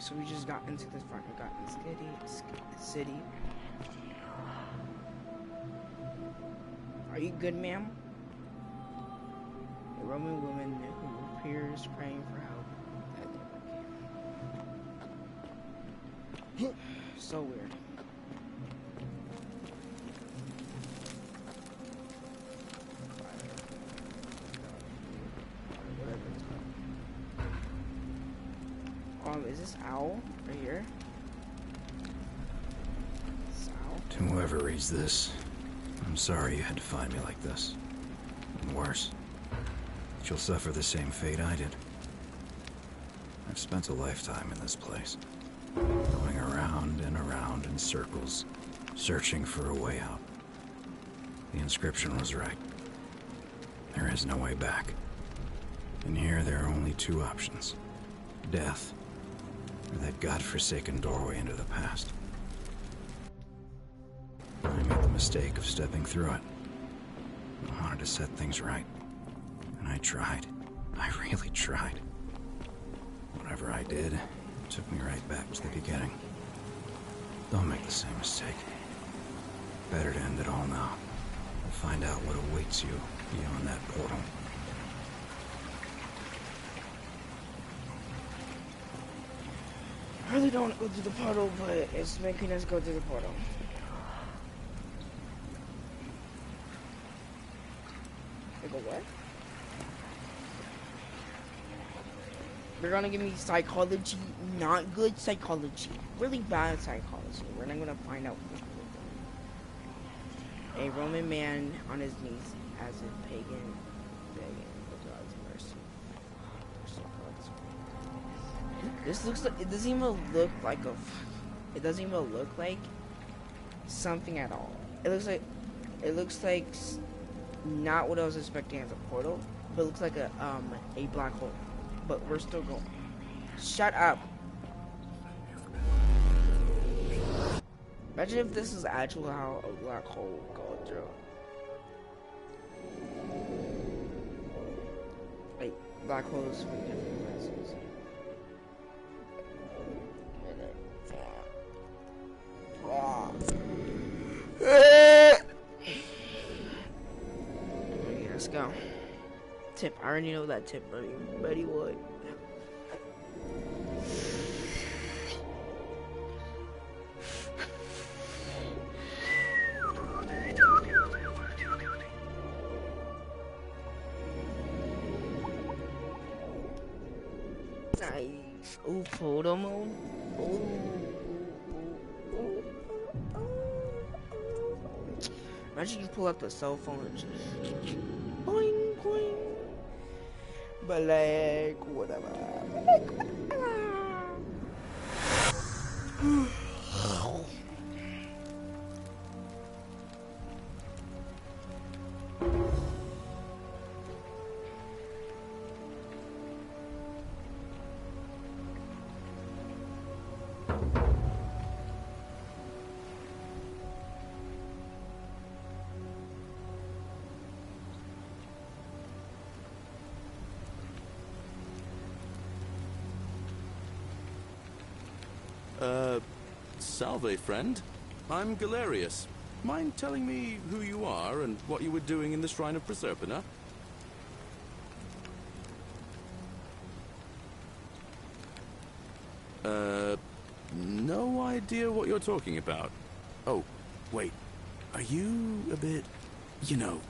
So we just got into this front. We got in city. Are you good, ma'am? A Roman woman who appears praying for help. So weird. Is this Owl right here? This Owl? To whoever reads this, I'm sorry you had to find me like this. And worse, that you'll suffer the same fate I did. I've spent a lifetime in this place, going around and around in circles, searching for a way out. The inscription was right. There is no way back. And here there are only two options. Death, or that godforsaken doorway into the past. I made the mistake of stepping through it. I wanted to set things right. And I tried. I really tried. Whatever I did, took me right back to the beginning. Don't make the same mistake. Better to end it all now. And find out what awaits you beyond that portal. I really don't want to go through the portal, but it's making us go through the portal. They go what? They're gonna give me psychology, not good psychology, really bad psychology. We're not gonna find out what we're doing. A Roman man on his knees as a pagan begging for God's mercy. This looks like, it doesn't even look like something at all. It looks like not what I was expecting as a portal, but it looks like a black hole. But we're still going. Shut up. Imagine if this is actually how a black hole would go through. Like, black holes from different places. Okay, let's go. Tip. I already know that tip, buddy would. Nice. Ooh, photo mode. Imagine you pull out the cell phone and just boing boing. But like whatever. Salve, friend. I'm Galerius. Mind telling me who you are and what you were doing in the Shrine of Proserpina? No idea what you're talking about. Oh, wait. Are you a bit, you know,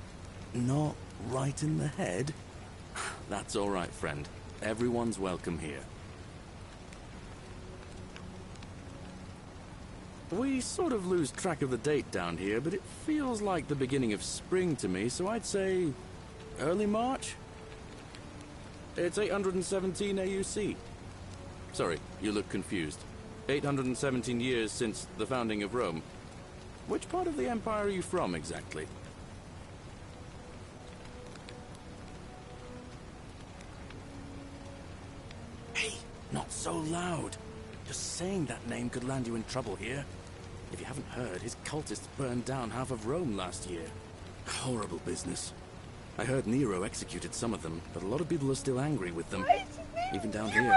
not right in the head? That's all right, friend. Everyone's welcome here. We sort of lose track of the date down here, but it feels like the beginning of spring to me, so I'd say early March? It's 817 AUC. Sorry, you look confused. 817 years since the founding of Rome. Which part of the Empire are you from, exactly? Hey, not so loud. Just saying that name could land you in trouble here. If you haven't heard, his cultists burned down half of Rome last year. Horrible business. I heard Nero executed some of them, but a lot of people are still angry with them. Even down here.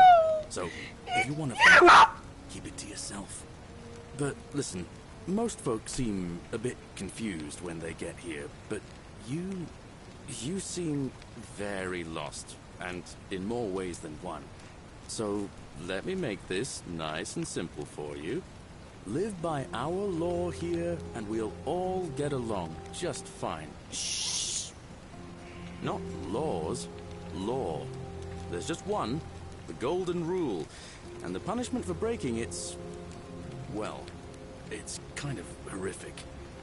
So, if you want to keep it to yourself. But listen, most folks seem a bit confused when they get here, but you seem very lost, and in more ways than one. So, let me make this nice and simple for you. Live by our law here, and we'll all get along just fine. Shh! Not laws, law. There's just one, the golden rule, and the punishment for breaking it's, well, it's kind of horrific.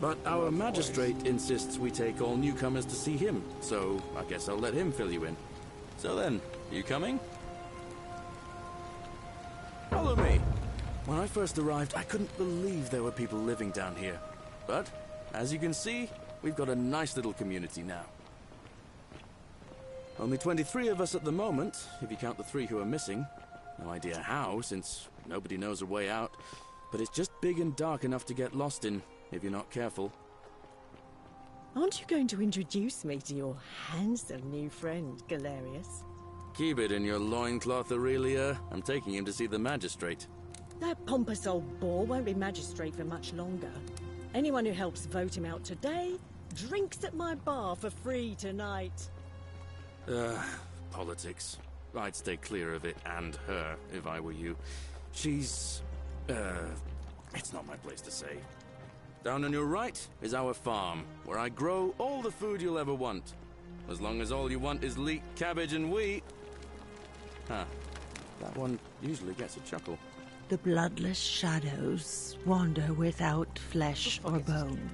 But our magistrate insists we take all newcomers to see him, so I guess I'll let him fill you in. So then, you coming? Follow me. When I first arrived, I couldn't believe there were people living down here. But, as you can see, we've got a nice little community now. Only 23 of us at the moment, if you count the 3 who are missing. No idea how, since nobody knows a way out. But it's just big and dark enough to get lost in, if you're not careful. Aren't you going to introduce me to your handsome new friend, Galerius? Keep it in your loincloth, Aurelia. I'm taking him to see the magistrate. That pompous old bore won't be magistrate for much longer. Anyone who helps vote him out today drinks at my bar for free tonight. Politics. I'd stay clear of it and her if I were you. She's, it's not my place to say. Down on your right is our farm, where I grow all the food you'll ever want. As long as all you want is leek, cabbage, and wheat. Huh. That one usually gets a chuckle. The bloodless shadows wander without flesh or bone.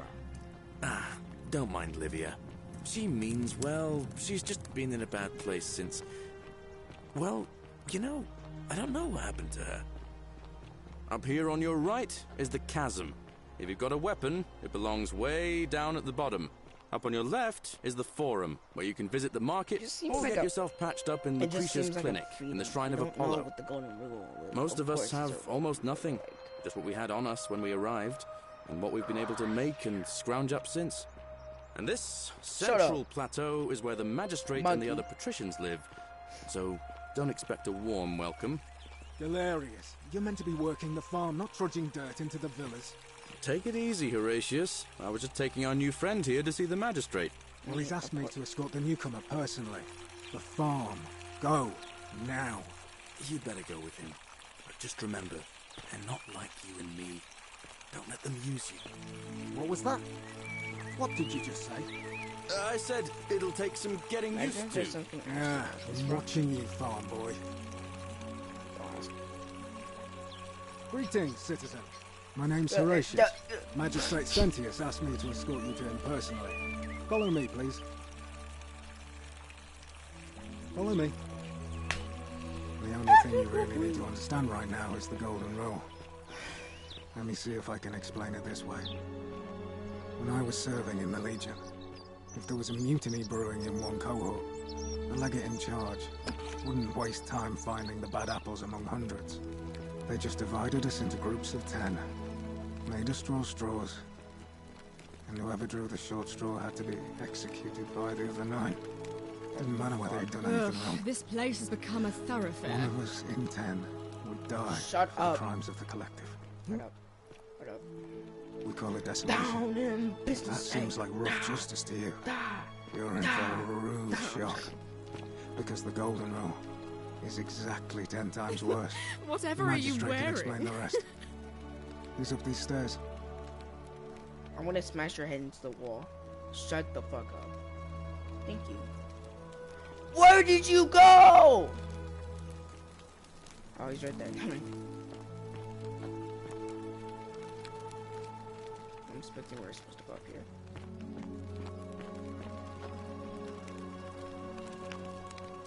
Don't mind Livia. She means well. She's just been in a bad place since... Well, you know, I don't know what happened to her. Up here on your right is the chasm. If you've got a weapon, it belongs way down at the bottom. Up on your left is the forum, where you can visit the market or get yourself patched up in Lucretia's clinic in the Shrine of Apollo. Most of us have almost nothing, just what we had on us when we arrived, and what we've been able to make and scrounge up since. And this central plateau is where the magistrate and the other patricians live, so don't expect a warm welcome. Galerius, you're meant to be working the farm, not trudging dirt into the villas. Take it easy, Horatius. I was just taking our new friend here to see the magistrate. Well, he's asked me to escort the newcomer personally. The farm. Go. Now. You'd better go with him. But just remember, they're not like you and me. Don't let them use you. What was that? What did you just say? I said it'll take some getting used to. Yeah, I'm watching you, farm boy. Greetings, citizen. My name's Horatius. Magistrate Sentius asked me to escort you to him personally. Follow me, please. Follow me. The only thing you really need to understand right now is the Golden Rule. Let me see if I can explain it this way. When I was serving in the Legion, if there was a mutiny brewing in one cohort, the legate in charge wouldn't waste time finding the bad apples among hundreds. They just divided us into groups of 10, made us draw straws, and whoever drew the short straw had to be executed by the other 9. Didn't matter whether he'd done anything wrong. This place has become a thoroughfare. One of us in 10 would die for the crimes of the collective. Shut up. Shut up. We call it desolation. Down in business. That seems like rough justice to you. You're in for a rude shock. Because the Golden Rule is exactly 10 times worse. Whatever the are you magistrate can explain wearing? the rest. He's up these stairs. I want to smash your head into the wall. Shut the fuck up. Thank you. Where did you go? Oh, he's right there. I'm expecting we're supposed to go up here.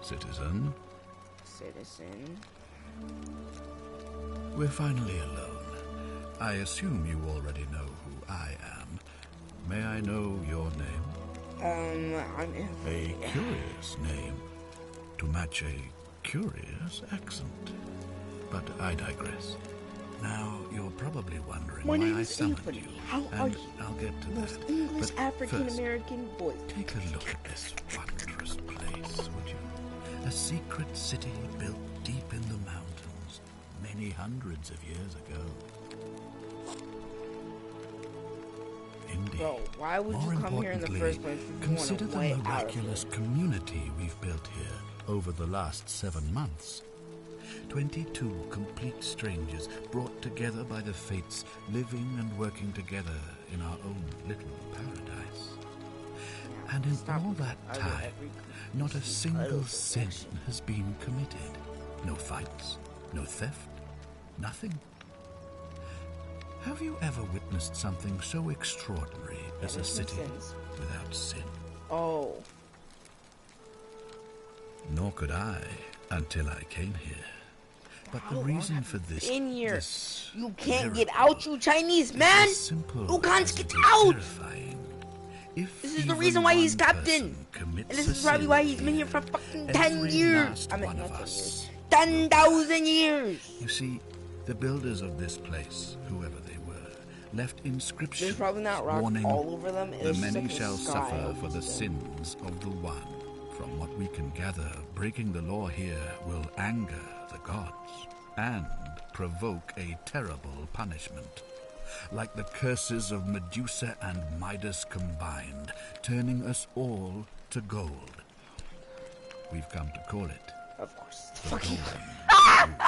Citizen, Citizen. we're finally alone. I assume you already know who I am. May I know your name? I'm A curious name to match a curious accent. But I digress. Now, you're probably wondering My why name I is summoned Anthony. you. How are And you? I'll get to Most that. English But African first, American boy. take a look at this wondrous place, would you? A secret city built deep in the mountains. many hundreds of years ago. Indeed. Bro, why would More you come here in the importantly, first place if you consider want to the way out of miraculous here? community we've built here over the last 7 months. 22 complete strangers brought together by the fates, living and working together in our own little paradise. And in Stop all that out of time, every not a single little sin section. has been committed. No fights, no theft, nothing. Have you ever witnessed something so extraordinary as a there's no city sins. without sin? Oh, Nor could I until I came here. But How the long reason have for you this, been here? this you can't get miracle out, you Chinese is man! as simple You can't as get it is out! terrifying. If This is the even reason why he's one captain. person commits And this a is probably sin why he's been here for fucking 10 every years. last I mean, one not of 10 years. us 10,000 years! You see, the builders of this place, whoever they were, left inscriptions There's probably not rock warning all over them. the It's just many like a shall sky suffer over for the them. sins of the one. From what we can gather, breaking the law here will anger the gods and provoke a terrible punishment. Like the curses of Medusa and Midas combined, turning us all to gold. We've come to call it Of course. the Fucking Golden Rule.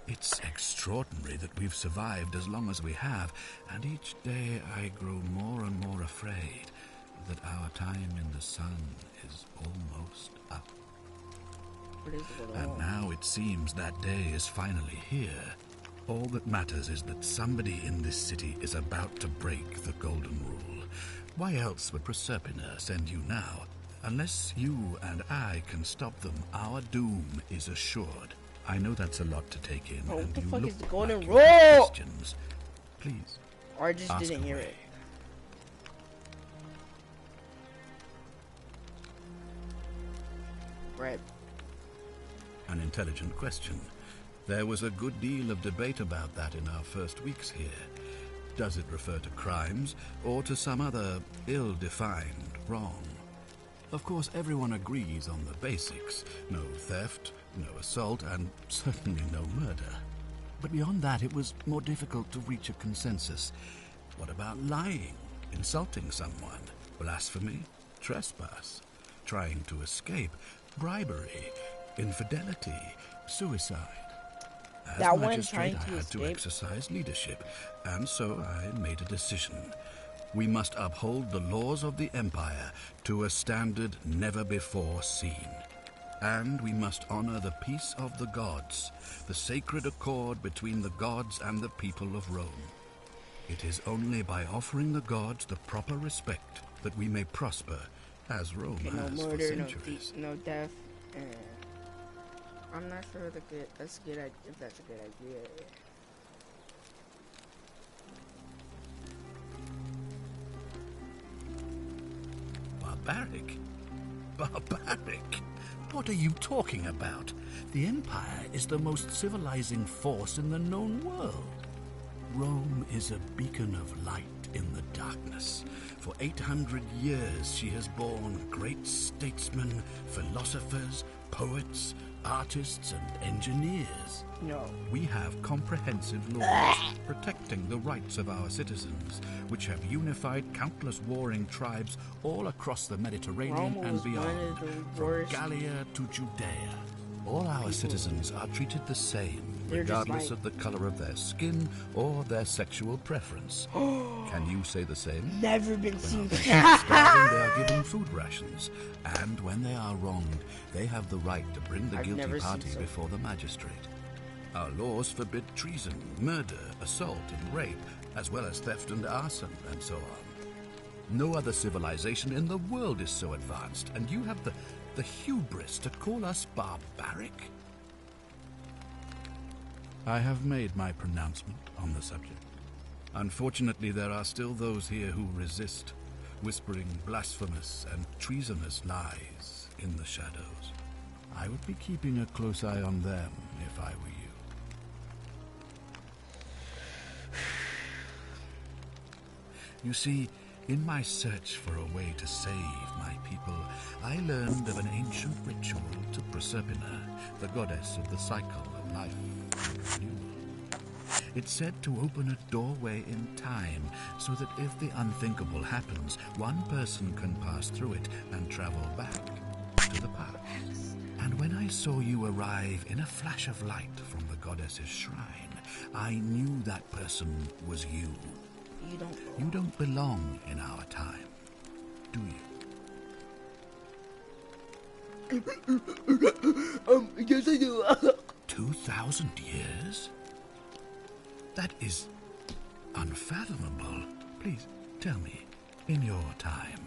It's extraordinary that we've survived as long as we have, and each day I grow more and more afraid that our time in the sun is almost up. What is it And now it seems that day is finally here. All that matters is that somebody in this city is about to break the Golden Rule. Why else would Proserpina send you now? Unless you and I can stop them, our doom is assured. I know that's a lot to take in, Bro, what and the you fuck look is the Golden like Rule? you have questions. Please, Or I just ask didn't hear away. it. Right. An intelligent question. There was a good deal of debate about that in our first weeks here. Does it refer to crimes or to some other ill-defined wrong? Of course, everyone agrees on the basics. No theft, no assault, and certainly no murder. But beyond that, it was more difficult to reach a consensus. What about lying, insulting someone, blasphemy, trespass, trying to escape, bribery, infidelity, suicide? As That one magistrate, trying I to had to escape? exercise leadership, and so I made a decision. We must uphold the laws of the Empire to a standard never before seen. And we must honor the peace of the gods, the sacred accord between the gods and the people of Rome. It is only by offering the gods the proper respect that we may prosper, as Rome Okay, no has for murder, no centuries. no death. I'm not sure that's good. If that's a good idea. Barbaric? Barbaric? What are you talking about? The Empire is the most civilizing force in the known world. Rome is a beacon of light in the darkness. For 800 years she has borne great statesmen, philosophers, poets, artists, and engineers. No. We have comprehensive laws protecting the rights of our citizens, which have unified countless warring tribes all across the Mediterranean Rome and was one beyond, of the from worst Gallia to Judea. All our citizens are treated the same, They're just regardless like- of the color of their skin or their sexual preference. Can you say the same? Never been When seen. our people are starving, they are given food rations, and when they are wronged, they have the right to bring the I've guilty never seen party so. before the magistrate. Our laws forbid treason, murder, assault, and rape, as well as theft and arson, and so on. No other civilization in the world is so advanced, and you have the hubris to call us barbaric? I have made my pronouncement on the subject. Unfortunately, there are still those here who resist, whispering blasphemous and treasonous lies in the shadows. I would be keeping a close eye on them if I were you. You see, In my search for a way to save my people, I learned of an ancient ritual to Proserpina, the goddess of the cycle of life and renewal. It's said to open a doorway in time, so that if the unthinkable happens, one person can pass through it and travel back to the past. And when I saw you arrive in a flash of light from the goddess's shrine, I knew that person was you. You don't belong in our time, do you? Yes I do. 2,000 years? That is unfathomable. Please, tell me, in your time,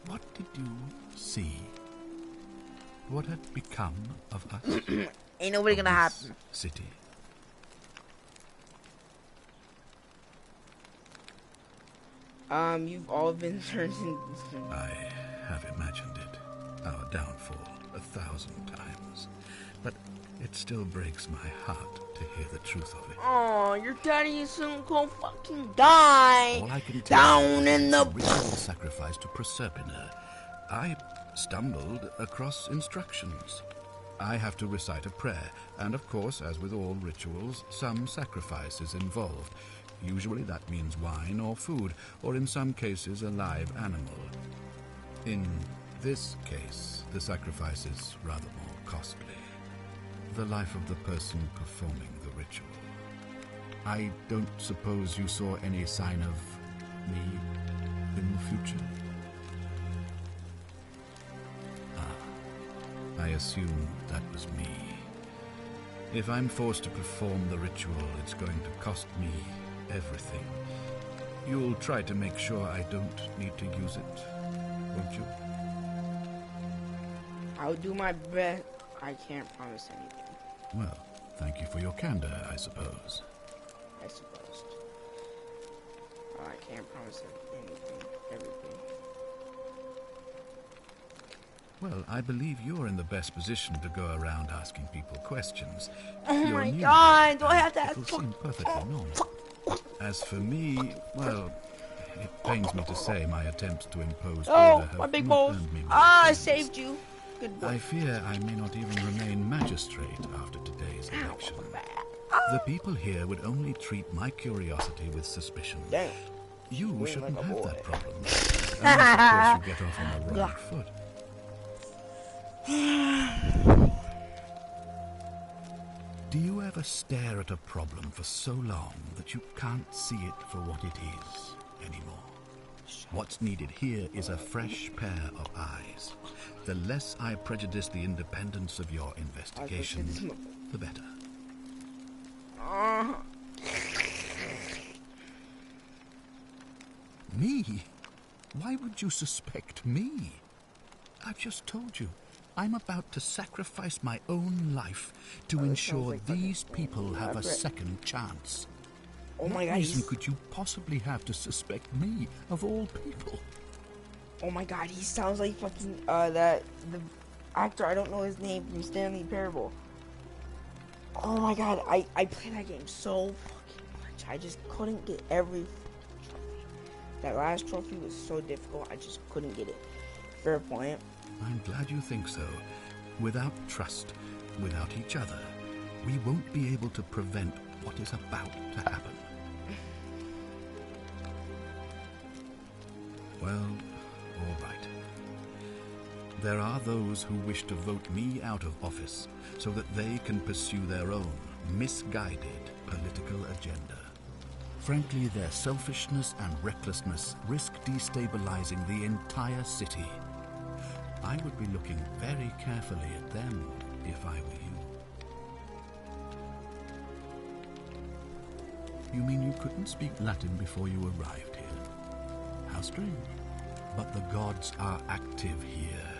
what did you see? What had become of us? Ain't nobody gonna this happen. City. You've all been turned into... I have imagined it, our downfall, 1,000 times. But it still breaks my heart to hear the truth of it. Oh, your daddy is soon gonna fucking die. All I can tell Down you in is the... a ritual sacrifice to Proserpina. I stumbled across instructions. I have to recite a prayer, and of course, as with all rituals, some sacrifice is involved. Usually that means wine or food, or in some cases a live animal. In this case, the sacrifice is rather more costly. The life of the person performing the ritual. I don't suppose you saw any sign of me in the future? I assume that was me. If I'm forced to perform the ritual, it's going to cost me everything. You'll try to make sure I don't need to use it, won't you? I'll do my best. I can't promise anything. Well, thank you for your candor, I suppose. I suppose. I can't promise anything. Everything. Well, I believe you're in the best position to go around asking people questions. Oh You're my new god, here, do I have to it'll ask seem perfectly normal. As for me, well, it pains me to say my attempts to impose Oh, order have my big not balls. earned me many Ah, I friends. saved you. Good boy. I fear I may not even remain magistrate after today's election. The people here would only treat my curiosity with suspicion. Damn. You Being shouldn't like a have boy. that problem. Unless, of course, you get off on the wrong foot. Do you ever stare at a problem for so long that you can't see it for what it is anymore? What's needed here is a fresh pair of eyes. The less I prejudice the independence of your investigation, the better. Me? Why would you suspect me? I've just told you. I'm about to sacrifice my own life to ensure like these people have a elaborate. second chance. Oh my What god. reason He's, could you possibly have to suspect me, of all people? oh my god. He sounds like fucking the actor. I don't know his name from Stanley Parable. Oh my god. I played that game so fucking much. I just couldn't get every trophy. That last trophy was so difficult. I just couldn't get it. Fair point. I'm glad you think so. Without trust, without each other, we won't be able to prevent what is about to happen. Well, all right. There are those who wish to vote me out of office so that they can pursue their own misguided political agenda. Frankly, their selfishness and recklessness risk destabilizing the entire city. I would be looking very carefully at them if I were you. You mean you couldn't speak Latin before you arrived here? How strange. But the gods are active here,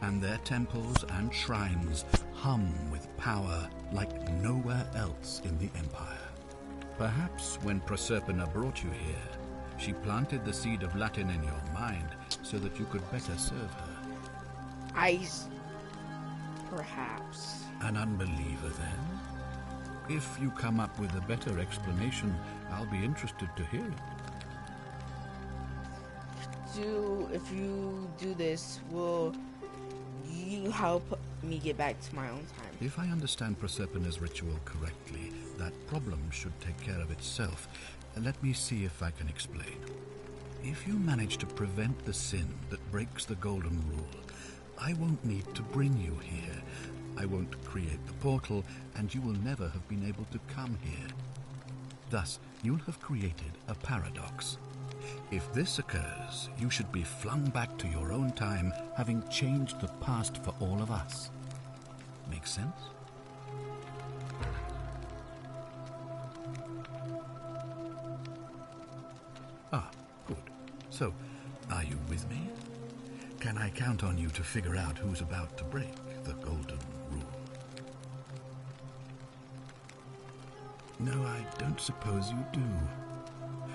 and their temples and shrines hum with power like nowhere else in the Empire. Perhaps when Proserpina brought you here, she planted the seed of Latin in your mind so that you could better serve her. Perhaps. An unbeliever, then? If you come up with a better explanation, I'll be interested to hear it. do this, will you help me get back to my own time? If I understand Proserpina's ritual correctly, that problem should take care of itself. Let me see if I can explain. If you manage to prevent the sin that breaks the Golden Rule, I won't need to bring you here. I won't create the portal, and you will never have been able to come here. Thus, you'll have created a paradox. If this occurs, you should be flung back to your own time, having changed the past for all of us. Make sense? Ah, good. So, are you with me? Can I count on you to figure out who's about to break the Golden Rule? No, I don't suppose you do.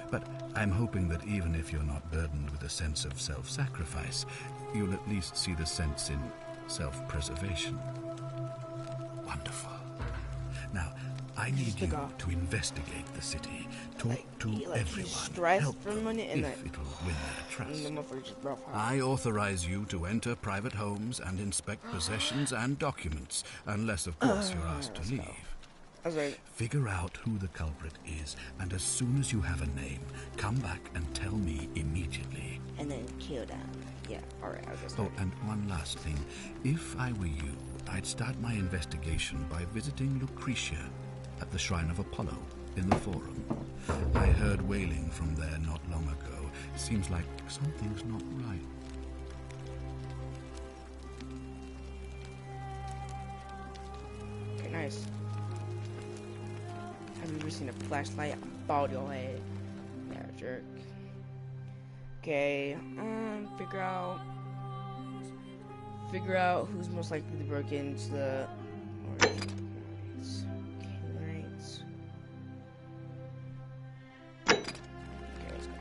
But I'm hoping that even if you're not burdened with a sense of self-sacrifice, you'll at least see the sense in self-preservation. Wonderful. Now, I need you to investigate the city, talk to everyone, help them if it'll win their trust. I authorize you to enter private homes and inspect possessions and documents, unless, of course, you're asked to leave. Figure out who the culprit is, and as soon as you have a name, come back and tell me immediately. And then kill them. Yeah, alright, I'll just... Oh, and one last thing. If I were you, I'd start my investigation by visiting Lucretia at the Shrine of Apollo in the Forum. I heard wailing from there not long ago. Seems like something's not right. Okay, nice. Have you ever seen a flashlight about your head? Yeah, jerk. Okay, figure out who's most likely to break into the orange ones. Okay, right. Okay, let's go.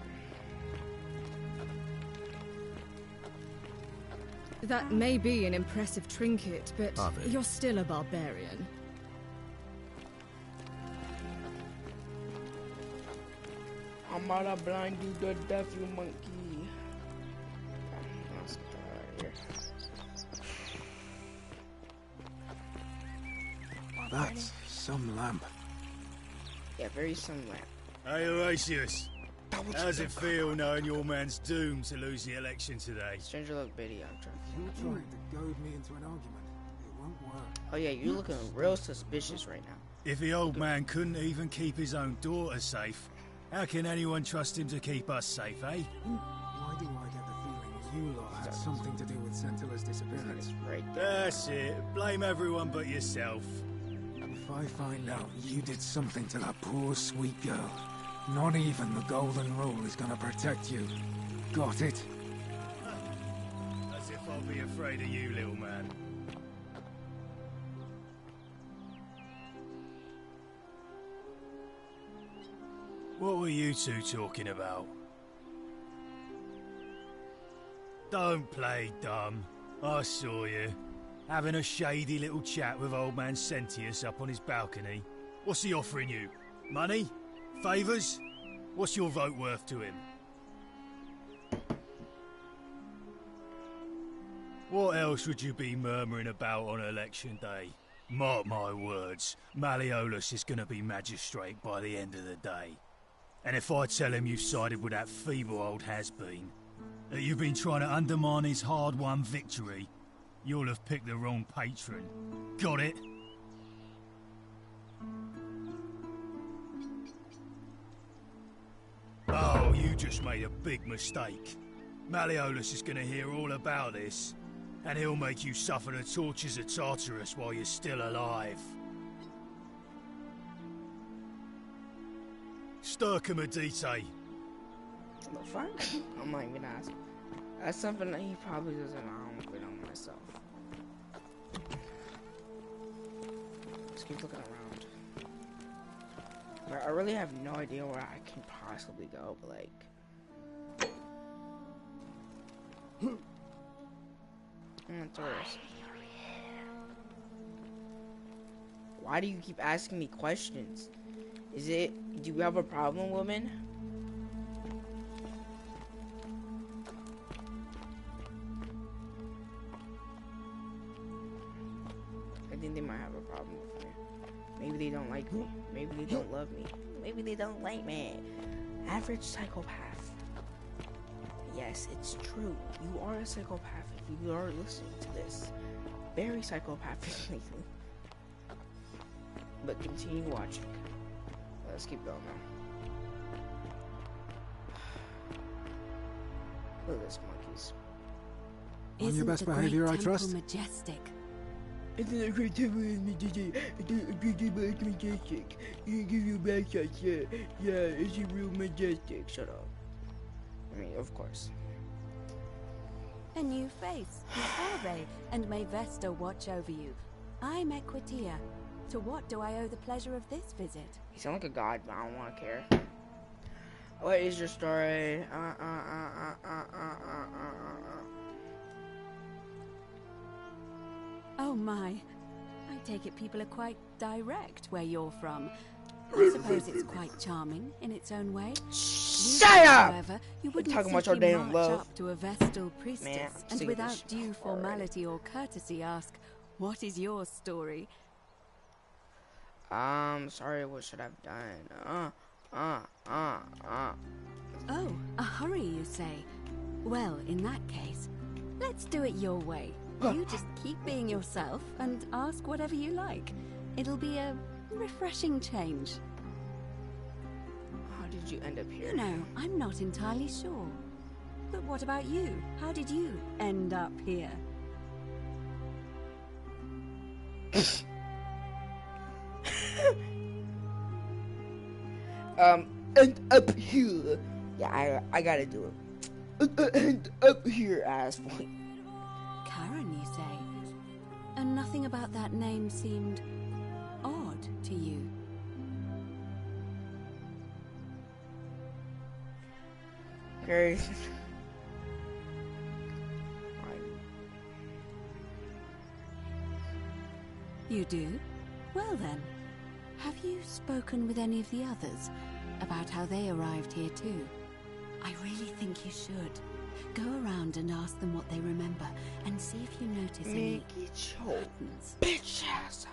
That may be an impressive trinket, but you're still a barbarian. I'm about to blind you to death, you monkey. Let's get out of here. That's some lamp. Yeah, very some lamp. Hey, Horatius. How's it feel knowing your man's doomed to lose the election today? Stranger look bitty, I'm trying to... You're trying to goad me into an argument. It won't work. Oh yeah, you're looking real suspicious right now. If the old man couldn't even keep his own daughter safe, how can anyone trust him to keep us safe, eh? Why do I get the feeling you lot had something to do with Sentilla's disappearance? Right there. That's it. Blame everyone but yourself. If I find out you did something to that poor sweet girl, not even the Golden Rule is gonna protect you. Got it? As if I'll be afraid of you, little man. What were you two talking about? Don't play dumb. I saw you. Having a shady little chat with old man Sentius up on his balcony. What's he offering you? Money? Favours? What's your vote worth to him? What else would you be murmuring about on election day? Mark my words, Malleolus is going to be magistrate by the end of the day. And if I tell him you've sided with that feeble old has-been, that you've been trying to undermine his hard-won victory, you'll have picked the wrong patron. Got it? Oh, you just made a big mistake. Malleolus is going to hear all about this, and he'll make you suffer the tortures of Tartarus while you're still alive. Sturcum Adite. What the fuck? I'm not even asking. That's something that he probably doesn't know. I'm looking on myself. Just keep looking around. I really have no idea where I can possibly go, but like... I'm a tourist. Why do you keep asking me questions? Is it... Do you have a problem, woman? Maybe they don't love me. Maybe they don't like me. Average psychopath. Yes, it's true. You are a psychopath if you are listening to this. Very psychopathic lately. But continue watching. Let's keep going now. Look at this, monkeys. On your best behavior, I trust. Majestic. It's not a great temple majestic. It's a great temple majestic. You can give you a back shot, yeah. Yeah, it's a real majestic. Shut up. I mean, of course. A new face. Who are they? And may Vesta watch over you. I'm Equitia. To what do I owe the pleasure of this visit? You sound like a god, but I don't want to care. What is your story? Oh my. I take it people are quite direct where you're from. I suppose it's quite charming in its own way. Shut up! However, you wouldn't talking about your simply damn march love. up to a Vestal priestess Man, and sick of without this due formality or courtesy ask, "What is your story?" Sorry, what should I've done? Oh, a hurry, you say? Well, in that case, let's do it your way. You just keep being yourself and ask whatever you like. It'll be a refreshing change. How did you end up here? You know, I'm not entirely sure. But what about you? How did you end up here? And up here. Yeah, I gotta do it. And up here, ass boy. Karen, you say? And nothing about that name seemed odd to you? Okay. You do? Well then, have you spoken with any of the others about how they arrived here too? I really think you should. Go around and ask them what they remember and see if you notice any patterns. Bitch ass.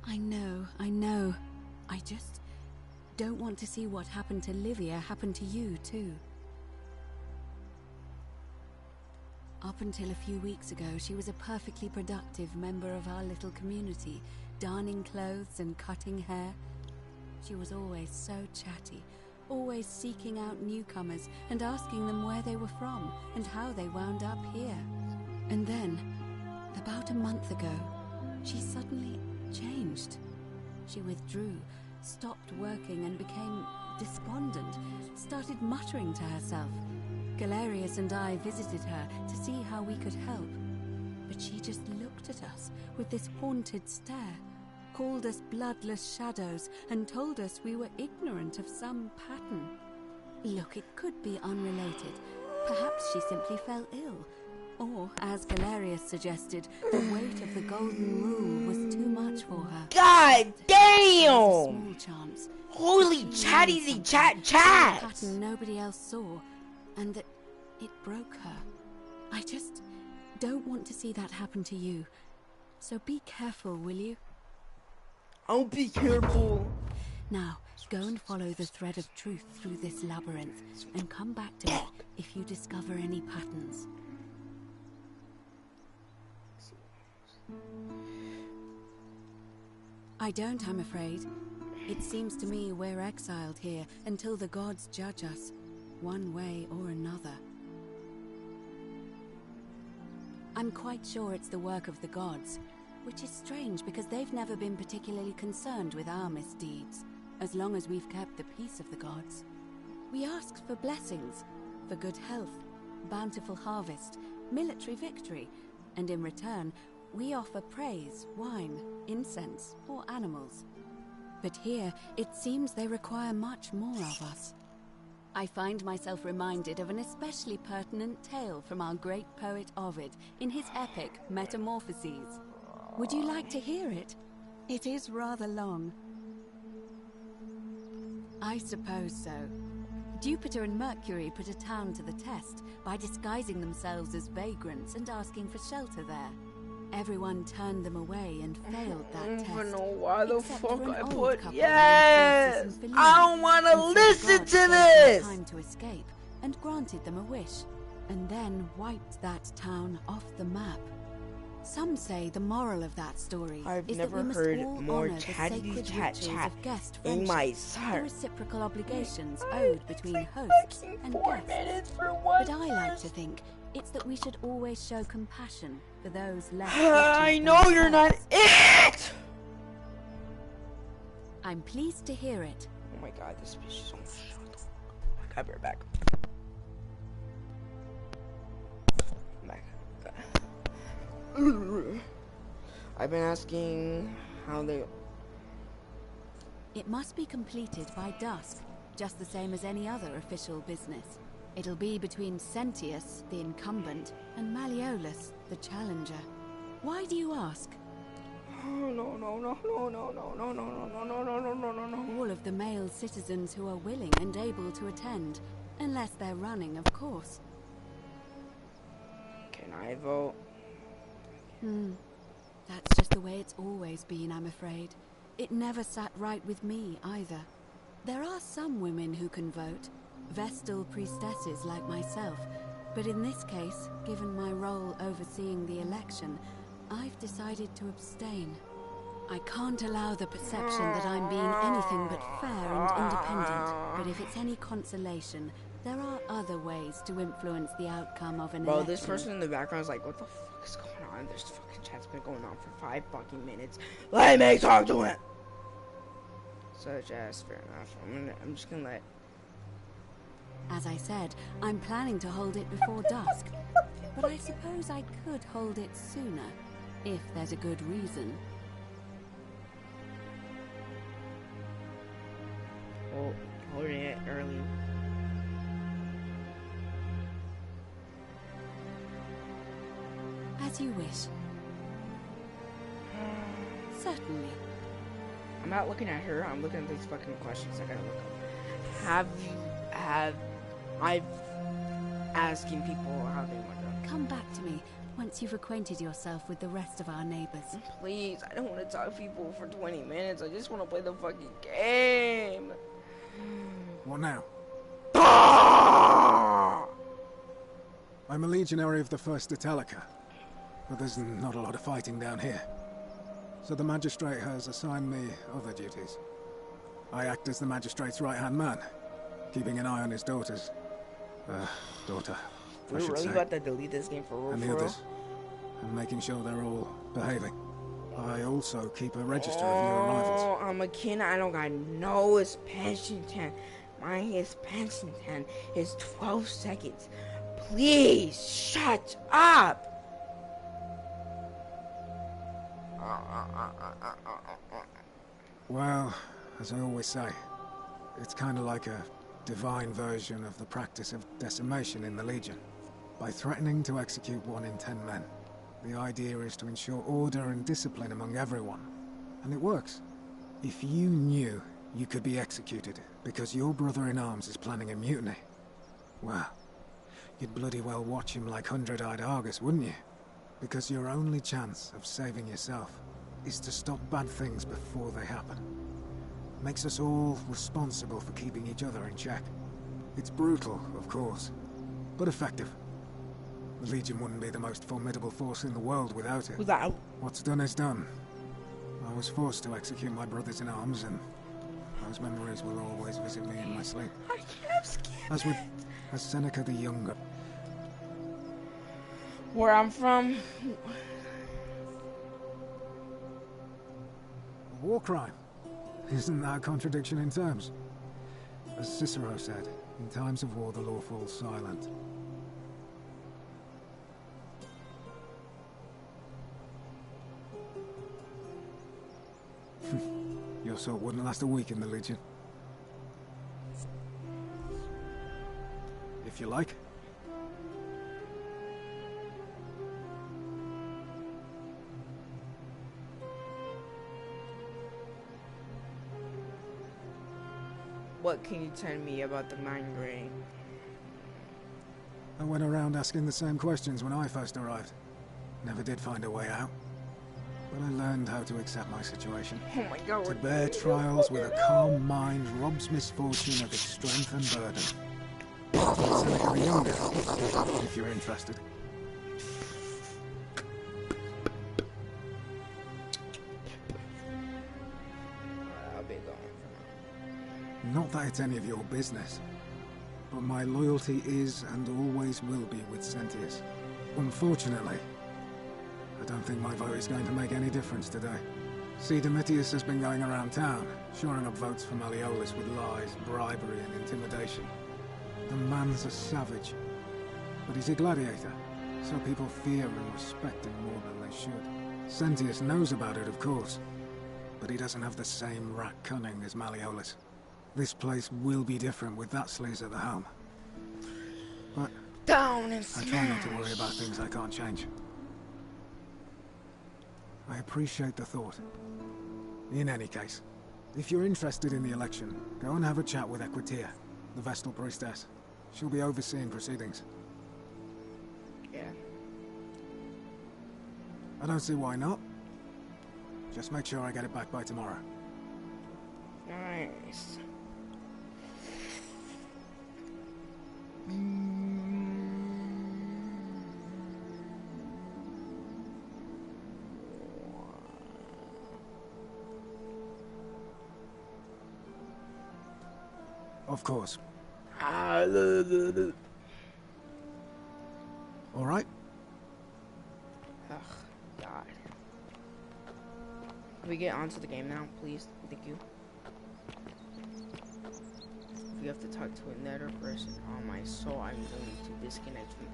I know. I just don't want to see what happened to Livia happen to you too. Up until a few weeks ago, she was a perfectly productive member of our little community, darning clothes and cutting hair. She was always so chatty, always seeking out newcomers and asking them where they were from and how they wound up here. And then, about a month ago, she suddenly changed. She withdrew, stopped working and became despondent, started muttering to herself. Galerius and I visited her to see how we could help, but she just looked at us with this haunted stare, called us bloodless shadows, and told us we were ignorant of some pattern. Look, it could be unrelated. Perhaps she simply fell ill. Or, as Galerius suggested, the weight of the Golden Rule was too much for her. God damn! Small chance. Holy chatty chat. Pattern nobody else saw, and that it broke her. I just don't want to see that happen to you. So be careful, will you? I'll be careful. Now, go and follow the thread of truth through this labyrinth, and come back to me if you discover any patterns. I don't, I'm afraid. It seems to me we're exiled here until the gods judge us, one way or another. I'm quite sure it's the work of the gods, which is strange because they've never been particularly concerned with our misdeeds, as long as we've kept the peace of the gods. We asked for blessings, for good health, bountiful harvest, military victory, and in return, we offer praise, wine, incense, or animals. But here, it seems they require much more of us. I find myself reminded of an especially pertinent tale from our great poet Ovid in his epic Metamorphoses. Would you like to hear it? It is rather long. I suppose so. Jupiter and Mercury put a town to the test by disguising themselves as vagrants and asking for shelter there. everyone turned them away and failed that test. I don't know why the Except fuck for an I old put couple yes. named Francis and I Feline. don't want to And so the listen gods to gave them this. time to escape and granted them a wish, and then wiped that town off the map. Some say the moral of that story I've is never that we must heard all more honor the chatty sacred chat rituals chat of guest in friendship, my the heart. reciprocal obligations owed between hosts and guests. But I like to think it's that we should always show compassion for those less I fortunate know than you're not ourselves. it. I'm pleased to hear it. Oh my god, this bitch is so shut. I'll be right back. I've been asking how they... It must be completed by dusk, just the same as any other official business. It'll be between Sentius, the incumbent, and Malleolus, the challenger. Why do you ask? Oh, no. All of the male citizens who are willing and able to attend, unless they're running, of course. Can I vote? That's just the way it's always been, I'm afraid. It never sat right with me, either. There are some women who can vote, Vestal priestesses like myself, but in this case, given my role overseeing the election, I've decided to abstain. I can't allow the perception that I'm being anything but fair and independent, but if it's any consolation, there are other ways to influence the outcome of an election. Bro, this person in the background is like, what the fuck is going on? This fucking chat's been going on for 5 fucking minutes. Let me talk to it! Such as, fair enough. I'm just gonna let... As I said, I'm planning to hold it before dusk, but I suppose I could hold it sooner, if there's a good reason. Oh, holding it early. As you wish. Certainly. I'm not looking at her, I'm looking at these fucking questions I gotta look up. I've asking people how they want to. Come back to me once you've acquainted yourself with the rest of our neighbors. Please, I don't want to talk to people for 20 minutes. I just want to play the fucking game. What now? I'm a legionary of the 1st Italica, but there's not a lot of fighting down here. So the magistrate has assigned me other duties. I act as the magistrate's right-hand man, keeping an eye on his daughter. We're really about to delete this game for real, and the others, and making sure they're all behaving. I also keep a register of new arrivals. Oh, I'm a kid. I don't got no expansion time. My expansion time is 12 seconds. Please shut up. Well, as I always say, it's kind of like a divine version of the practice of decimation in the Legion. By threatening to execute 1 in 10 men, the idea is to ensure order and discipline among everyone. And it works. If you knew you could be executed because your brother-in-arms is planning a mutiny, well, you'd bloody well watch him like 100-eyed Argus, wouldn't you? Because your only chance of saving yourself is to stop bad things before they happen. Makes us all responsible for keeping each other in check. It's brutal, of course, but effective. The Legion wouldn't be the most formidable force in the world without it. What's done is done. I was forced to execute my brothers-in-arms, and those memories will always visit me in my sleep. I can't skip As Seneca the Younger. Where I'm from. A war crime. Isn't that a contradiction in terms? As Cicero said, in times of war the law falls silent. Your sort wouldn't last a week in the Legion. If you like. What can you tell me about the Mind Ring? I went around asking the same questions when I first arrived. Never did find a way out. but I learned how to accept my situation. Oh my god. To bear trials with a calm mind robs misfortune of its strength and burden. Seneca the Younger, if you're interested. I'll be going for now. Not that it's any of your business, but my loyalty is and always will be with Sentius. Unfortunately, I don't think my vote is going to make any difference today. See, Domitius has been going around town, shoring up votes for Malleolus with lies, bribery, and intimidation. The man's a savage, but he's a gladiator, so people fear and respect him more than they should. Sentius knows about it, of course, but he doesn't have the same rat cunning as Malleolus. This place will be different with that sleaze at the helm. But down and I try not to worry about things I can't change. I appreciate the thought. In any case, if you're interested in the election, go and have a chat with Equitia, the Vestal Priestess. She'll be overseeing proceedings. Yeah. I don't see why not. Just make sure I get it back by tomorrow. Nice. Of course. All right. Ugh, God. Can we get onto the game now, please? Thank you. If we have to talk to another person on my soul, I'm going to disconnect from.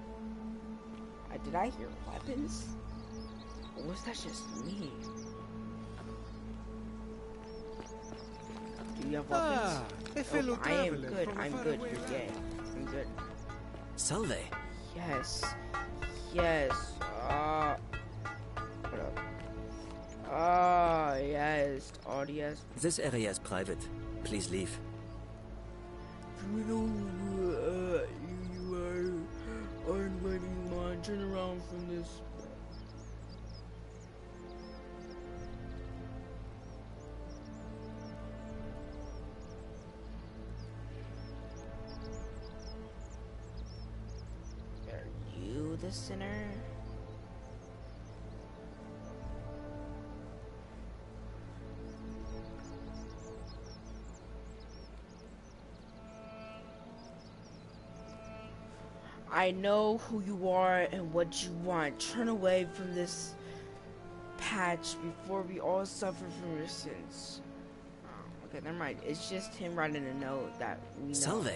Did I hear weapons? Or was that just me? Do you have weapons? I am good. I'm good. You're gay. I'm good. Salve. Yes. Yes. What up? Yes. ODS. This area is private. Please leave. You know who you are. I'm letting mine turn around from this. The sinner. I know who you are and what you want. Turn away from this patch before we all suffer from your sins. Oh, okay, never mind. It's just him writing a note that we know. Salve.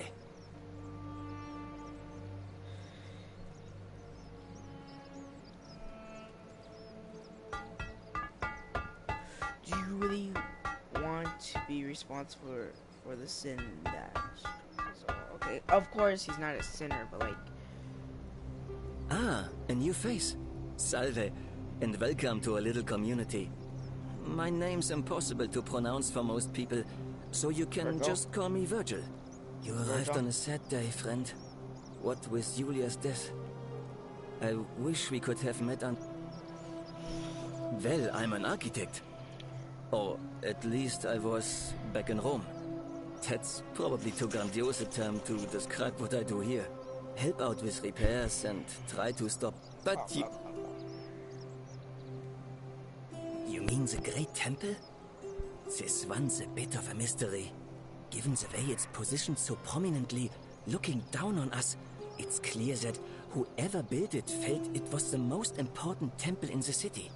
Do you really want to be responsible for the sin that? So, okay, of course he's not a sinner, but like. Ah, a new face. Salve, and welcome to a little community. My name's impossible to pronounce for most people, so you can Virgil? just call me Virgil. You arrived Virgil? on a sad day, friend. What with Julia's death? I wish we could have met on... Well, I'm an architect. Or at least I was back in Rome. That's probably too grandiose a term to describe what I do here. Help out with repairs and try to stop... But You mean the Great Temple? This one's a bit of a mystery. Given the way it's positioned so prominently, looking down on us, it's clear that whoever built it felt it was the most important temple in the city.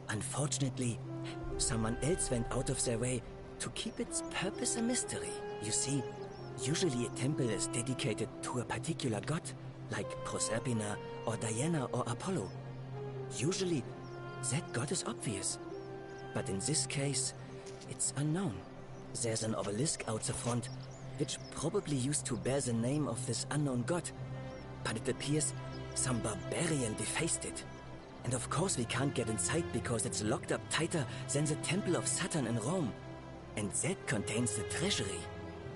Unfortunately, someone else went out of their way to keep its purpose a mystery. You see, usually a temple is dedicated to a particular god, like Proserpina or Diana or Apollo. Usually, that god is obvious. But in this case, it's unknown. There's an obelisk out the front, which probably used to bear the name of this unknown god. But it appears some barbarian defaced it. And of course we can't get inside because it's locked up tighter than the Temple of Saturn in Rome. And that contains the treasury.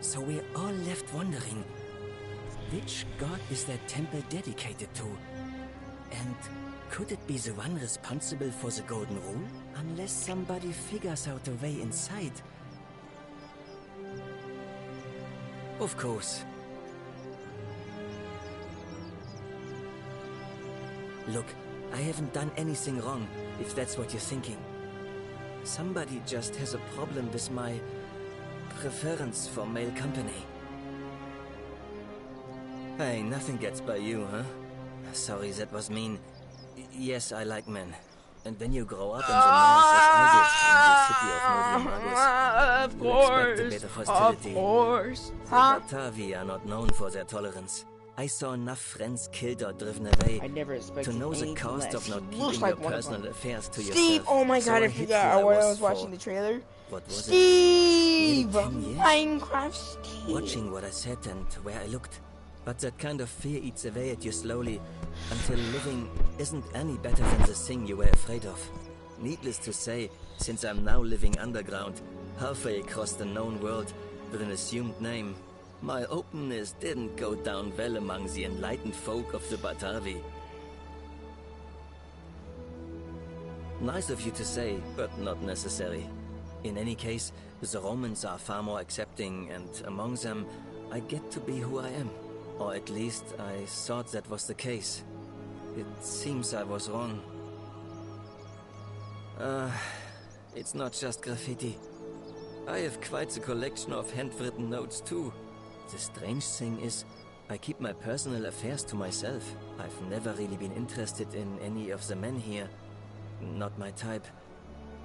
So we're all left wondering, which god is that temple dedicated to? And Could it be the one responsible for the Golden Rule? Unless somebody figures out a way inside. Of course. Look, I haven't done anything wrong, if that's what you're thinking. Somebody just has a problem with my preference for male company. Hey, nothing gets by you, huh? Sorry, that was mean. Yes, I like men. And when you grow up in the north as I did, in the city of Modium Of course, you expect a bit of hostility. of course. The Batavi are not known for their tolerance. I saw enough friends killed or driven away I never expected to know the anything cost less. of not He looks keeping like your one of personal them. affairs to Steve, yourself. oh my So god, I hit forgot who when I was for, watching the trailer. what was Steve! it? Nearly 10 years? Minecraft Steve! Watching what I said and where I looked. But that kind of fear eats away at you slowly, until living isn't any better than the thing you were afraid of. Needless to say, since I'm now living underground, halfway across the known world, with an assumed name, my openness didn't go down well among the enlightened folk of the Batavi. Nice of you to say, but not necessary. In any case, the Romans are far more accepting, and among them, I get to be who I am. Or at least, I thought that was the case. It seems I was wrong. It's not just graffiti. I have quite a collection of handwritten notes too. The strange thing is, I keep my personal affairs to myself. I've never really been interested in any of the men here. Not my type.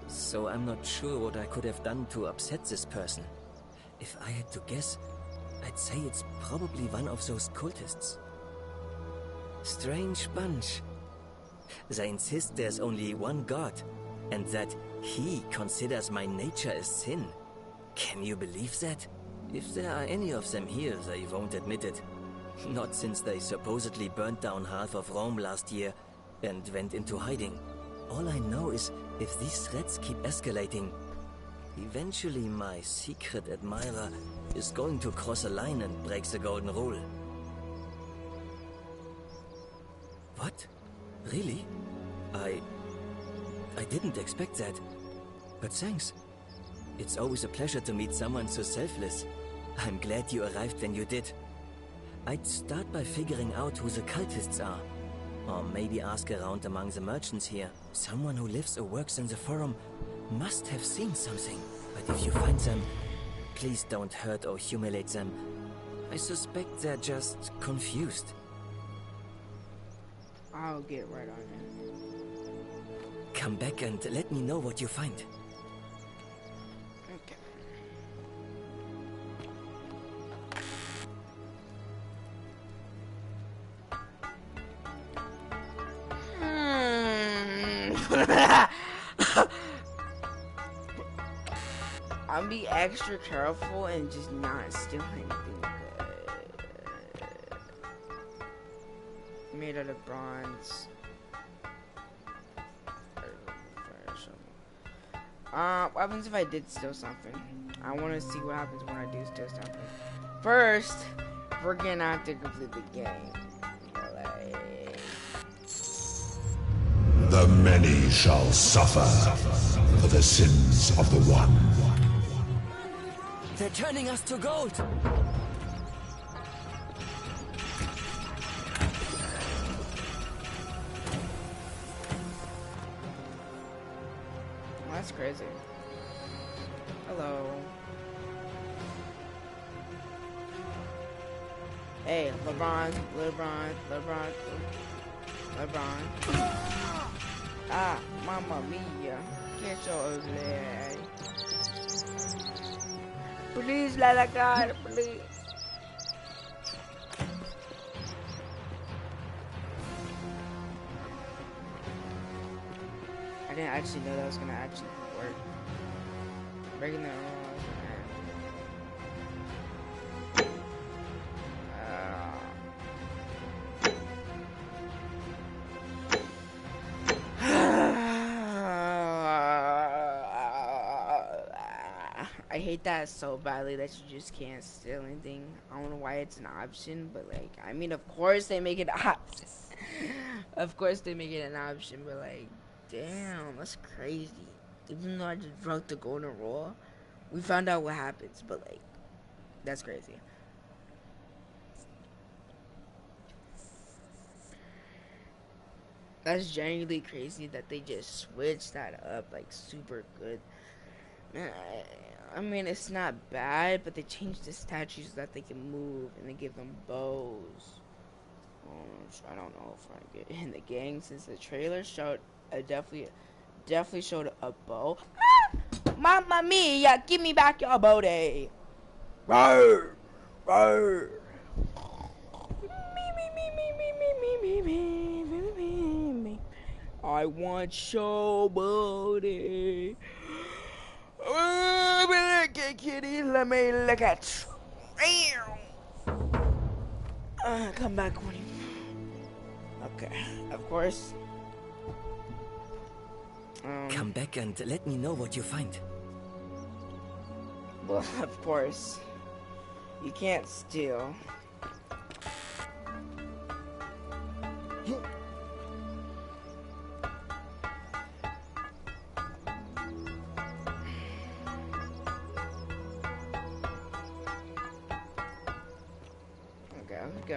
So I'm not sure what I could have done to upset this person. If I had to guess, I'd say it's probably one of those cultists. Strange bunch. They insist there's only one god, and that he considers my nature a sin. Can you believe that? If there are any of them here, they won't admit it. Not since they supposedly burnt down half of Rome last year and went into hiding. All I know is, if these threats keep escalating, eventually my secret admirer is going to cross a line and break the Golden Rule. What? Really? I didn't expect that. But thanks. It's always a pleasure to meet someone so selfless. I'm glad you arrived when you did. I'd start by figuring out who the cultists are. Or maybe ask around among the merchants here. Someone who lives or works in the forum must have seen something. But if you find them, please don't hurt or humiliate them. I suspect they're just confused. I'll get right on it. Come back and let me know what you find. Okay. I'll be extra careful and just not steal anything good. Made out of bronze. What happens if I did steal something? I want to see what happens when I do steal something. First, we're gonna have to complete the game. The many shall suffer for the sins of the one. They're turning us to gold! That's crazy. Hello. Hey, LeBron. Ah, Mamma Mia. Get your ugly ass. Please, let her go, please. I didn't actually know that was gonna actually work. Breaking the I hate that so badly that you just can't steal anything. I don't know why it's an option, but like, I mean, of course they make it option. Of course they make it an option, but like, damn, that's crazy. Even though I just broke the golden rule, we found out what happens, but like, that's crazy. That's genuinely crazy that they just switched that up like super good. Man, I mean, it's not bad, but they changed the statues so that they can move and they give them bows. I don't know if I get in the gang since the trailer showed definitely showed a bow. Ah! Mamma mia, give me back your bow day. Roar! Roar! I want your body. Look at kitty, let me look at. Come back when you. Okay, of course. Come back and let me know what you find. Well, of course. You can't steal.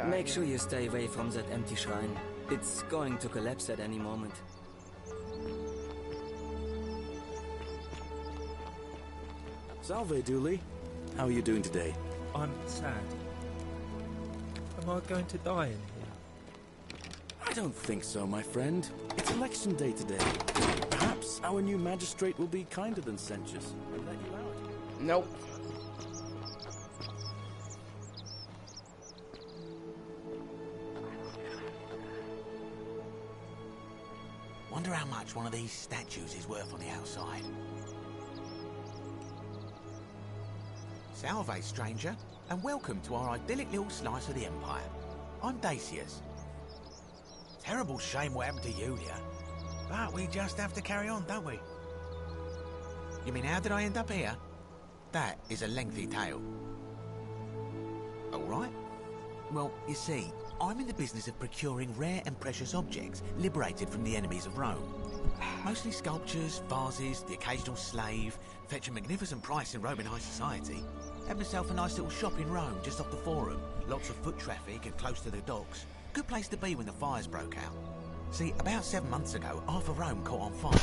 Make sure you stay away from that empty shrine. It's going to collapse at any moment. Salve, Dooley. How are you doing today? I'm sad. Am I going to die in here? I don't think so, my friend. It's election day today. Perhaps our new magistrate will be kinder than Sentius and let you out. Nope. Wonder how much one of these statues is worth on the outside. Salve, stranger, and welcome to our idyllic little slice of the Empire. I'm Dacius. Terrible shame what happened to Yulia, but we just have to carry on, don't we? You mean, how did I end up here? That is a lengthy tale. All right. Well, you see, I'm in the business of procuring rare and precious objects liberated from the enemies of Rome. Mostly sculptures, vases, the occasional slave, fetch a magnificent price in Roman high society. Had myself a nice little shop in Rome, just off the Forum. Lots of foot traffic and close to the docks. Good place to be when the fires broke out. See, about 7 months ago, half of Rome caught on fire.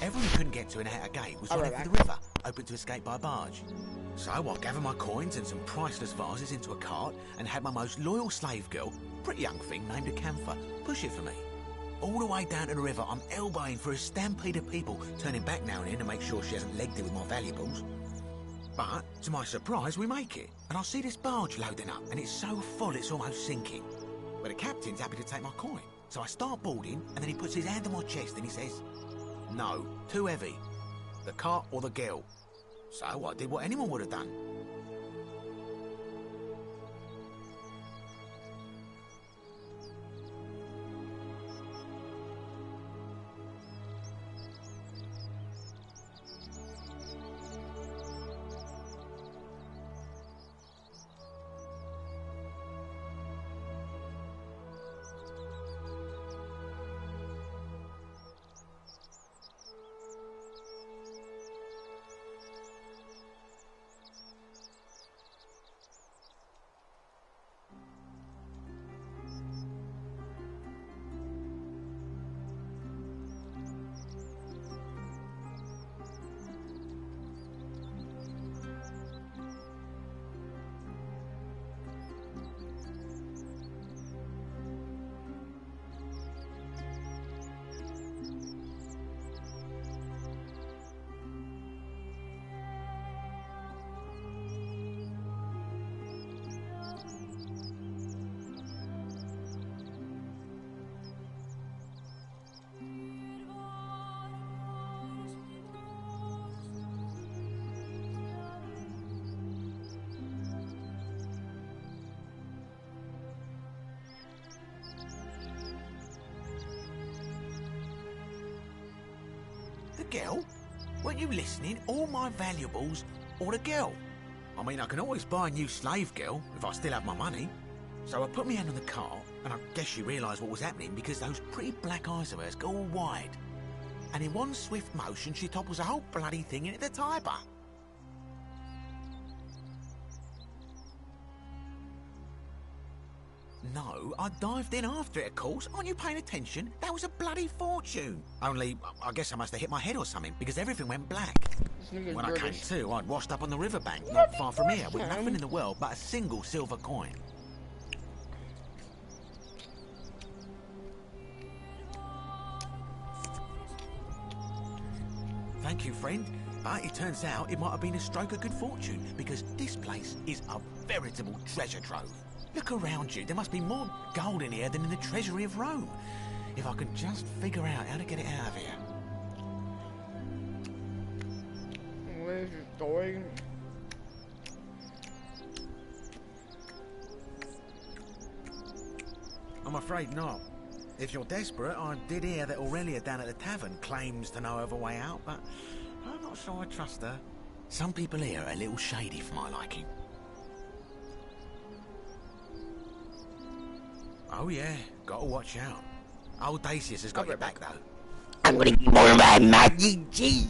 Everyone who couldn't get to an outer gate was running for the river, open to escape by barge. So I gathered my coins and some priceless vases into a cart and had my most loyal slave girl, pretty young thing named Acantha, push it for me. All the way down to the river, I'm elbowing for a stampede of people, turning back now and then to make sure she hasn't legged it with my valuables. But, to my surprise, we make it, and I see this barge loading up, and it's so full it's almost sinking. But the captain's happy to take my coin, so I start boarding, and then he puts his hand on my chest and he says, "No, too heavy. The cart or the girl." So I did what anyone would have done. The girl? Weren't you listening? All my valuables or the girl? I mean, I can always buy a new slave girl if I still have my money. So I put my hand on the cart, And I guess she realised what was happening because those pretty black eyes of hers go all wide. And in one swift motion, she topples the whole bloody thing into the Tiber. No, I dived in after it, of course. Aren't you paying attention? That was a bloody fortune. Only, I guess I must have hit my head or something, because everything went black. When I came to, I'd washed up on the riverbank, not far from here, with nothing in the world but a single silver coin. Thank you, friend. But it turns out it might have been a stroke of good fortune, because this place is a veritable treasure trove. Look around you. There must be more gold in here than in the treasury of Rome. If I could just figure out how to get it out of here. Where's your story? I'm afraid not. If you're desperate, I did hear that Aurelia down at the tavern claims to know of a way out, but I'm not sure I trust her. Some people here are a little shady for my liking. Oh yeah, gotta watch out. Old Dacius has got your back though. I'm gonna give more of my magic cheese.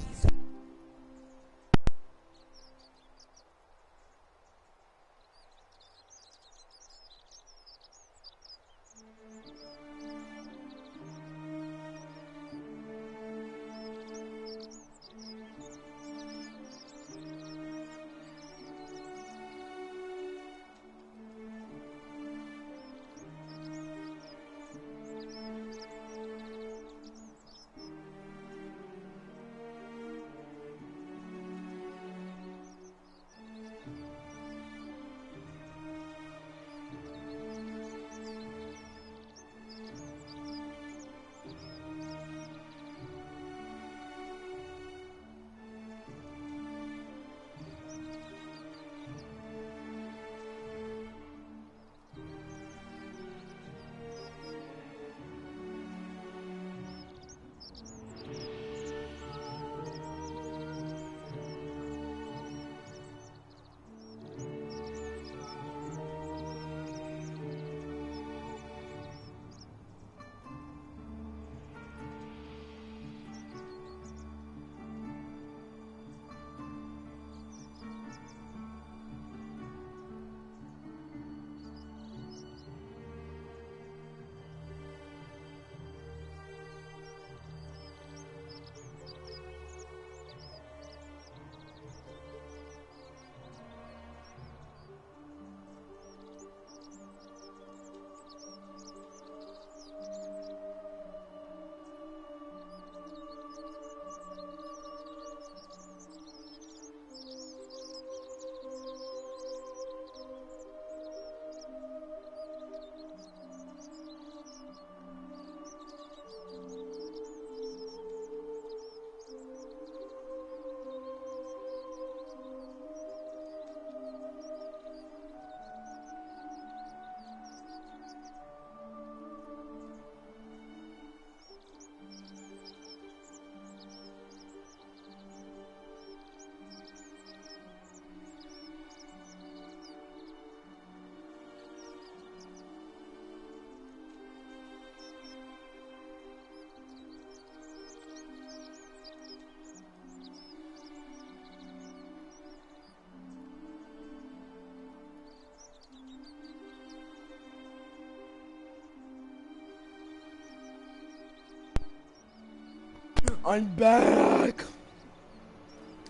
I'm back!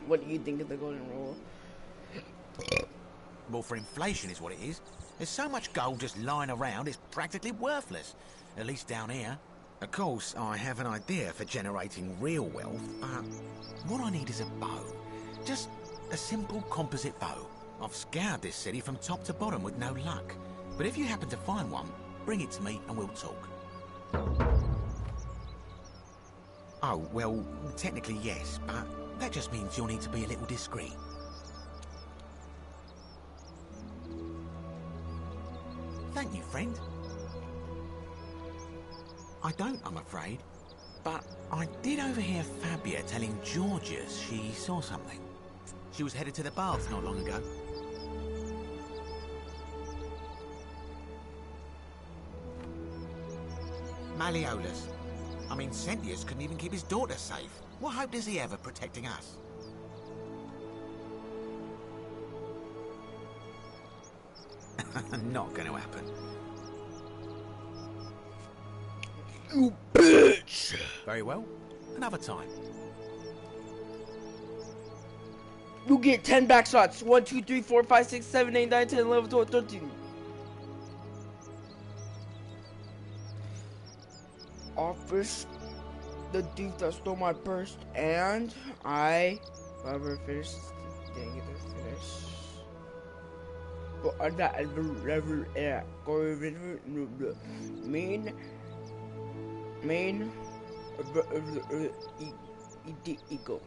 What do you think of the golden rule? Well, for inflation is what it is. There's so much gold just lying around, it's practically worthless. At least down here. Of course, I have an idea for generating real wealth, but what I need is a bow. Just a simple composite bow. I've scoured this city from top to bottom with no luck. But if you happen to find one, bring it to me and we'll talk. Oh, well, technically yes, but that just means you'll need to be a little discreet. Thank you, friend. I don't, I'm afraid. But I did overhear Fabia telling Georgius she saw something. She was headed to the baths not long ago. Malleolus. I mean, Sentius couldn't even keep his daughter safe. What hope does he have of protecting us? Not gonna happen. You bitch! Very well. Another time. You get 10 back shots. 1, 2, 3, 4, 5, 6, 7, 8, 9, 10, 11, 12, 13. Office the thief that stole my purse, and I never finished. Didn't get to finish. But on that level, main ego.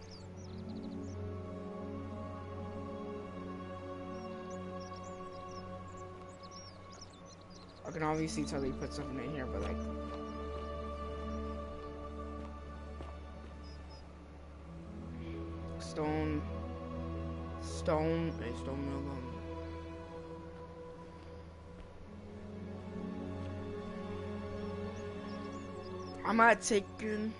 I can obviously tell they put something in here, but like. Stone mill. I might take in.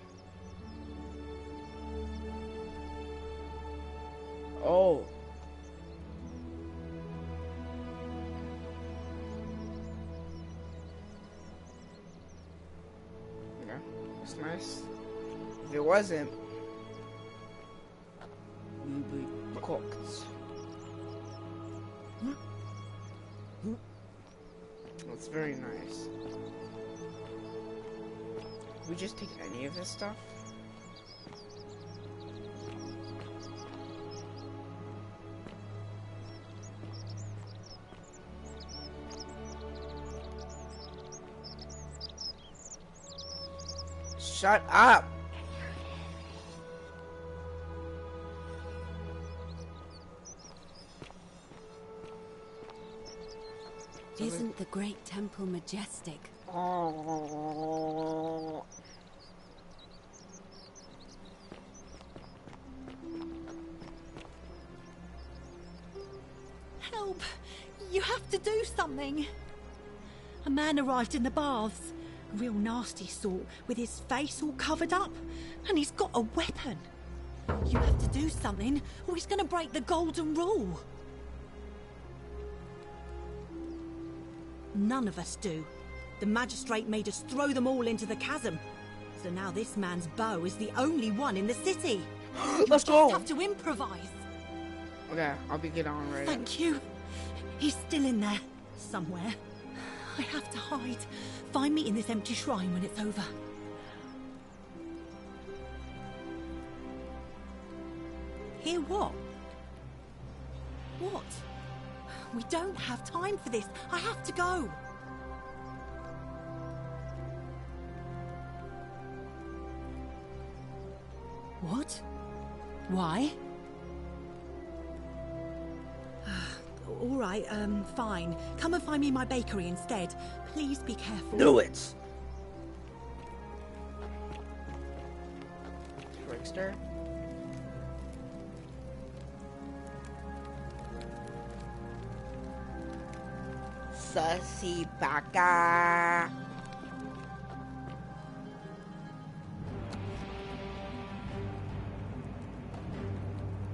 Oh. Okay, that's nice. If it wasn't, we'd be cooked. That's very nice. We just take any of this stuff? Shut up! Isn't the great temple majestic? Oh. Help! You have to do something. A man arrived in the baths. A real nasty sort, with his face all covered up. And he's got a weapon. You have to do something, or he's gonna break the golden rule. None of us do. The magistrate made us throw them all into the chasm. So now this man's bow is the only one in the city. Let's go! You just have to improvise. Okay, I'll be getting on right. Thank you. He's still in there, somewhere. I have to hide. Find me in this empty shrine when it's over. Hear what? What? We don't have time for this. I have to go. What? Why? All right, fine. Come and find me in my bakery instead. Please be careful. Do it! Trickster. Sussy baka.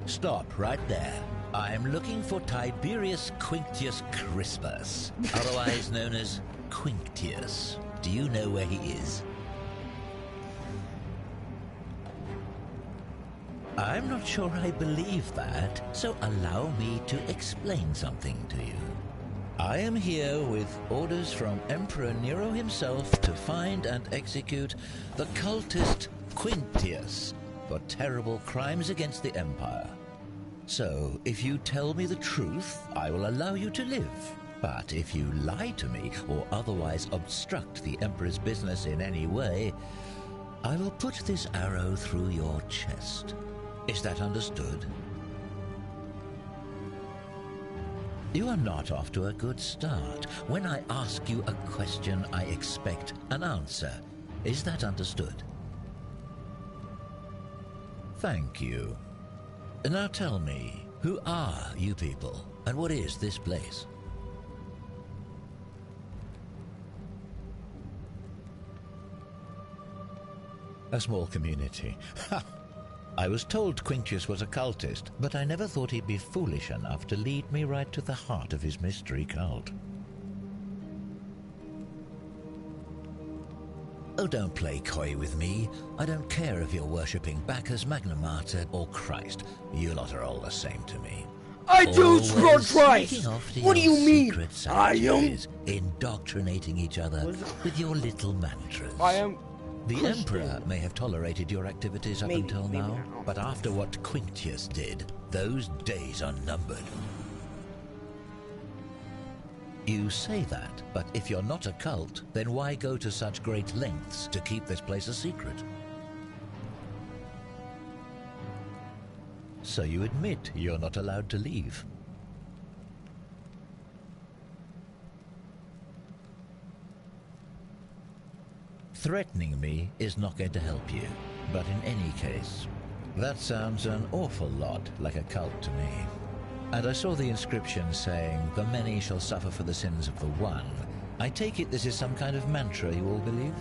Stop right there. I'm looking for Tiberius Quinctius Crispus, otherwise known as Quinctius. Do you know where he is? I'm not sure I believe that, so allow me to explain something to you. I am here with orders from Emperor Nero himself to find and execute the cultist Quintius for terrible crimes against the Empire. So, if you tell me the truth, I will allow you to live. But if you lie to me or otherwise obstruct the Emperor's business in any way, I will put this arrow through your chest. Is that understood? You are not off to a good start. When I ask you a question, I expect an answer. Is that understood? Thank you. Now tell me, who are you people, and what is this place? A small community. Ha! I was told Quintius was a cultist, but I never thought he'd be foolish enough to lead me right to the heart of his mystery cult. Oh, don't play coy with me. I don't care if you're worshipping Bacchus, Magna Mater, or Christ. You lot are all the same to me. I do spread Christ! What do you mean? I am indoctrinating each other with your little mantras. I am The Christian. Emperor may have tolerated your activities up until now, but after what Quintius did, those days are numbered. You say that, but if you're not a cult, then why go to such great lengths to keep this place a secret? So you admit you're not allowed to leave. Threatening me is not going to help you, but in any case, that sounds an awful lot like a cult to me. And I saw the inscription saying, "The many shall suffer for the sins of the one." I take it this is some kind of mantra you all believe?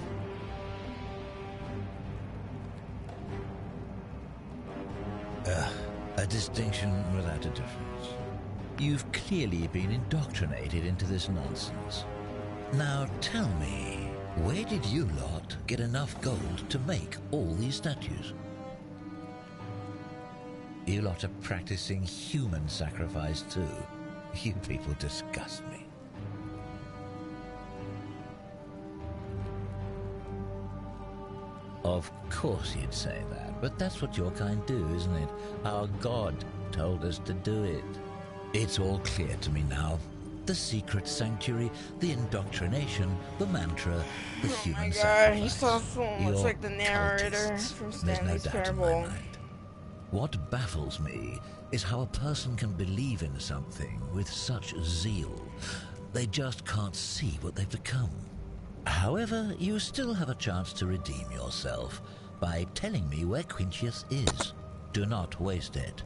A distinction without a difference. You've clearly been indoctrinated into this nonsense. Now tell me, where did you lot get enough gold to make all these statues? You lot are practicing human sacrifice too. You people disgust me. Of course you'd say that, but that's what your kind do, isn't it? Our God told us to do it. It's all clear to me now. The secret sanctuary, the indoctrination, the mantra, the human sacrifice. He sounds so much You're like the narrator cultists. from There's no Stanley's doubt in my Parable. mind. What baffles me is how a person can believe in something with such zeal. They just can't see what they've become. However, you still have a chance to redeem yourself by telling me where Quintius is. Do not waste it.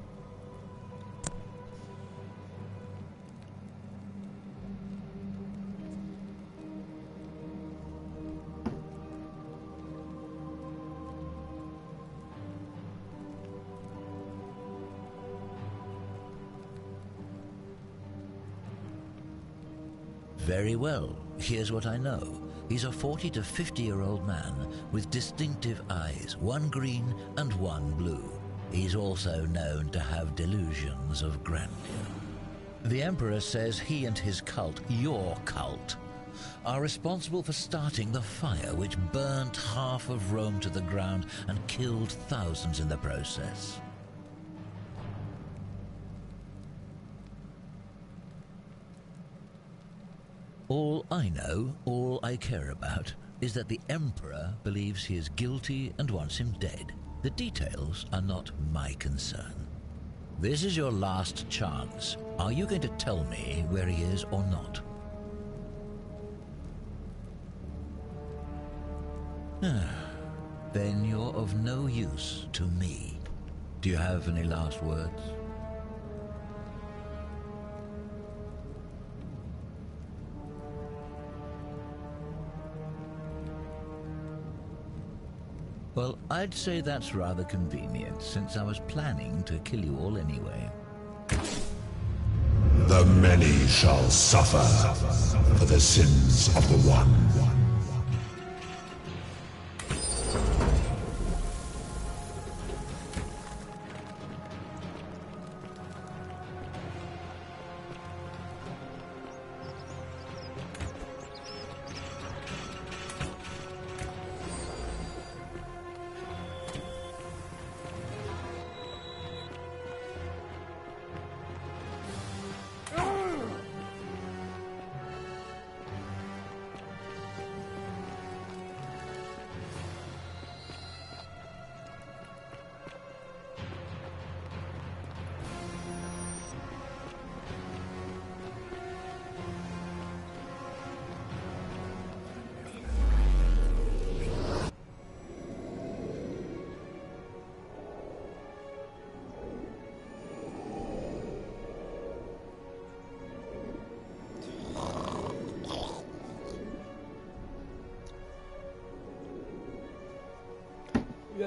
Very well. Here's what I know. He's a 40 to 50-year-old man with distinctive eyes, one green and one blue. He's also known to have delusions of grandeur. The Emperor says he and his cult, your cult, are responsible for starting the fire which burnt half of Rome to the ground and killed thousands in the process. All I know, all I care about, is that the Emperor believes he is guilty and wants him dead. The details are not my concern. This is your last chance. Are you going to tell me where he is or not? Then you're of no use to me. Do you have any last words? Well, I'd say that's rather convenient, since I was planning to kill you all anyway. The many shall suffer for the sins of the one.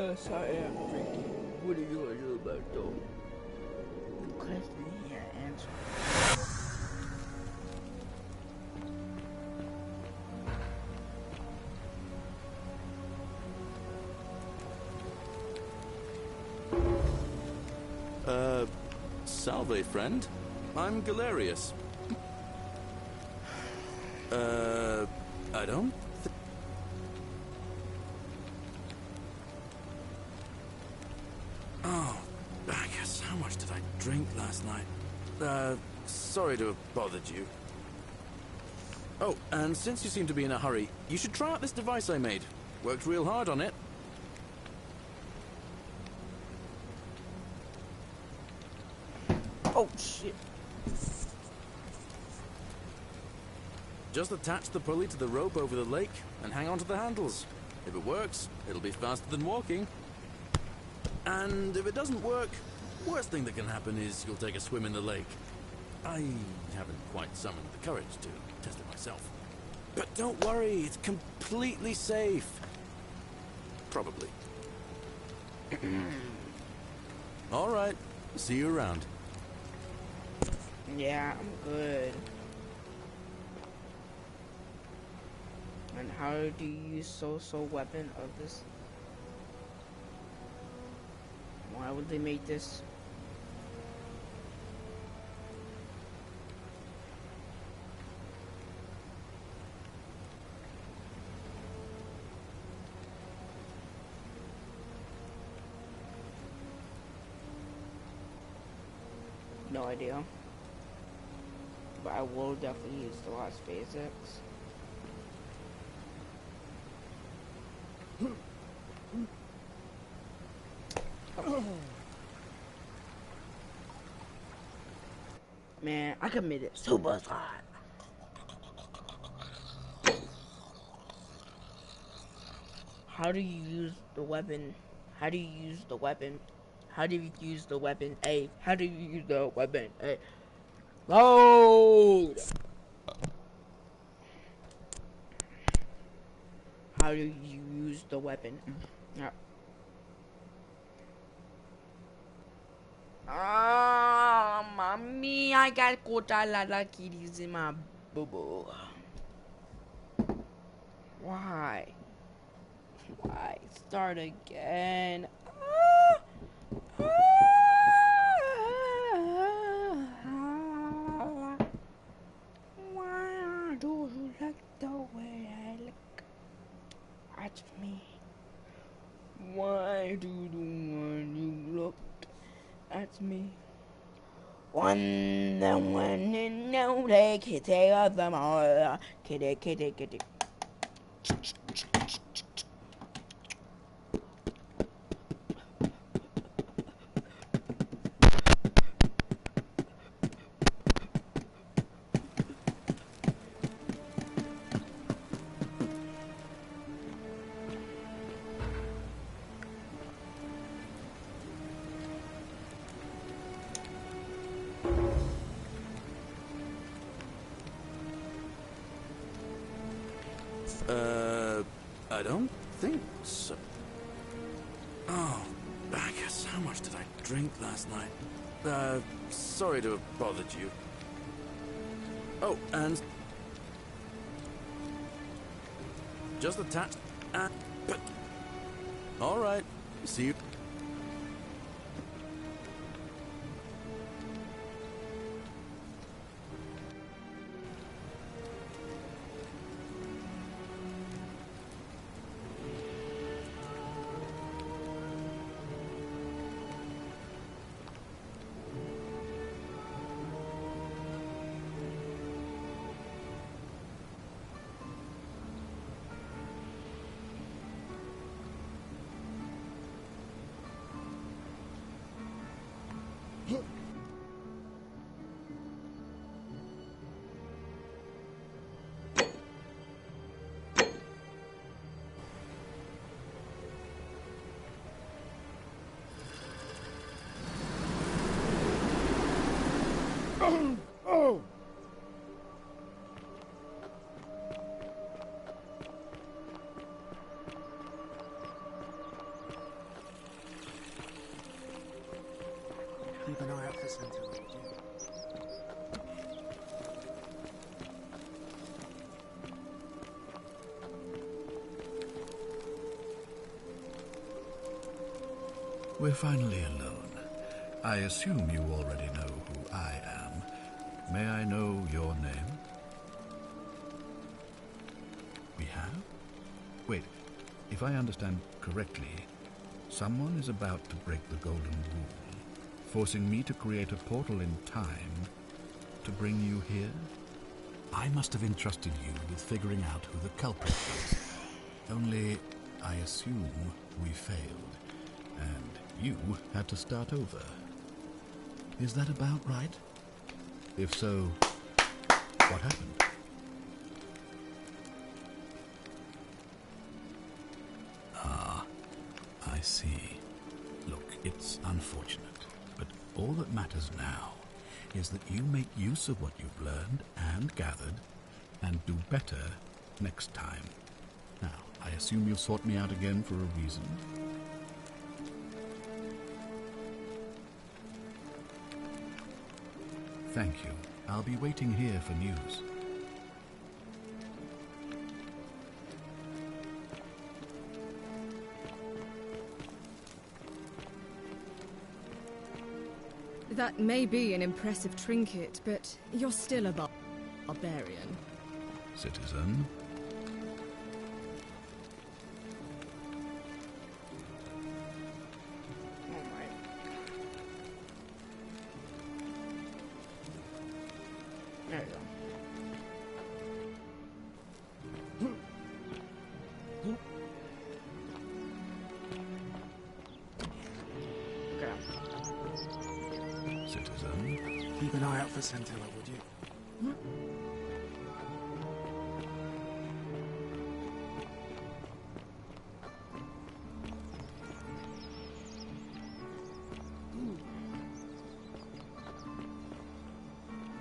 Yes, I am, Frankie. What are you gonna do about it, though? The question here, answer. Salve, friend. I'm Galerius. I don't Oh, Bacchus, how much did I drink last night? Sorry to have bothered you. Oh, and since you seem to be in a hurry, you should try out this device I made. Worked real hard on it. Oh, shit. Just attach the pulley to the rope over the lake and hang on to the handles. If it works, it'll be faster than walking. And if it doesn't work, worst thing that can happen is you'll take a swim in the lake. I haven't quite summoned the courage to test it myself. But don't worry, it's completely safe. Probably. All right, see you around. Yeah, I'm good. And how do you use so weapon of this? Why would they make this? No idea. But I will definitely use the last physics. Man, I committed suicide. How do you use the weapon? How do you use the weapon? How do you use the weapon A? How do you use the weapon A? Load! How do you use the weapon? Mommy, I got Kota kitties in my boo-boo. Why? Why? Start again. Why do you like the way I look at me? Why do you look at me? When in no day, kitty of them all, kitty, kitty, kitty. I don't think so. Oh, Bacchus, how much did I drink last night? Sorry to have bothered you. Oh, and just attach and but all right, see you. Oh! We're finally alone. I assume you already know who I am. May I know your name? We have? Wait, if I understand correctly, someone is about to break the Golden Rule, forcing me to create a portal in time to bring you here? I must have entrusted you with figuring out who the culprit is. Only, I assume we failed, and you had to start over. Is that about right? If so, what happened? Ah, I see. Look, it's unfortunate, but all that matters now is that you make use of what you've learned and gathered, and do better next time. Now, I assume you'll sort me out again for a reason. Thank you. I'll be waiting here for news. That may be an impressive trinket, but you're still a barbarian. Citizen. There you go. Citizen. Keep an eye out for Scintilla, would you?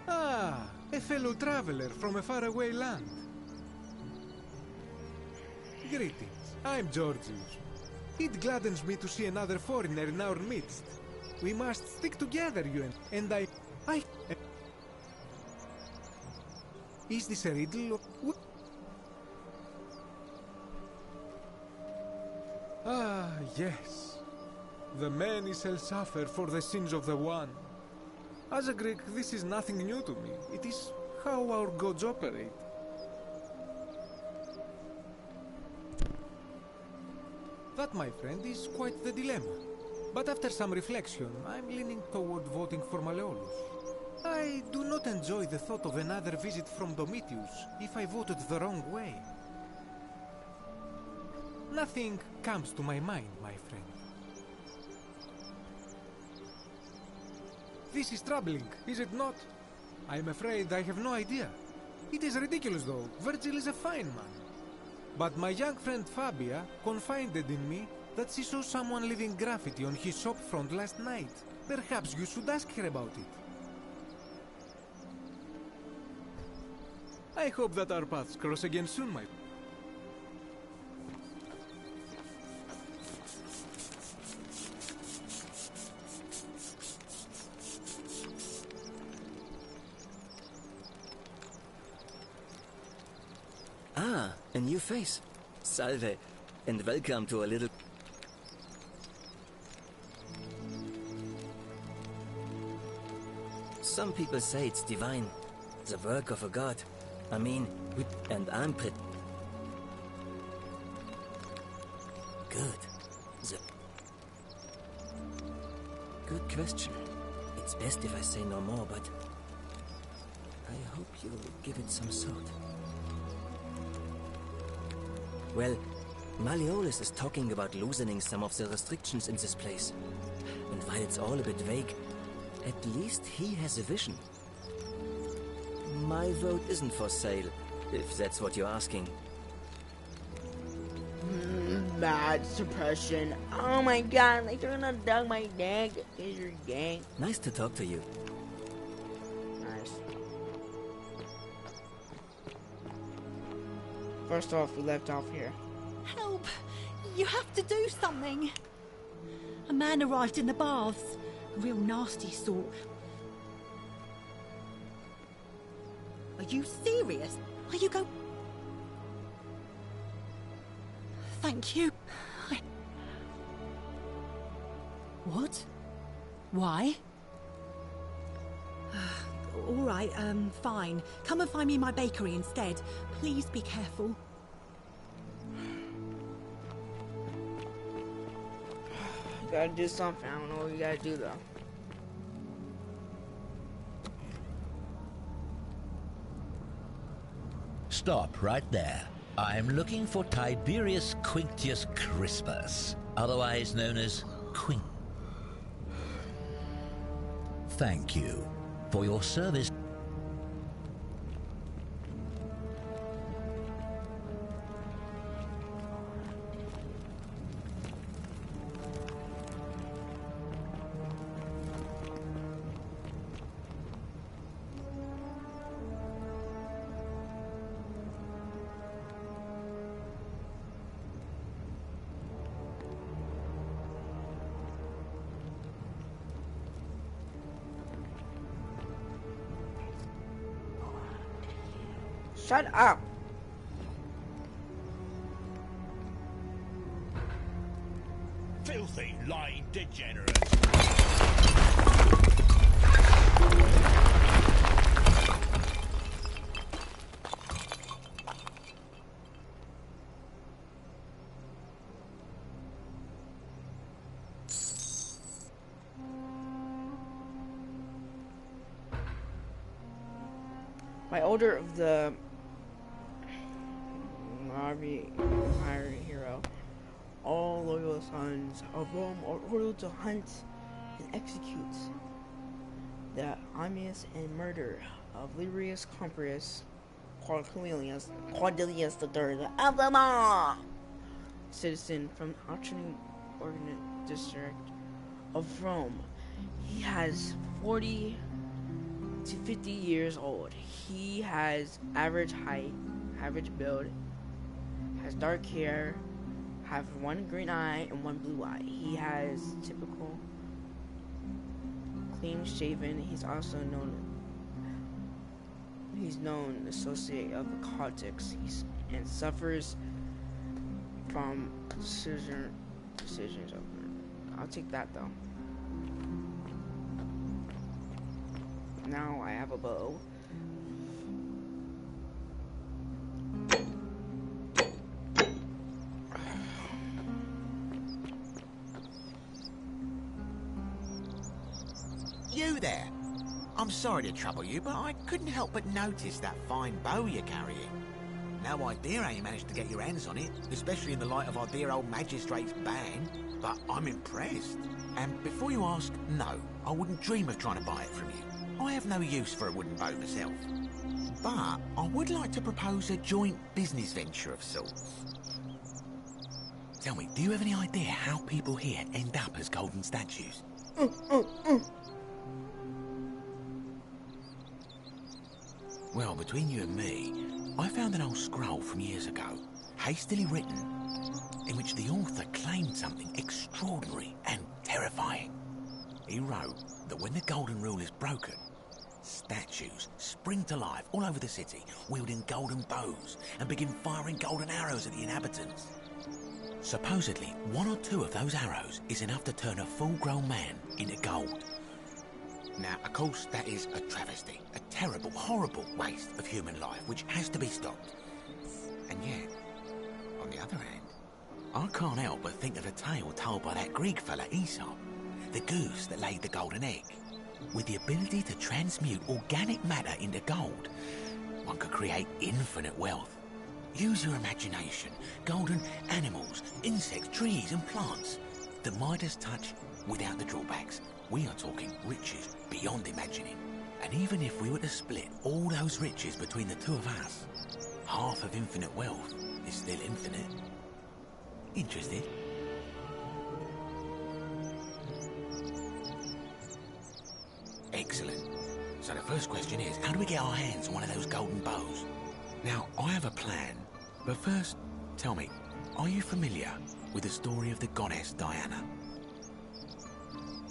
Ah, a fellow traveler from a faraway land. Greetings, I'm Georgius. It gladdens me to see another foreigner in our midst. We must stick together, you and I... Is this a riddle or... Ah, yes. The many shall suffer for the sins of the one. As a Greek, this is nothing new to me. It is how our gods operate. That, my friend, is quite the dilemma. But after some reflection, I'm leaning toward voting for Malleolus. I do not enjoy the thought of another visit from Domitius if I voted the wrong way. Nothing comes to my mind, my friend. This is troubling, is it not? I'm afraid I have no idea. It is ridiculous, though. Virgil is a fine man. But my young friend Fabia confided in me that she saw someone leaving graffiti on his shop front last night. Perhaps you should ask her about it. I hope that our paths cross again soon, my... Ah, a new face. Salve, and welcome to a little... Some people say it's divine, the work of a god. I mean, and I'm pretty... Good. Good question. It's best if I say no more, but... I hope you'll give it some thought. Well, Malleolus is talking about loosening some of the restrictions in this place. And while it's all a bit vague, at least he has a vision. My vote isn't for sale, if that's what you're asking. Bad suppression. Oh my god, like they're gonna dug my neck. Is your gang? Nice to talk to you. Nice. First off, we left off here. Help! You have to do something! A man arrived in the baths. A real nasty sort. Are you serious? Are you go... Thank you. What? Why? All right, fine. Come and find me in my bakery instead. Please be careful. You gotta do something. I don't know what you gotta do though. Stop right there. I'm looking for Tiberius Quinctius Crispus, otherwise known as Quink. Thank you for your service. Shut up. Filthy, lying degenerate. My order of the Empire hero. All loyal sons of Rome are ordered to hunt and execute the heinous and murder of Liberius Comprius Quadilius III of them all, citizen from Autronian district of Rome. He has 40 to 50 years old. He has average height, average build, has dark hair, have one green eye and one blue eye. He has typical clean shaven. He's also known associate of the cultics. And suffers from decisions over. I'll take that though. Now I have a bow. You there! I'm sorry to trouble you, but I couldn't help but notice that fine bow you're carrying. No idea how you managed to get your hands on it, especially in the light of our dear old magistrate's ban, but I'm impressed. And before you ask, no, I wouldn't dream of trying to buy it from you. I have no use for a wooden bow myself. But I would like to propose a joint business venture of sorts. Tell me, do you have any idea how people here end up as golden statues? Well, between you and me, I found an old scroll from years ago, hastily written, in which the author claimed something extraordinary and terrifying. He wrote that when the golden rule is broken, statues spring to life all over the city, wielding golden bows, and begin firing golden arrows at the inhabitants. Supposedly, one or two of those arrows is enough to turn a full-grown man into gold. Now, of course, that is a travesty, a terrible, horrible waste of human life, which has to be stopped. And yet, on the other hand, I can't help but think of a tale told by that Greek fella Aesop, the goose that laid the golden egg. With the ability to transmute organic matter into gold, one could create infinite wealth. Use your imagination. Golden animals, insects, trees and plants. The Midas touch without the drawbacks. We are talking riches beyond imagining. And even if we were to split all those riches between the two of us, half of infinite wealth is still infinite. Interested? Excellent. So the first question is, how do we get our hands on one of those golden bows? Now, I have a plan, but first, tell me, are you familiar with the story of the goddess Diana?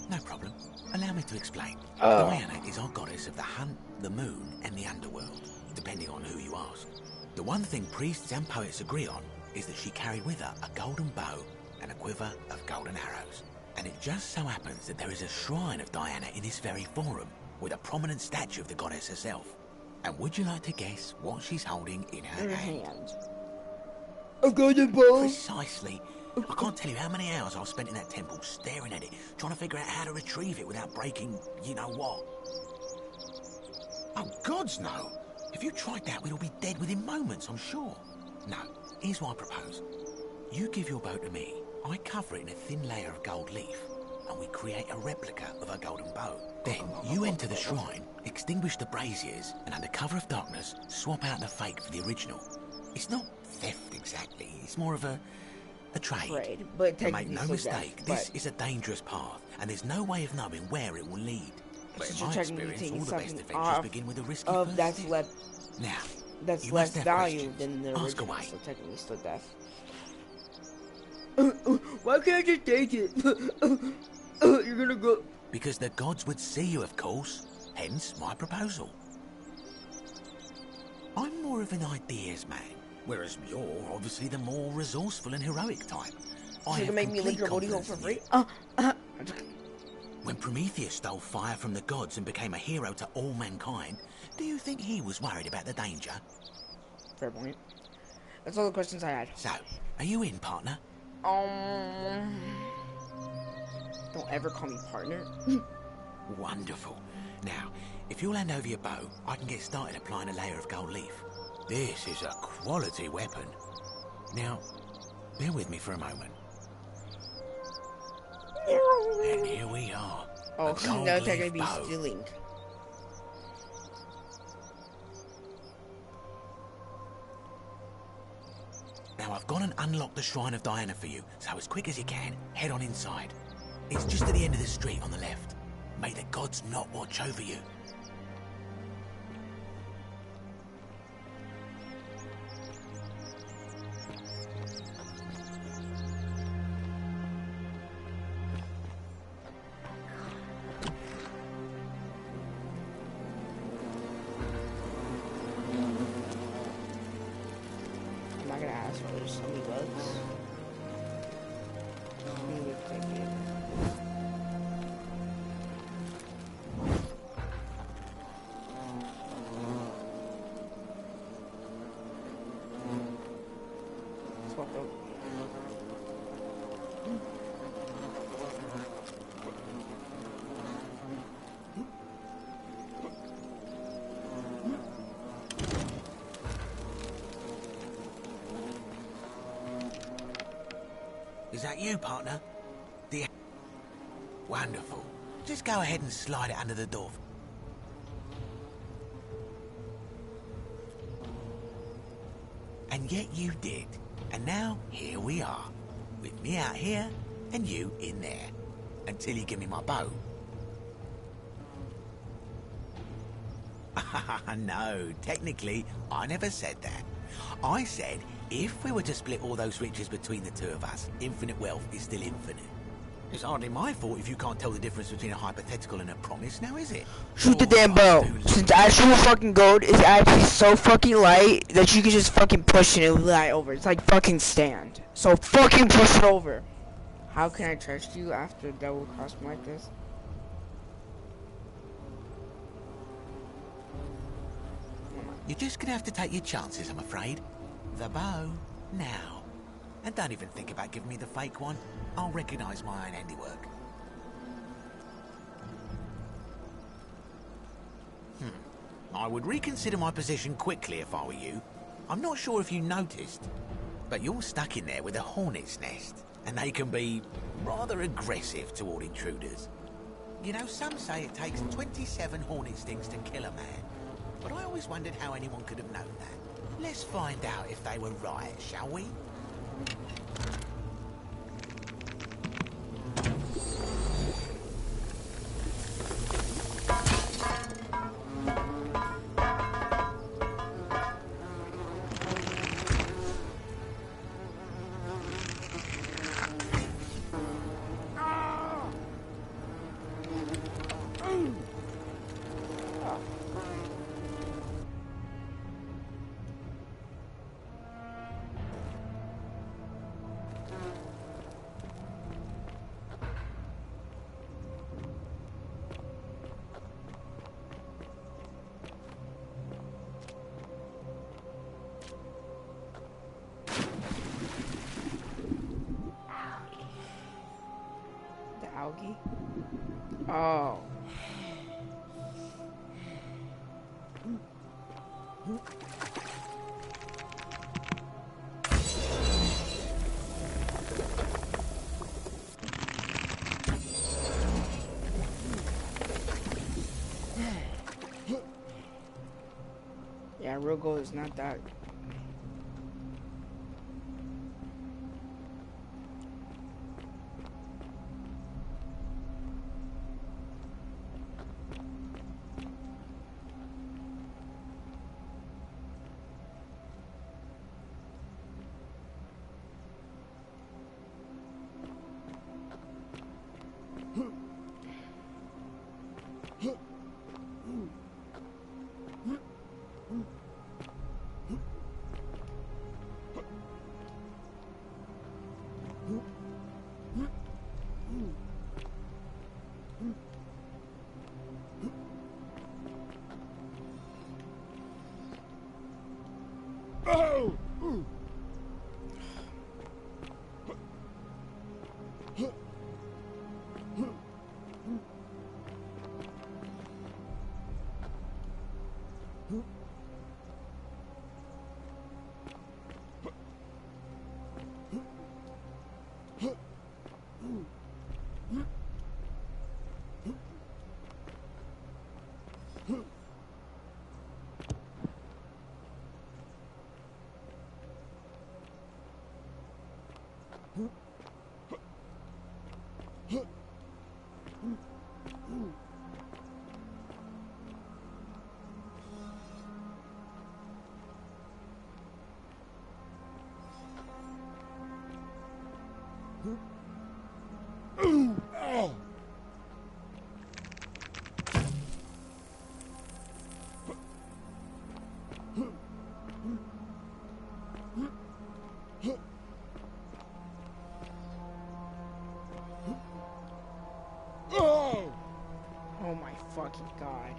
No problem. Allow me to explain. Diana is our goddess of the hunt, the moon, and the underworld, depending on who you ask. The one thing priests and poets agree on is that she carried with her a golden bow and a quiver of golden arrows. And it just so happens that there is a shrine of Diana in this very forum, with a prominent statue of the goddess herself. And would you like to guess what she's holding in her hand? A golden ball. Precisely. I can't tell you how many hours I've spent in that temple staring at it, trying to figure out how to retrieve it without breaking you-know-what. Oh, gods, no. If you tried that, we'd all be dead within moments, I'm sure. No, here's what I propose. You give your bow to me, I cover it in a thin layer of gold leaf, and we create a replica of her golden bow. Then, you enter the shrine, extinguish the braziers, and under cover of darkness, swap out the fake for the original. It's not theft exactly, it's more of a trade. But make no mistake, this is a dangerous path, and there's no way of knowing where it will lead. But in my experience, all the best adventures begin with a risky first that's step. Now, that's you less must have value questions. than the Ask original, away. so technically still death. Why can't I just take it? You're gonna go. Because the gods would see you, of course. Hence my proposal. I'm more of an ideas man, whereas you're obviously the more resourceful and heroic type. So you can make me lick your booty hole for free? When Prometheus stole fire from the gods and became a hero to all mankind, do you think he was worried about the danger? Fair point. That's all the questions I had. So, are you in, partner? Don't ever call me partner. Wonderful. Now, if you'll hand over your bow, I can get started applying a layer of gold leaf. This is a quality weapon. Now, bear with me for a moment. And here we are. Oh, a gold no, leaf technically bow. stealing. Now I've gone and unlocked the Shrine of Diana for you, so as quick as you can, head on inside. It's just at the end of the street on the left. May the gods not watch over you. I'm not gonna ask for there's so many bugs. Swap out. Is that you, partner? Wonderful. Just go ahead and slide it under the door. And yet you did. And now, here we are. With me out here, and you in there. Until you give me my bow. No, technically, I never said that. I said, if we were to split all those riches between the two of us, infinite wealth is still infinite. It's hardly my fault if you can't tell the difference between a hypothetical and a promise, now is it? Shoot the damn bow. Since actual fucking gold is actually so fucking light that you can just fucking push it and fly over. It's like fucking stand. So fucking push it over. How can I trust you after a double cross me like this? You're just gonna have to take your chances, I'm afraid. The bow, now. And don't even think about giving me the fake one. I'll recognize my own handiwork. I would reconsider my position quickly if I were you. I'm not sure if you noticed, but you're stuck in there with a hornet's nest, and they can be rather aggressive toward intruders. You know, some say it takes 27 hornet stings to kill a man, but I always wondered how anyone could have known that. Let's find out if they were right, shall we? algae? Oh. Yeah, real gold is not that. Oh my fucking god.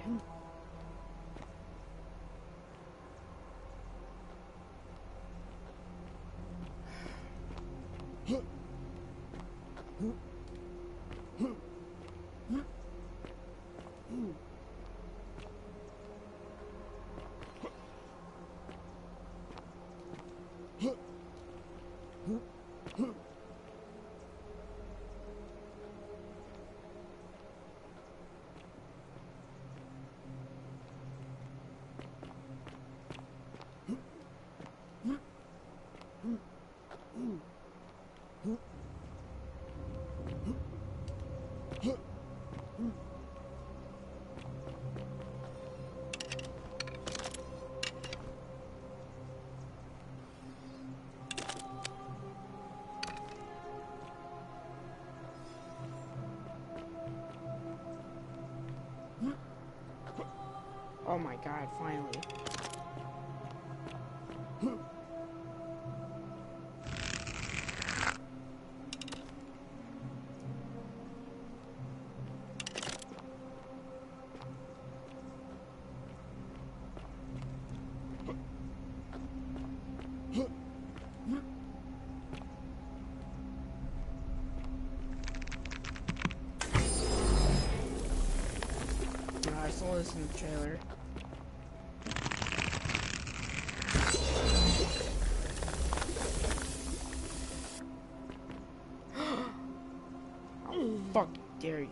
Oh my god, finally. I saw this in the trailer. How fucking dare you?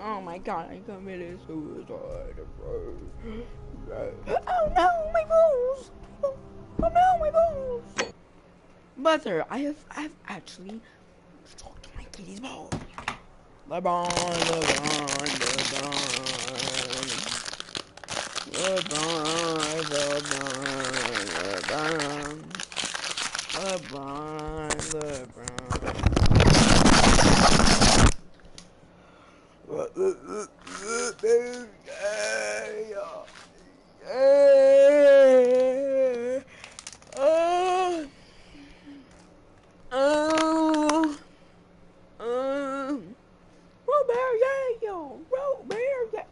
Oh my god, I committed suicide. Oh no, my balls! Oh no, my balls! Mother, I have actually stroked my kitty's balls. LeBron, LeBron, LeBron. LeBron, LeBron, Robert, yeah, yo, Robert, yeah.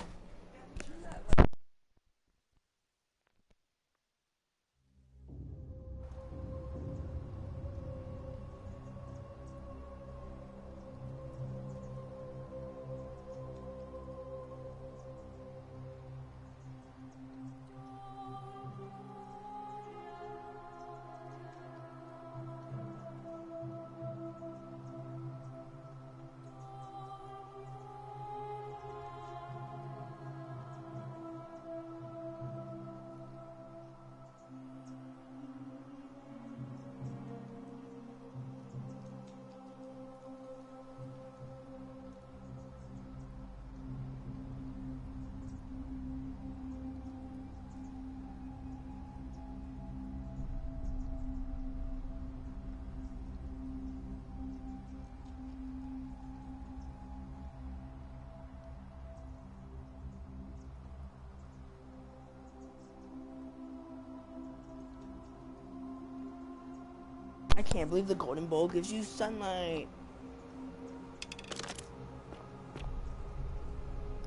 Can't believe the golden bowl gives you sunlight.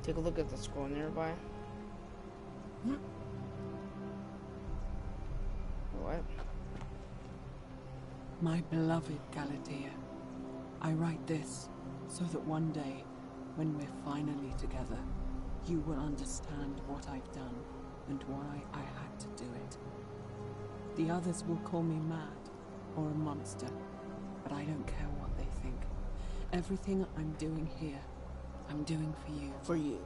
Take a look at the scroll nearby. What? My beloved Galatea, I write this so that one day, when we're finally together, you will understand what I've done and why I had to do it. The others will call me mad or a monster, but I don't care what they think. Everything I'm doing here, I'm doing for you. For you.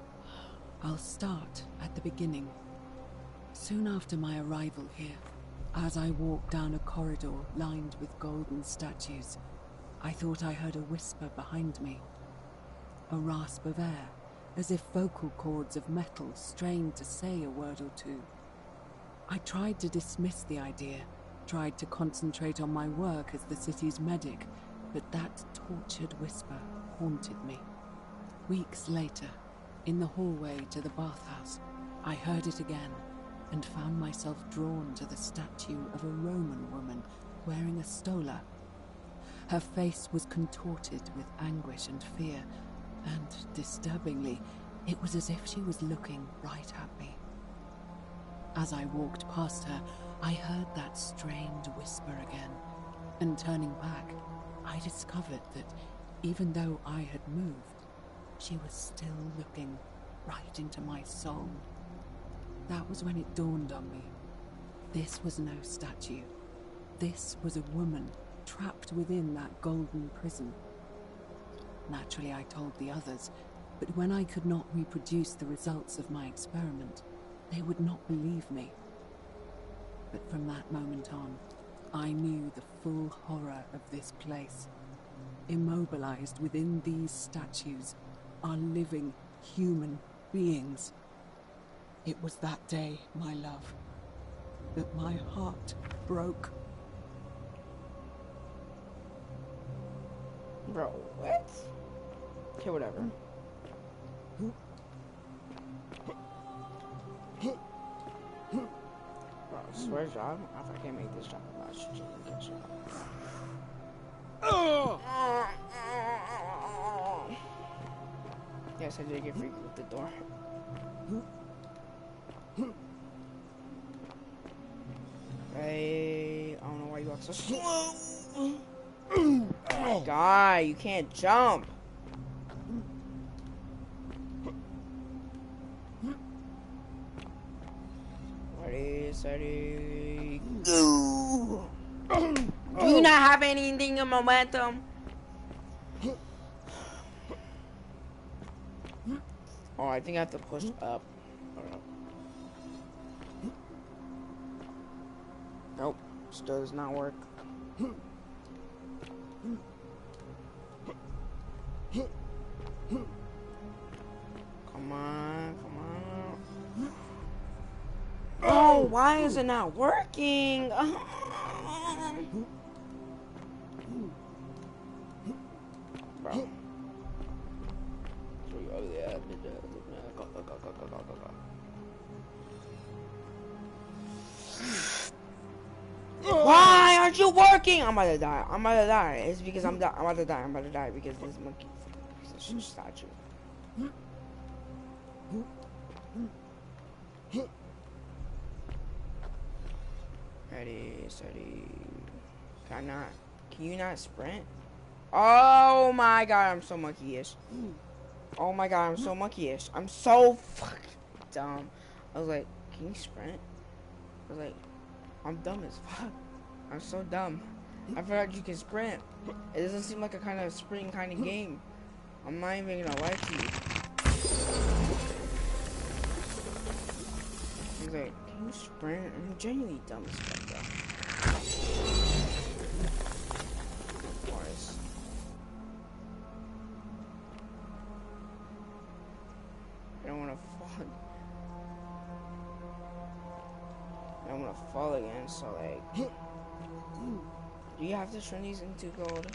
I'll start at the beginning. Soon after my arrival here, as I walked down a corridor lined with golden statues, I thought I heard a whisper behind me. A rasp of air, as if vocal cords of metal strained to say a word or two. I tried to dismiss the idea, tried to concentrate on my work as the city's medic, but that tortured whisper haunted me. Weeks later, in the hallway to the bathhouse, I heard it again and found myself drawn to the statue of a Roman woman wearing a stola. Her face was contorted with anguish and fear, and, disturbingly, it was as if she was looking right at me. As I walked past her, I heard that strained whisper again, and turning back, I discovered that, even though I had moved, she was still looking right into my soul. That was when it dawned on me. This was no statue. This was a woman trapped within that golden prison. Naturally, I told the others, but when I could not reproduce the results of my experiment, they would not believe me. But from that moment on, I knew the full horror of this place. Immobilized within these statues are living human beings. It was that day, my love, that my heart broke. Bro, what? Okay, whatever. Bro, I swear to God, if I can't make this jump, I should just Yes, I did get freaked with the door. Hey, I don't know why you walk so slow. Guy, you can't jump. Ready, steady, go. Do you not have anything in momentum? Oh, I think I have to push up. Nope, still does not work. Come on, come on. Oh, why is it not working? Bro. Why aren't you working? I'm about to die. I'm about to die. It's because I'm about to die. I'm about to die because this monkey is a statue. Ready, steady. Can you not sprint? Oh my god, I'm so monkey-ish. Oh my god, I'm so monkey-ish. I'm so fucking dumb. I was like, can you sprint? I was like, I'm dumb as fuck. I'm so dumb. I forgot you can sprint. It doesn't seem like a kind of sprinting kind of game. I'm not even gonna lie to you. I was like, can you sprint? I'm genuinely dumb as fuck, though. Of course. I don't want to fall. I don't want to fall again, so like... Do you have to turn these into gold?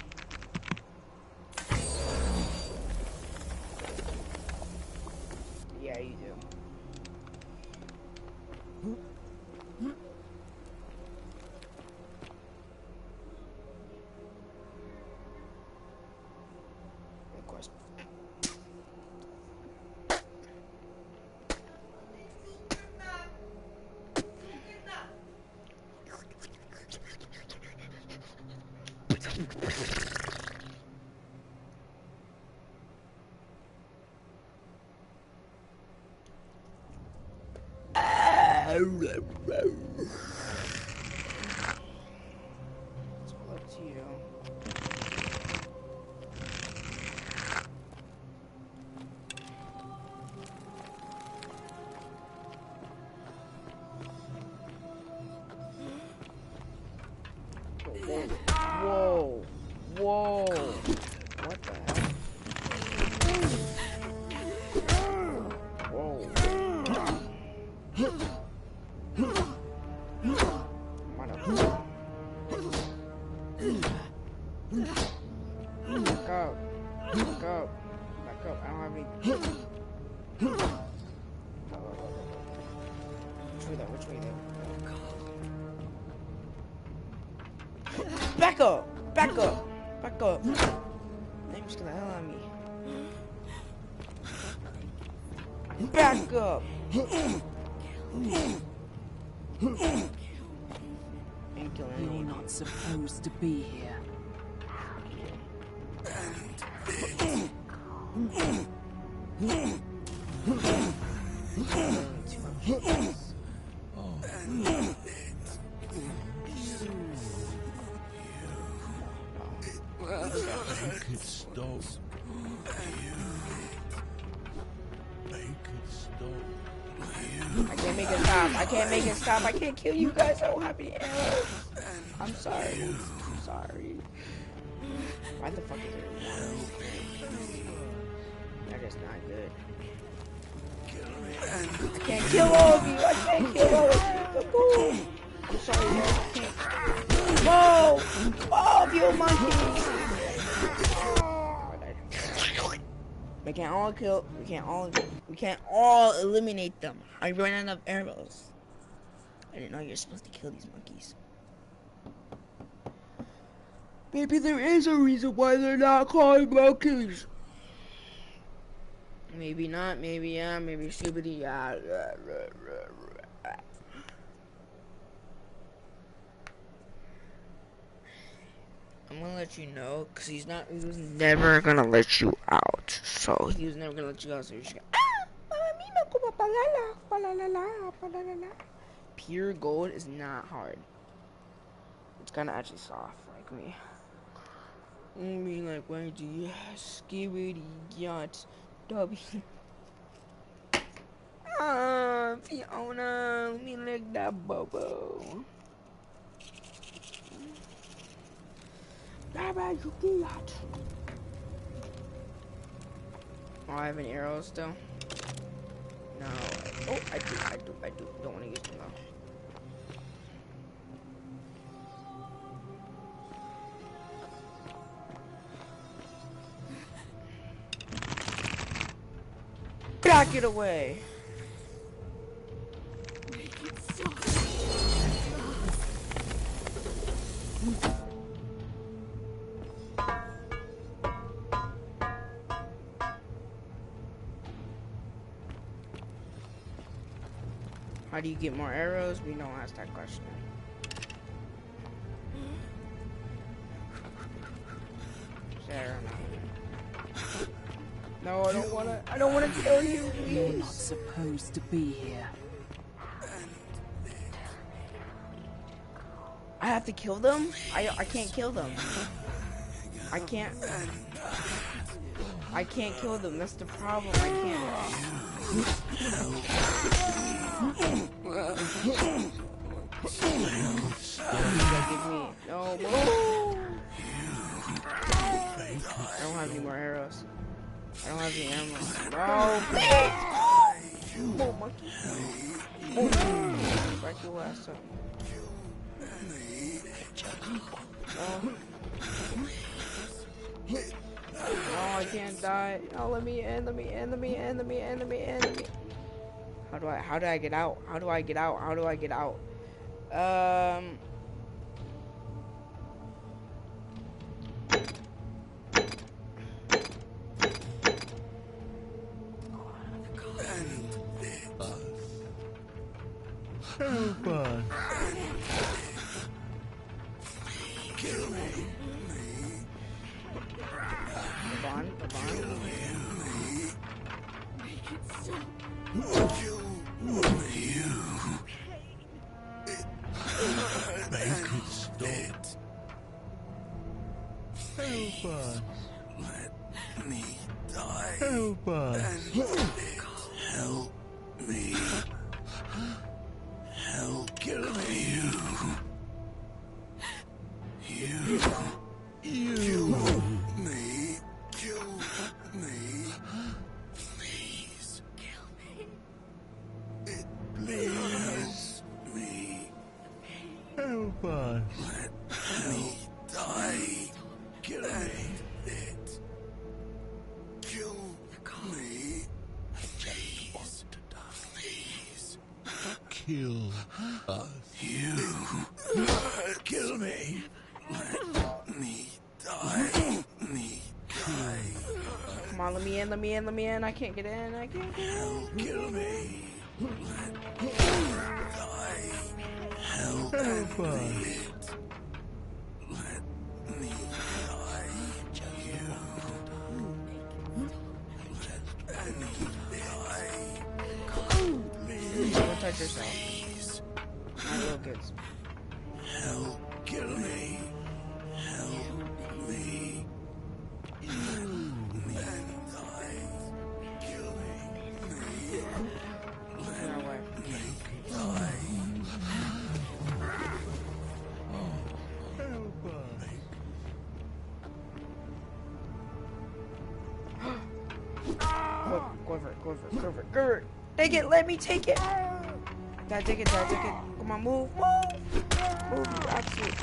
Yeah, you do. all up to you. Whoa. Whoa. What the hell? Whoa. Back up. Back up. Back up. I don't have any. Which way though? Which way though? Back up! Back up! Back up! They're just gonna hell on me. Back up! Ain't killing anyone. You're not supposed to be here. Make it stop. Make it stop. I can't make it stop. I can't make it stop. I can't kill you guys. I don't have any arrows. I'm sorry. I'm sorry. Why the fuck is there one? That is not good. I can't kill all of you. I can't kill all of you. I'm sorry, guys. I can't. Whoa! Whoa, you monkeys! We can't all kill. We can't all eliminate them. I ran out of arrows. I didn't know you're supposed to kill these monkeys. Maybe there is a reason why they're not called monkeys. Maybe not. Maybe yeah. Maybe shibbity yeah. I'm gonna let you know, cause he was never gonna let you out. So he was never gonna let you out. So you're just gonna, pure gold is not hard. It's kind of actually soft, like me. I mean, like, why do you skibidi yacht W? Fiona, let me lick that bobo. Oh, I have an arrow still? No. Oh, I do. Don't want to use them though. Back it away. How do you get more arrows? We don't ask that question. Sarah, no, I don't wanna kill you, please. You're not supposed to be here. I have to kill them? I can't kill them. I can't kill them, that's the problem. I can't. No, I don't have any more arrows. I don't have any ammo. No, oh, monkey. Oh, back your ass up. No, I can't die. No, let me in. How do I get out? How do I get out? Help us. Help us. Let me die. Help us. Help me. Help Kill me. You. Kill me. Kill me. Please. Kill me. It bleeds me. Help us. Let me die. Kill me. It. Kill me. Please. Please. Kill us. You. Kill me. Let me die. Me die. Come on, let me in, let me in, let me in. I can't get in, I can't get in. Kill me. Let me die. Help us. Let me die. You. Let me die. Please. Don't touch yourself. My little kids. Help. Kill me. Help me. Let me die. Kill me. Let No way. me die. Help us. Go for it, go for it, go for it, go for it. Take it, let me take it. Dad, take it, Dad, take it. Come on, move, move. Move, you absolute.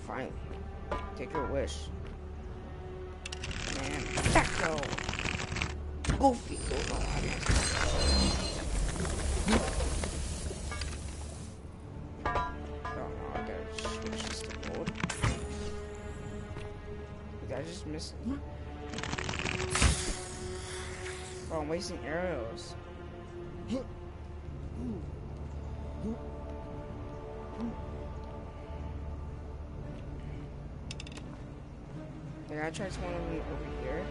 Finally. Take your wish. Man, Echo. Goofy. Oh, no, I missed. I gotta switch this to mode. Did I just miss it? Oh, I'm wasting arrows. Did I try one of them over here?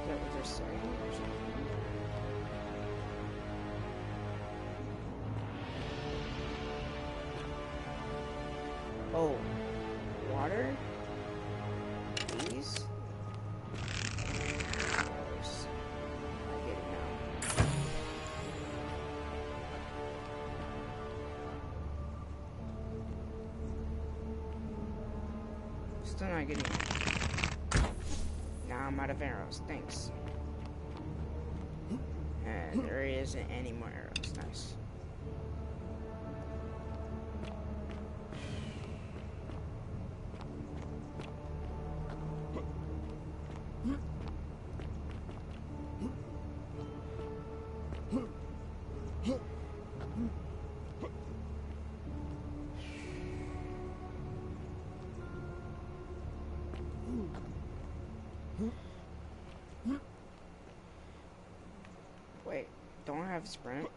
Is that what they're saying? Or something? Oh, water? Please? Arrows. I get it now. Still not getting it. Now I'm out of arrows. Thanks. And there isn't any more arrows. Nice. Wait, don't I have sprint?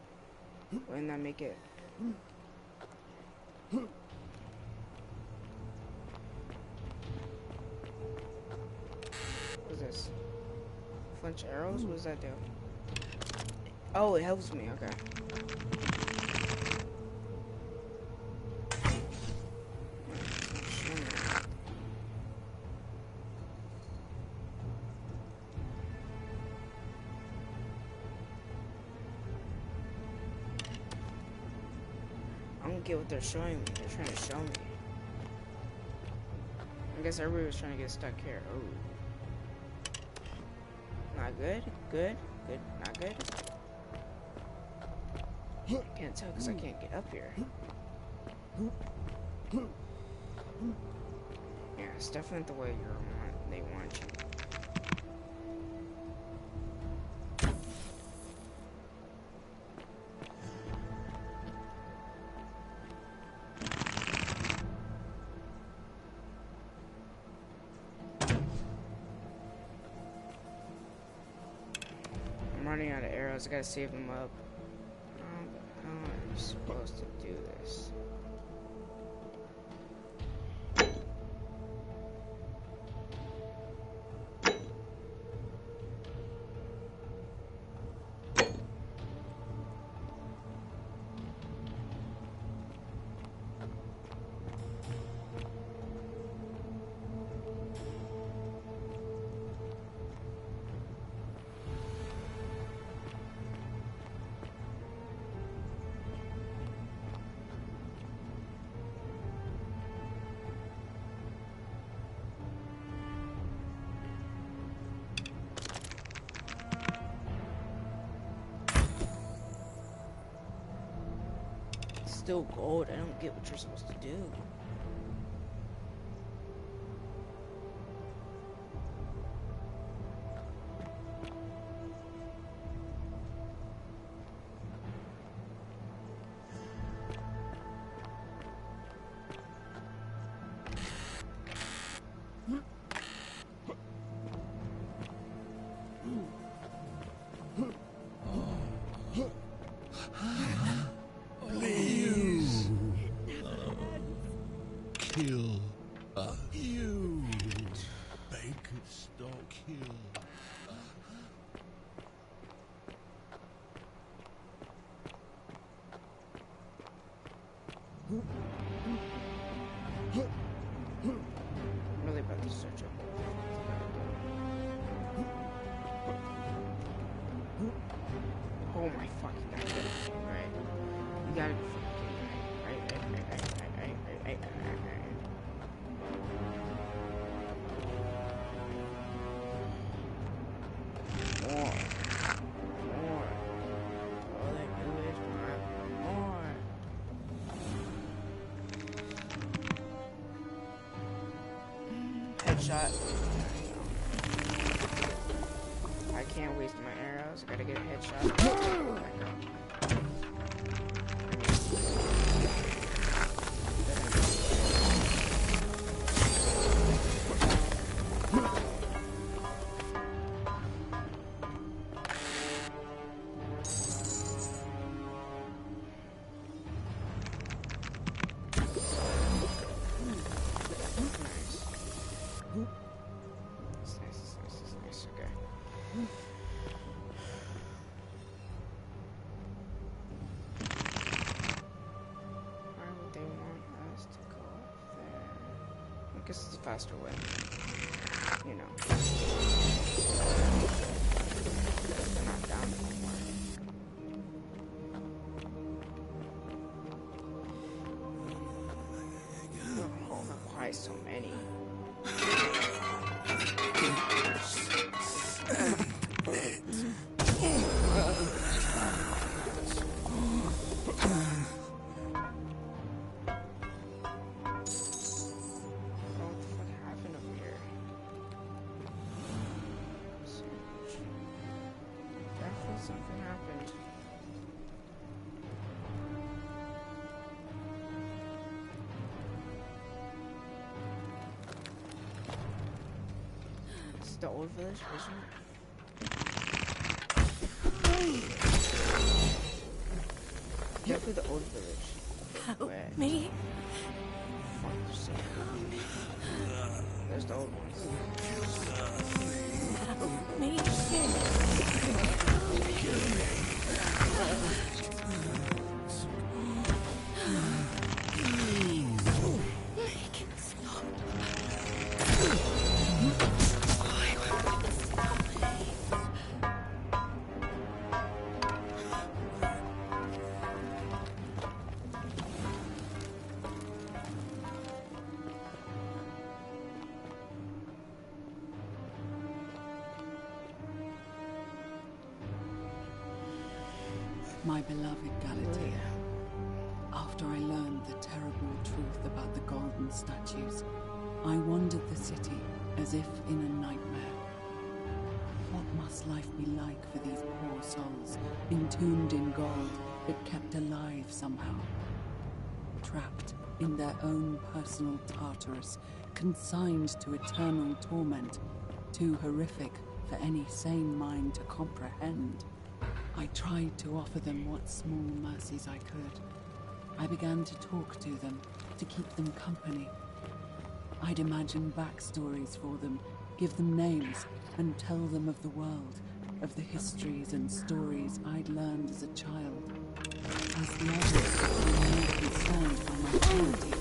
Wouldn't that make it? What's this? Flinch arrows? What does that do? Oh, it helps me, okay. I don't get what they're showing me. They're trying to show me. I guess everybody was trying to get stuck here. Oh. Not good. Good. Good. Not good. Can't tell because I can't get up here. Yeah, it's definitely the way they want you. I'm running out of arrows. I gotta save them up. How am I supposed to do this? still gold. I don't get what you're supposed to do. Please. Kill you. Bacon stock kill. I'm really about to search up. Oh my fucking god. Right. You gotta be fucking right. More. All they do is want more. Headshot. I can't waste my arrows. I gotta get a headshot. Oh my god. Nice. Okay. Why would they want us to go up there? I guess it's a faster way. You know. They're not down anymore. Oh, why so many? Something happened. It's the old village, isn't it? Definitely the old village. Help Where? me. There's the old ones. Help me. My beloved Galatea, after I learned the terrible truth about the golden statues, I wandered the city as if in a nightmare. What must life be like for these poor souls, entombed in gold, but kept alive somehow? Trapped in their own personal Tartarus, consigned to eternal torment, too horrific for any sane mind to comprehend. I tried to offer them what small mercies I could. I began to talk to them, to keep them company. I'd imagine backstories for them, give them names, and tell them of the world, of the histories and stories I'd learned as a child. As the others became more concerned by my purity,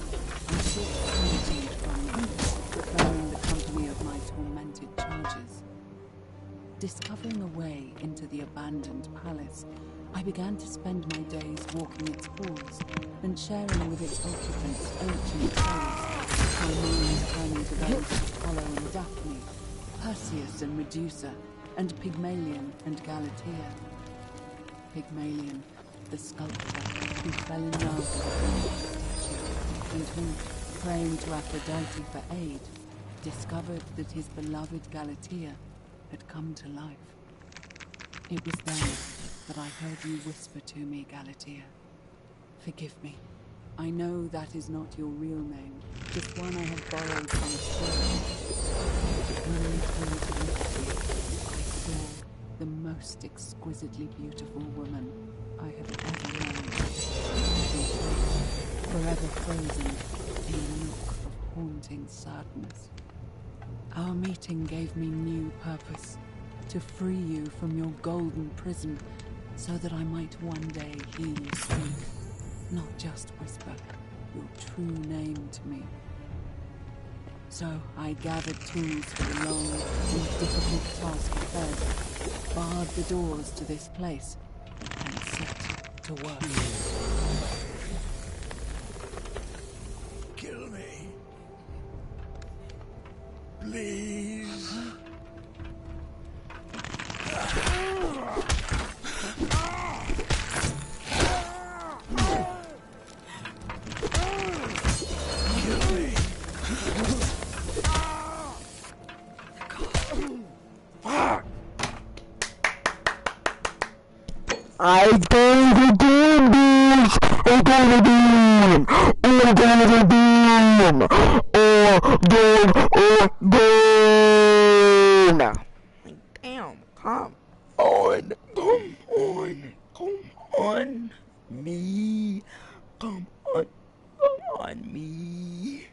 I sought solitude from them, preferring the company of my tormented charges. Discovering a way into the abandoned palace, I began to spend my days walking its halls and sharing with its occupants ancient tales, my mind turning to those of Apollo and Daphne, Perseus and Medusa, and Pygmalion and Galatea. Pygmalion, the sculptor who fell in love with the statue and who, praying to Aphrodite for aid, discovered that his beloved Galatea had come to life. It was then that I heard you whisper to me, Galatea. Forgive me. I know that is not your real name, just one I have borrowed from a story. When we came to meet you, I saw the most exquisitely beautiful woman I have ever known. Forever frozen in a nook of haunting sadness. Our meeting gave me new purpose, to free you from your golden prison, so that I might one day hear you speak, not just whisper your true name to me. So I gathered tools for the long and difficult task ahead, barred the doors to this place, and set to work. Kill me. Please. I'm going to do this! I'm going to do him! I'm going to do him! Like, damn, come on, me. Come on, me. Come on, me.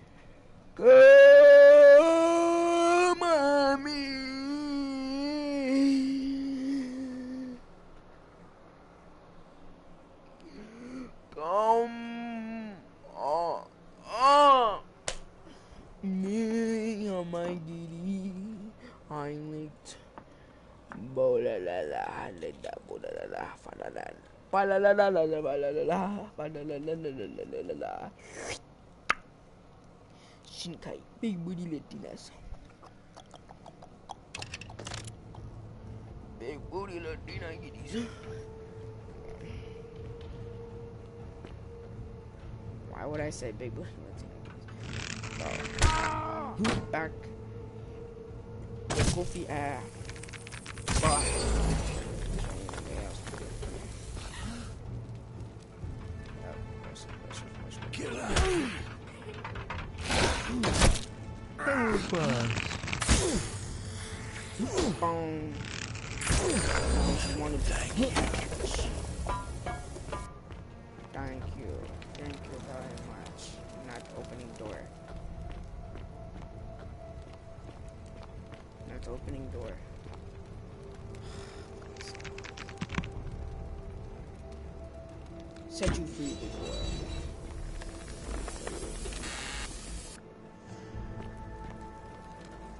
Come on, me, oh my giddy, I licked. Shinkai, big booty Latinas. Big booty Latina giddies. Why would I say big booty Latina giddies? Who's back? The Kofi air. Boom. Thank you very much. Not opening door. Not opening door. Set you free, big boy.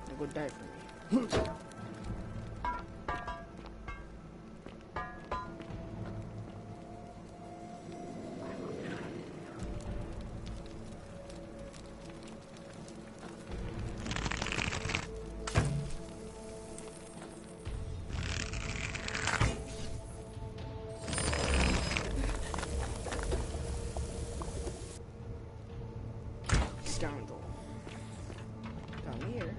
Now go die for me. Scoundrel. Come here.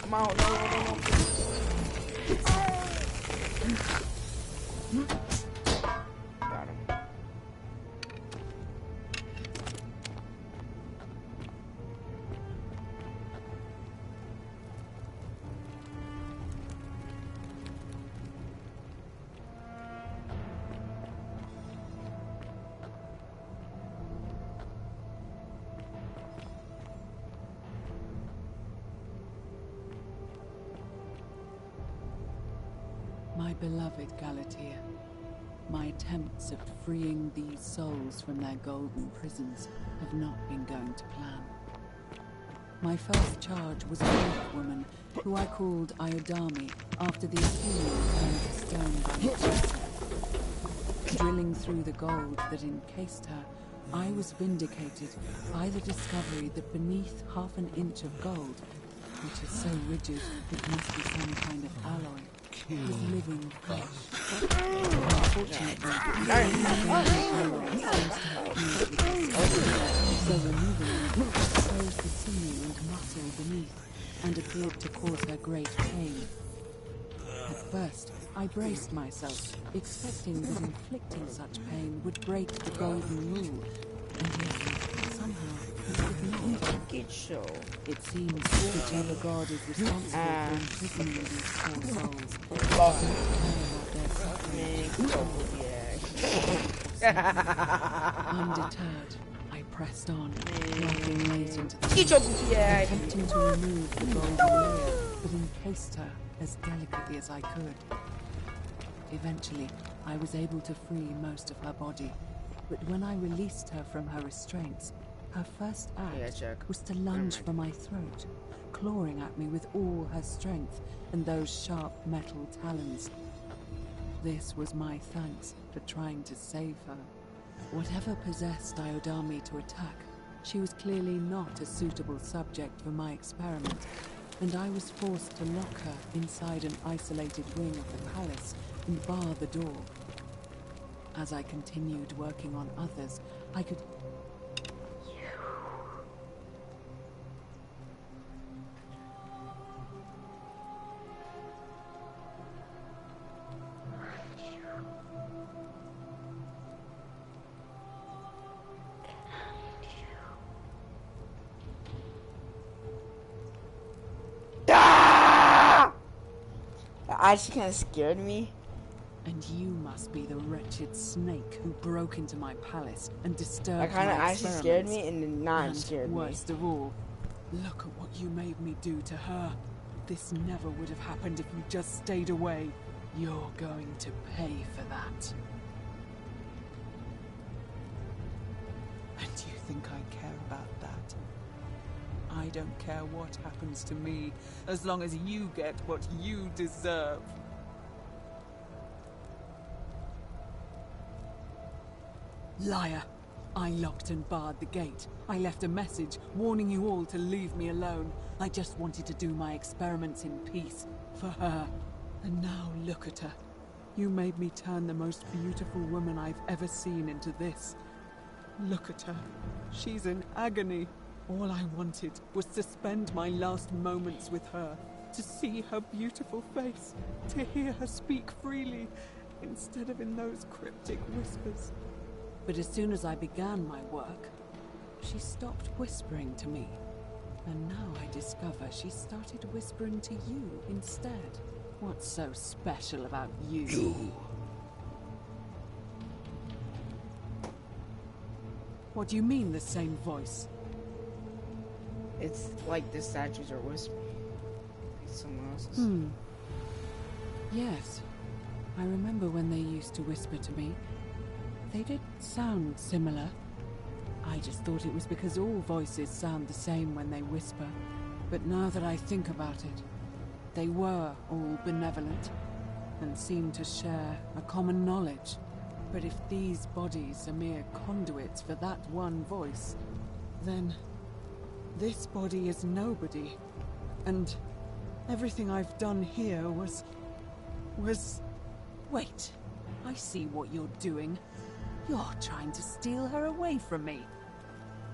I'm out. No. Got him. My beloved Galatea, my attempts at freeing these souls from their golden prisons have not been going to plan. My first charge was a Greek woman who I called Iodami after the Athenian turned to stone by Medusa. Drilling through the gold that encased her, I was vindicated by the discovery that beneath half an inch of gold, which is so rigid it must be some kind of alloy, kill his living us. Unfortunately, so removing it exposed the sinew and muscle beneath, and appeared to cause her great pain. At first, I braced myself, expecting that inflicting such pain would break the golden rule, and yet, somehow, it did not. It seems whichever god is responsible for imprisoning these poor souls Undeterred, I pressed on, walking late into the night, attempting to remove the golden layer that encased her as delicately as I could. Eventually, I was able to free most of her body, but when I released her from her restraints, her first act was to lunge for my throat, clawing at me with all her strength and those sharp metal talons. This was my thanks for trying to save her. Whatever possessed Iodami to attack, she was clearly not a suitable subject for my experiment, and I was forced to lock her inside an isolated wing of the palace and bar the door. As I continued working on others, I could... Actually kind of scared me. And you must be the wretched snake who broke into my palace and disturbed That kind of my actually scared me and then not scared me. Worst of all, look at what you made me do to her. This never would have happened if you just stayed away. You're going to pay for that. And you think I care about that? I don't care what happens to me, as long as you get what you deserve. Liar! I locked and barred the gate. I left a message warning you all to leave me alone. I just wanted to do my experiments in peace, for her. And now look at her. You made me turn the most beautiful woman I've ever seen into this. Look at her. She's in agony. All I wanted was to spend my last moments with her, to see her beautiful face, to hear her speak freely, instead of in those cryptic whispers. But as soon as I began my work, she stopped whispering to me. And now I discover she started whispering to you instead. What's so special about you? You. What do you mean, the same voice? It's like the statues are whispering. It's someone else's. Yes. I remember when they used to whisper to me. They did sound similar. I just thought it was because all voices sound the same when they whisper. But now that I think about it, they were all benevolent and seemed to share a common knowledge. But if these bodies are mere conduits for that one voice, then this body is nobody. And everything I've done here was... Wait, I see what you're doing. You're trying to steal her away from me.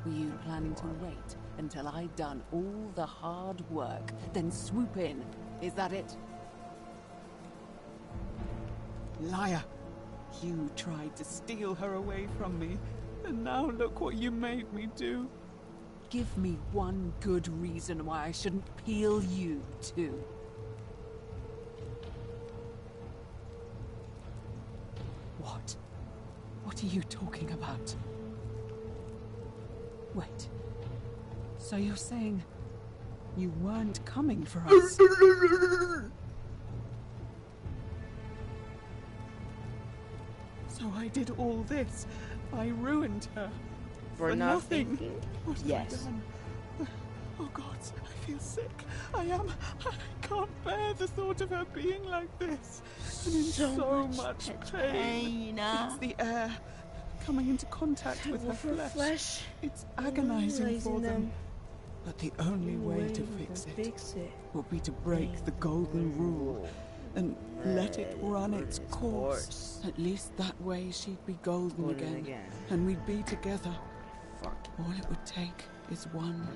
Were you planning to wait until I'd done all the hard work, then swoop in? Is that it? Liar! You tried to steal her away from me, and now look what you made me do. Give me one good reason why I shouldn't peel you too. What? What are you talking about? Wait. So you're saying you weren't coming for us? So I did all this. I ruined her. For nothing. What have I done? Oh God, I feel sick. I can't bear the thought of her being like this. I'm in so much pain. It's the air coming into contact with her flesh. It's agonizing for them. But the only way to fix it will be to break the golden rule and Let it run its course. At least that way she'd be golden again. And we'd be together. Fuck. All it would take is one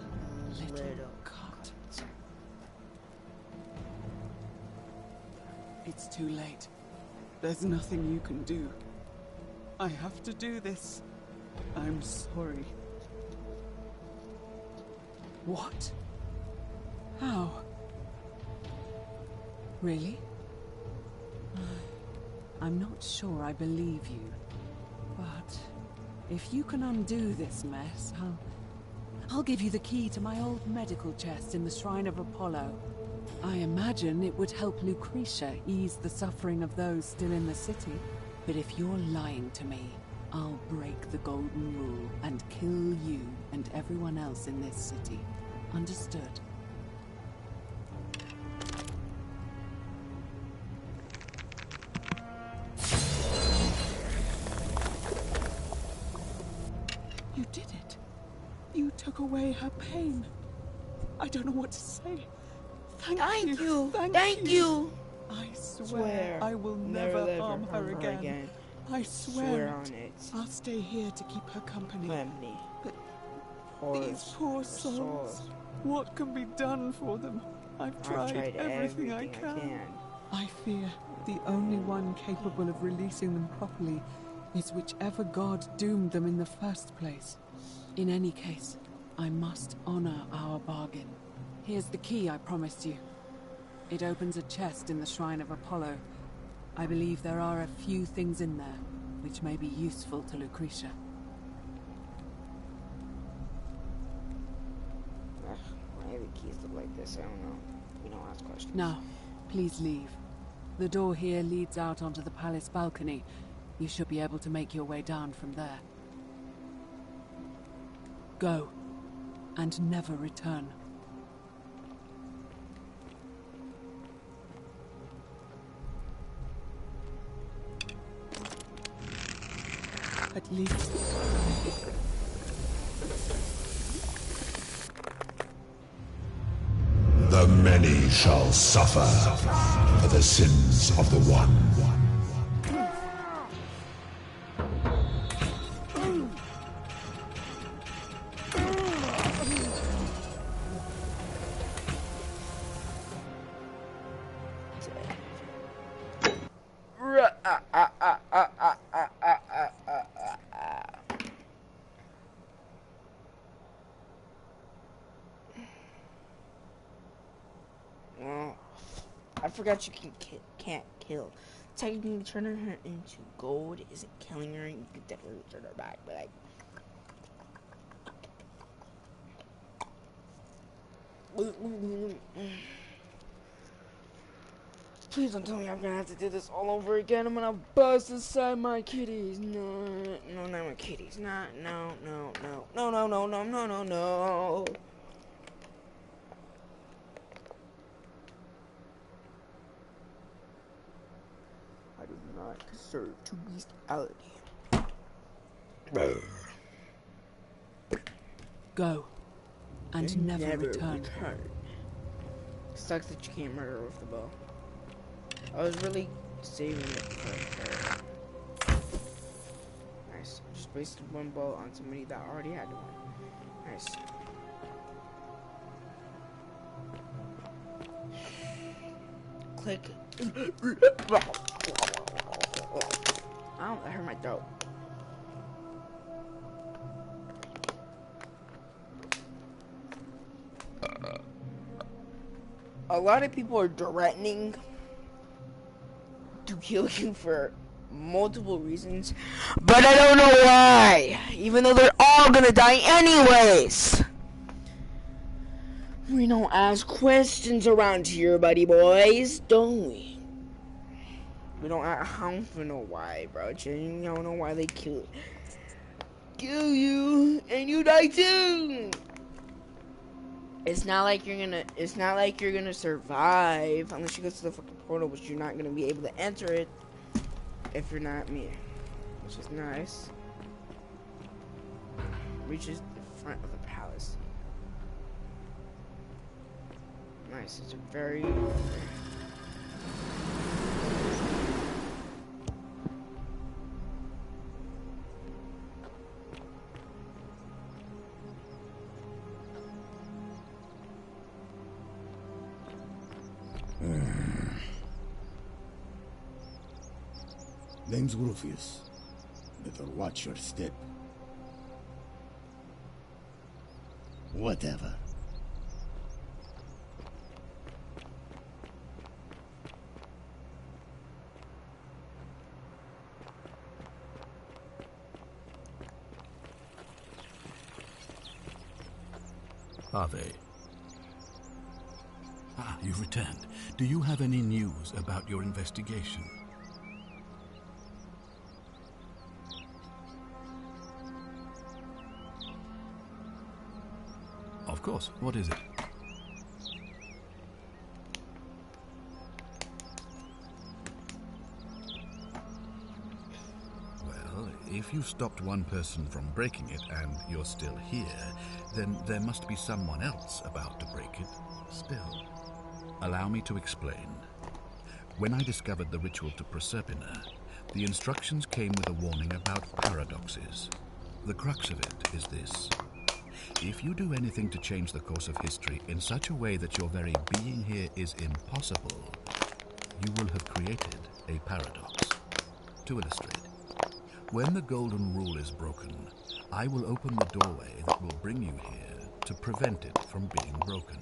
little cut. It's too late. There's nothing you can do. I have to do this. I'm sorry. What? How? Really? I'm not sure I believe you. But if you can undo this mess, I'll give you the key to my old medical chest in the Shrine of Apollo. I imagine it would help Lucretia ease the suffering of those still in the city. But if you're lying to me, I'll break the golden rule and kill you and everyone else in this city. Understood? You did it. You took away her pain. I don't know what to say. Thank you. Thank you. I swear I will never harm her again. I swear on it. I'll stay here to keep her company. But Horrors. these poor souls, what can be done for them? I've tried everything I can. I fear the only one capable of releasing them properly is whichever god doomed them in the first place. In any case, I must honor our bargain. Here's the key I promised you. It opens a chest in the Shrine of Apollo. I believe there are a few things in there which may be useful to Lucretia. Why do the keys look like this? I don't know. We don't ask questions. Now, please leave. The door here leads out onto the palace balcony. You should be able to make your way down from there. Go, and never return. At least... The many shall suffer for the sins of the one. I forgot you can't kill. Technically, turning her into gold isn't killing her. You can definitely turn her back, but like, please don't tell me I'm gonna have to do this all over again. I'm gonna bust inside my kitties. No, not my kitties. No. I do not deserve to bestiality. Go, and never return. Sucks that you can't murder her with the bow. I was really saving it for her. Nice. Just wasted one bow on somebody that already had one. Nice. Click. Ow, that hurt my throat. A lot of people are threatening to kill you for multiple reasons, but I don't know why, even though they're all gonna die anyways. We don't ask questions around here, buddy boys, don't we? We don't ask, I don't know why, bro. You don't know why they kill you, and you die too. It's not like you're gonna survive unless you go to the fucking portal, which you're not gonna be able to enter it if you're not me. Which is nice. Reaches the front of the palace. Nice, it's a very Name's Rufius. Better watch your step. Whatever. Are they? Ah, you've returned. Do you have any news about your investigation? Of course. What is it? Well, if you stopped one person from breaking it and you're still here, then there must be someone else about to break it still. Allow me to explain. When I discovered the ritual to Proserpina, the instructions came with a warning about paradoxes. The crux of it is this. If you do anything to change the course of history in such a way that your very being here is impossible, you will have created a paradox. To illustrate, when the Golden Rule is broken, I will open the doorway that will bring you here to prevent it from being broken.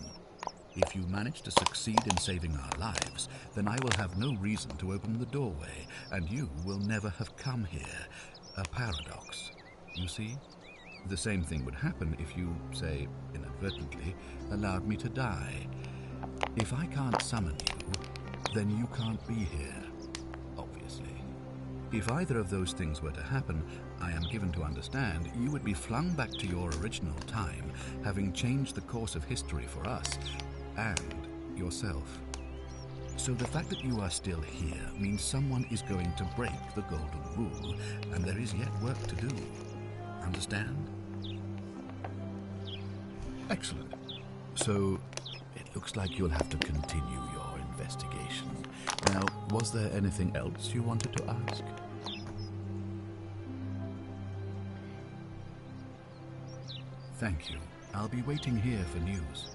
If you manage to succeed in saving our lives, then I will have no reason to open the doorway, and you will never have come here. A paradox, you see? The same thing would happen if you, say, inadvertently, allowed me to die. If I can't summon you, then you can't be here, obviously. If either of those things were to happen, I am given to understand you would be flung back to your original time, having changed the course of history for us and yourself. So the fact that you are still here means someone is going to break the Golden Rule, and there is yet work to do. Understand? Excellent. So, it looks like you'll have to continue your investigation. Now, was there anything else you wanted to ask? Thank you. I'll be waiting here for news.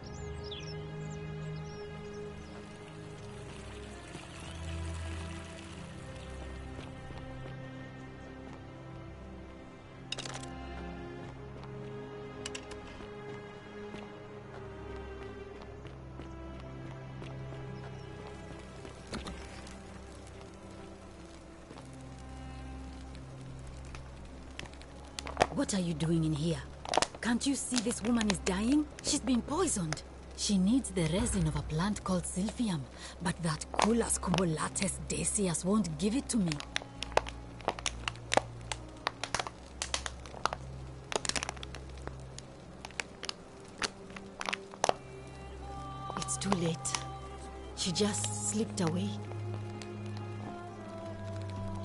What are you doing in here? Can't you see this woman is dying? She's been poisoned. She needs the resin of a plant called Silphium, but that Culus cumbulatus Decius won't give it to me. It's too late. She just slipped away.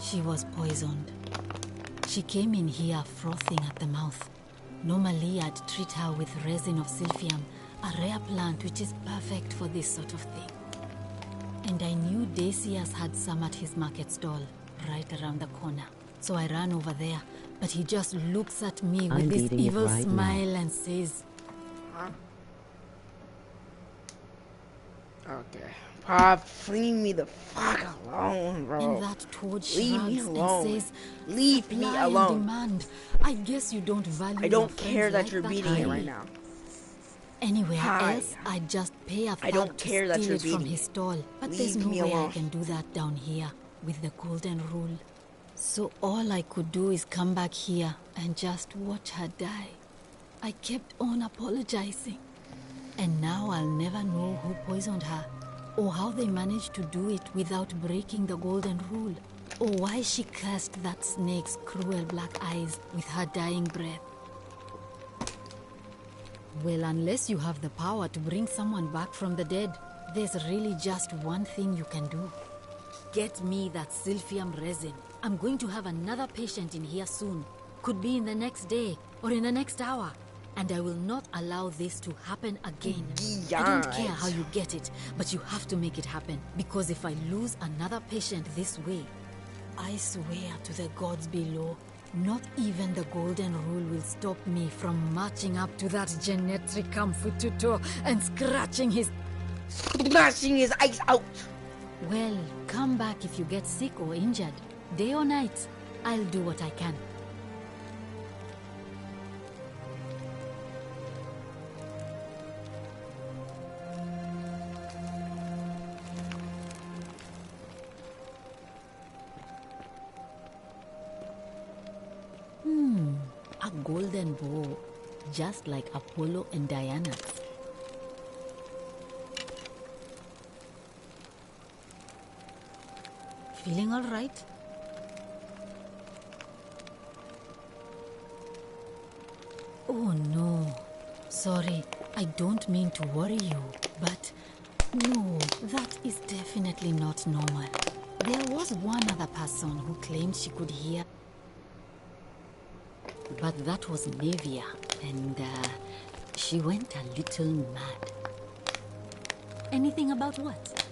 She was poisoned. She came in here frothing at the mouth. Normally, I'd treat her with resin of Silphium, a rare plant which is perfect for this sort of thing. And I knew Decius had some at his market stall, right around the corner. So I ran over there, but he just looks at me with this evil smile and says... Huh? Okay. Pop, leave me the fuck alone, bro. And that toad leave me shrugs alone. and says, leave me "Supply and alone. Demand. I guess you don't value I don't your care friends that like you're beating it right now. Anywhere Hi. else, I'd just pay a I thug don't to care that steal you're it from beating his it. stall. But Leave there's no me way I alone. can do that down here with the Golden Rule. So all I could do is come back here and just watch her die. I kept on apologizing. And now I'll never know who poisoned her, or how they managed to do it without breaking the Golden Rule, or why she cursed that snake's cruel black eyes with her dying breath. Well, unless you have the power to bring someone back from the dead, there's really just one thing you can do. Get me that Silphium resin. I'm going to have another patient in here soon. Could be in the next day, or in the next hour. And I will not allow this to happen again. I don't care how you get it, but you have to make it happen. Because if I lose another patient this way, I swear to the gods below, not even the Golden Rule will stop me from marching up to that Genetricum Fututo and scratching his eyes out. Well, come back if you get sick or injured. Day or night, I'll do what I can. A golden bow, just like Apollo and Diana's. Feeling all right? Oh no. Sorry, I don't mean to worry you, but no, that is definitely not normal. There was one other person who claimed she could hear, but that was Navia, and she went a little mad. Anything about what?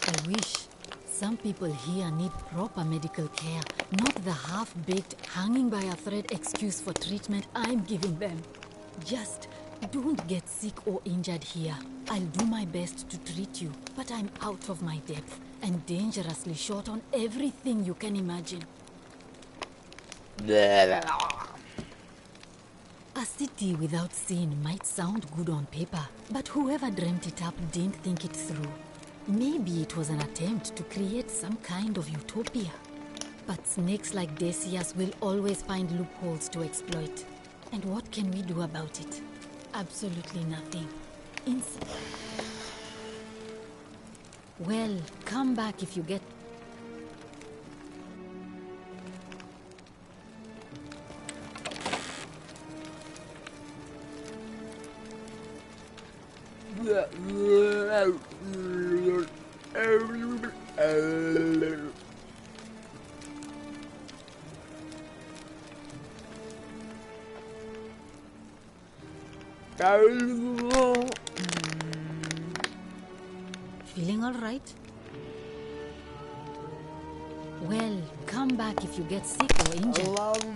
I wish. Some people here need proper medical care, not the half-baked, hanging by a thread excuse for treatment I'm giving them. Just don't get sick or injured here. I'll do my best to treat you, but I'm out of my depth and dangerously short on everything you can imagine. A city without sin might sound good on paper, but whoever dreamt it up didn't think it through. Maybe it was an attempt to create some kind of utopia. But snakes like Decius will always find loopholes to exploit. And what can we do about it? Absolutely nothing. Well, come back if you get... Feeling all right? Well, come back if you get sick or injured. I'm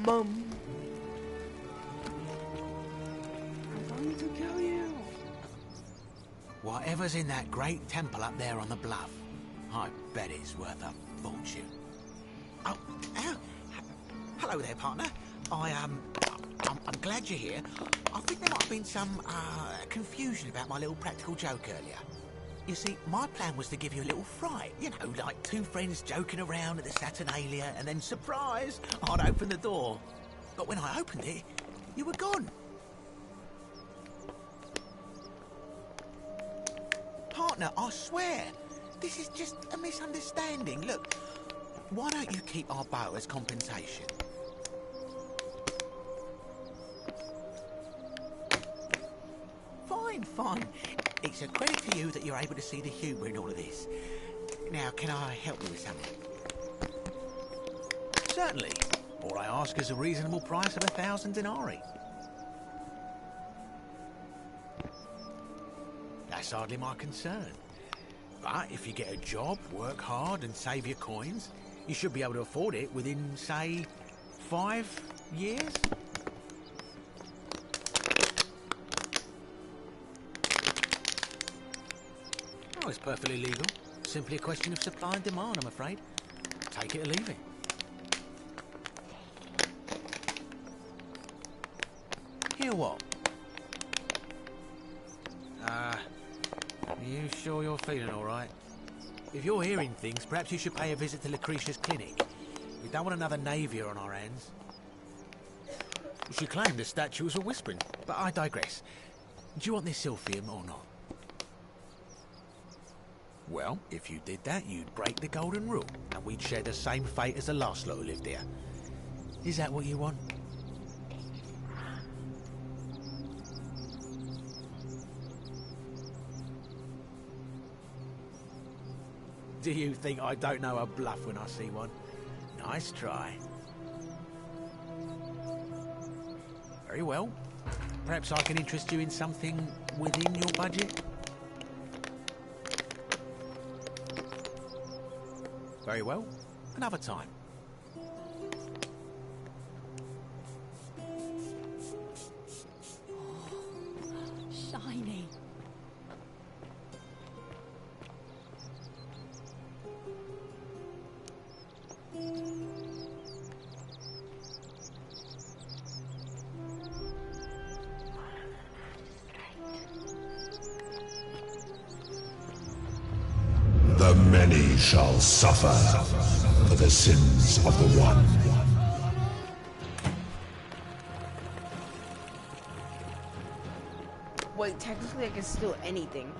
going to kill you. Whatever's in that great temple up there on the bluff, I bet it's worth a fortune. Oh, hello there, partner. I'm glad you're here. I think there might have been some confusion about my little practical joke earlier. You see, my plan was to give you a little fright. You know, like two friends joking around at the Saturnalia, and then, surprise, I'd open the door. But when I opened it, you were gone. Partner, I swear, this is just a misunderstanding. Look, why don't you keep our boat as compensation? Fine. It's a credit to you that you're able to see the humour in all of this. Now, can I help you with something? Certainly. All I ask is a reasonable price of 1,000 denarii. That's hardly my concern. But if you get a job, work hard and save your coins, you should be able to afford it within, say, 5 years? Oh, it's perfectly legal. Simply a question of supply and demand, I'm afraid. Take it or leave it. Hear what? You sure you're feeling all right? If you're hearing things, perhaps you should pay a visit to Lucretia's clinic. We don't want another Navia on our hands. She claimed the statues were whispering, but I digress. Do you want this Silphium or not? Well, if you did that, you'd break the golden rule, and we'd share the same fate as the last lot who lived here. Is that what you want? Do you think I don't know a bluff when I see one? Nice try. Very well. Perhaps I can interest you in something within your budget? Very well. Another time. Shiny. many shall suffer for the sins of the one. Wait, technically I can steal anything.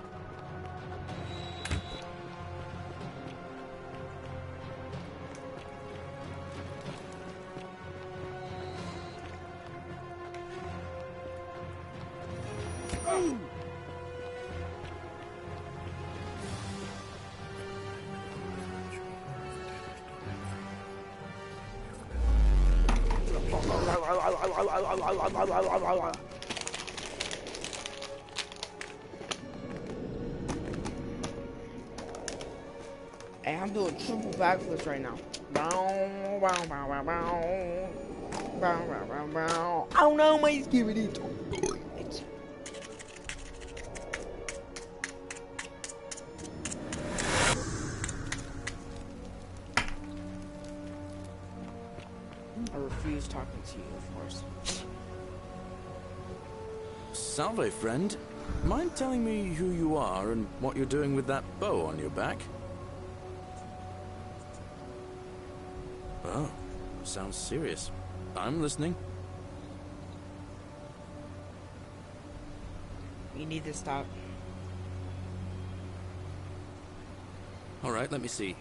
Hey, I'm doing triple backflips right now. Bow, bow, bow, bow, bow. Bow, bow, bow, bow. Oh no, my skibidi. I refuse talking to you, of course. Salve, friend. Mind telling me who you are and what you're doing with that bow on your back? Oh, sounds serious. I'm listening. You need to stop. All right, let me see.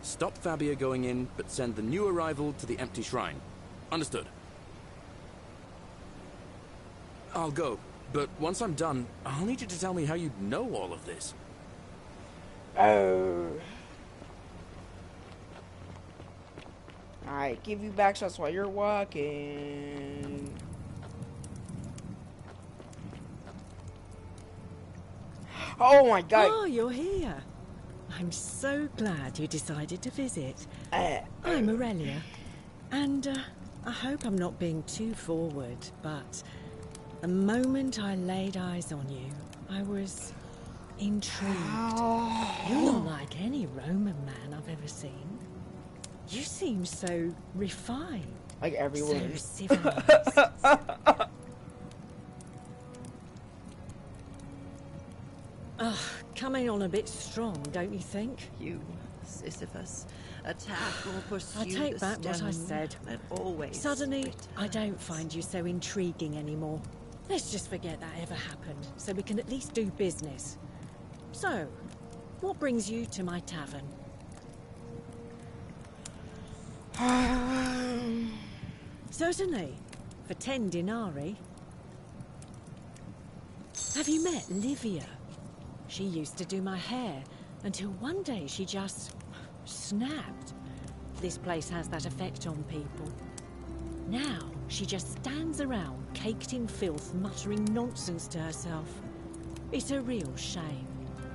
Stop Fabia going in, but send the new arrival to the empty shrine. Understood. I'll go, but once I'm done, I'll need you to tell me how you know all of this. Oh. Alright, give you back shots while you're walking. Oh my god. Oh, you're here. I'm so glad you decided to visit. I'm Aurelia, and I hope I'm not being too forward, but the moment I laid eyes on you, I was intrigued. You're not like any Roman man I've ever seen. You seem so refined. Like everyone. So civilized. Ugh, coming on a bit strong, don't you think? You, Sisyphus, attack or pursue I take the back what I stone said. that always Suddenly, I don't find you so intriguing anymore. Let's just forget that ever happened, so we can at least do business. So, what brings you to my tavern? Certainly, for 10 denarii. Have you met Livia? She used to do my hair, until one day she just snapped. This place has that effect on people. Now, she just stands around, caked in filth, muttering nonsense to herself. It's a real shame.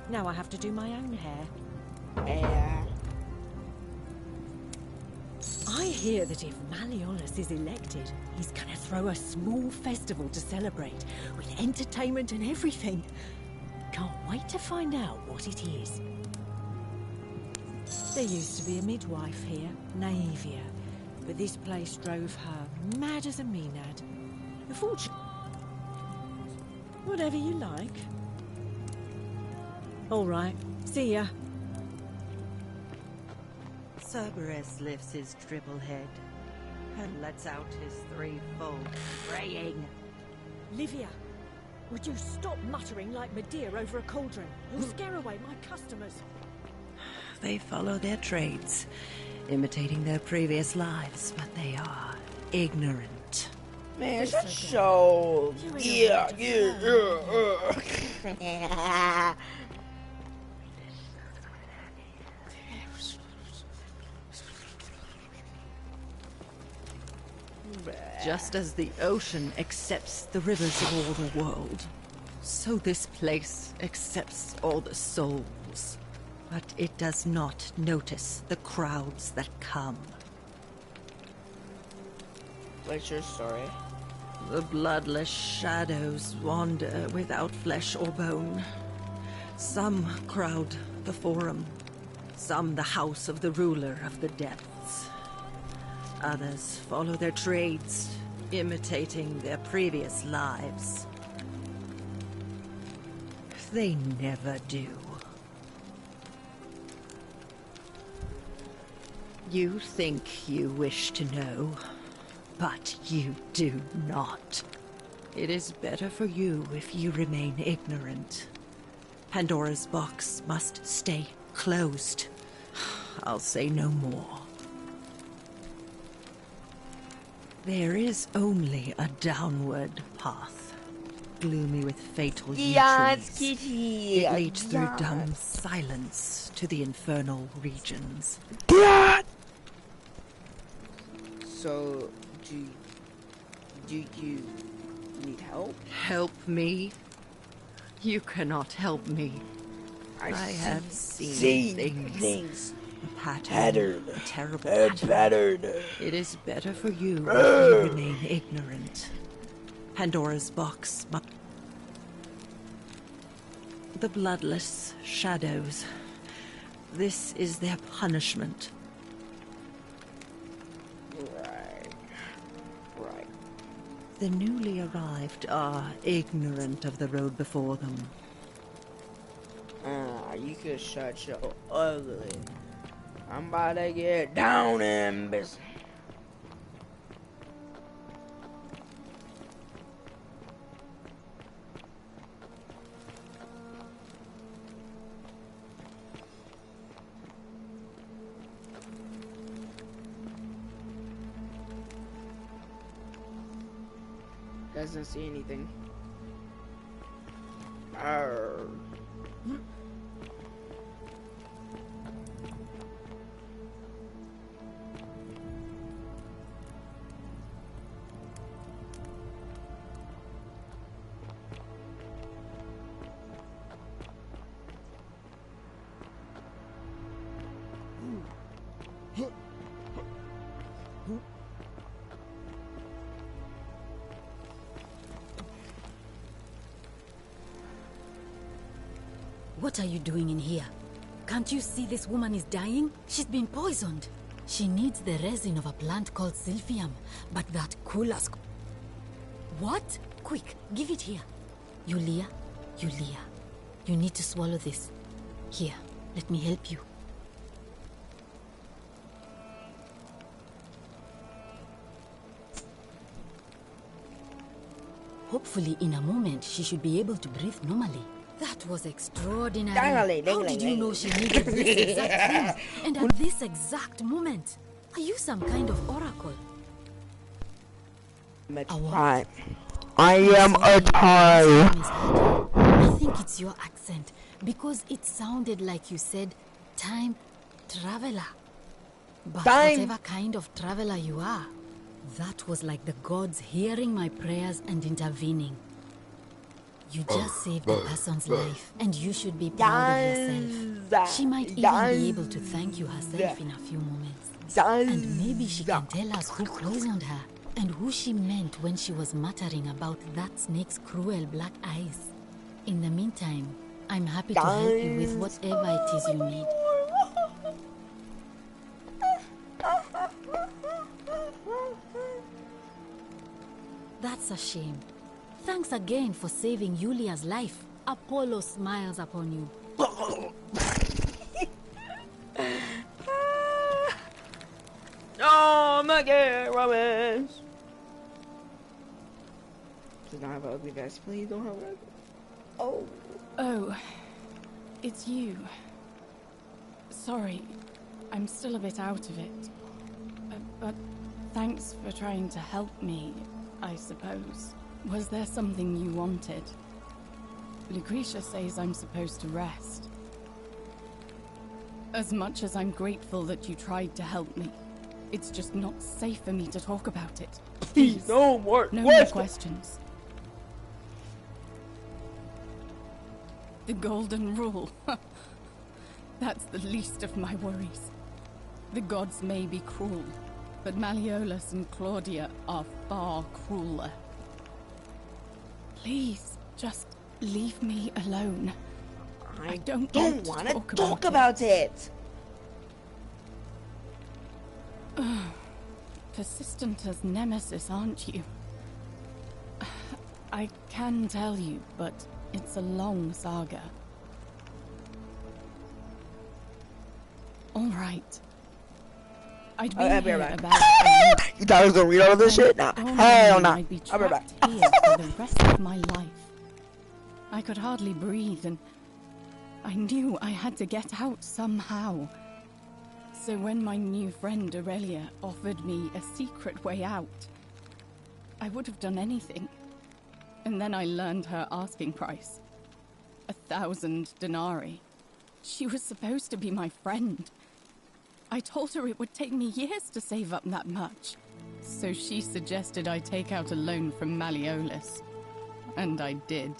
Now I have to do my own hair. I hear that if Malleolus is elected, he's gonna throw a small festival to celebrate, with entertainment and everything. Can't wait to find out what it is. There used to be a midwife here, Naevia, but this place drove her mad as a Maenad. Unfortunately, whatever you like. All right, see ya. Cerberus lifts his triple head and lets out his threefold praying. Livia, would you stop muttering like Medea over a cauldron? You'll scare away my customers. They follow their trades, imitating their previous lives, but they are ignorant. Man, shut show. Yeah. Just as the ocean accepts the rivers of all the world, so this place accepts all the souls. But it does not notice the crowds that come. What's your story? The bloodless shadows wander without flesh or bone. Some crowd the Forum, some the house of the ruler of the depths. Others follow their trades, imitating their previous lives. They never do. You think you wish to know, but you do not. It is better for you if you remain ignorant. Pandora's box must stay closed. I'll say no more. There is only a downward path, gloomy with fatal Yes, trees. Kitty. It leads through Yes. dumb silence to the infernal regions. So, do you need help? Help me? You cannot help me. I I have see seen things. A pattern. Pattern. A terrible A pattern. pattern. It is better for you if you remain ignorant. Pandora's box. The bloodless shadows. This is their punishment. Right. The newly arrived are ignorant of the road before them. You could shut your ugly. I'm about to get down in business. Doesn't see anything. Arr. What are you doing in here? Can't you see this woman is dying? She's been poisoned. She needs the resin of a plant called Silphium, but that Kulas... What? Quick, give it here. Yulia, you need to swallow this. Here, let me help you. Hopefully, in a moment, she should be able to breathe normally. That was extraordinary. How did you know she needed this exact thing? And at this exact moment? Are you some kind of oracle? Right. I am a child. I think it's your accent, because it sounded like you said, time traveler. But whatever kind of traveler you are, that was like the gods hearing my prayers and intervening. You just saved a person's life, and you should be proud of yourself. She might even be able to thank you herself in a few moments. And maybe she can tell us who poisoned her, and who she meant when she was muttering about that snake's cruel black eyes. In the meantime, I'm happy to help you with whatever it is you need. That's a shame. Thanks again for saving Yulia's life. Apollo smiles upon you. Oh my god, romance. Please don't have an ugly face. Please don't have an ugly. Oh. Oh. It's you. Sorry. I'm still a bit out of it. But thanks for trying to help me, I suppose. Was there something you wanted? Lucretia says I'm supposed to rest. As much as I'm grateful that you tried to help me, it's just not safe for me to talk about it. Please, no more questions. The golden rule. That's the least of my worries. The gods may be cruel, but Malleolus and Claudia are far crueler. Please, just leave me alone. I don't want to talk about it. Persistent as Nemesis, aren't you? I can tell you, but it's a long saga. All right. I'd be I'll be here right back. about a week. You thought I was gonna read all of this shit? Nah. Hell no. I'd be I'll be right trapped here for the rest of my life. I could hardly breathe, and I knew I had to get out somehow. So when my new friend Aurelia offered me a secret way out, I would have done anything. And then I learned her asking price. 1,000 denarii. She was supposed to be my friend. I told her it would take me years to save up that much. So she suggested I take out a loan from Malleolus. And I did.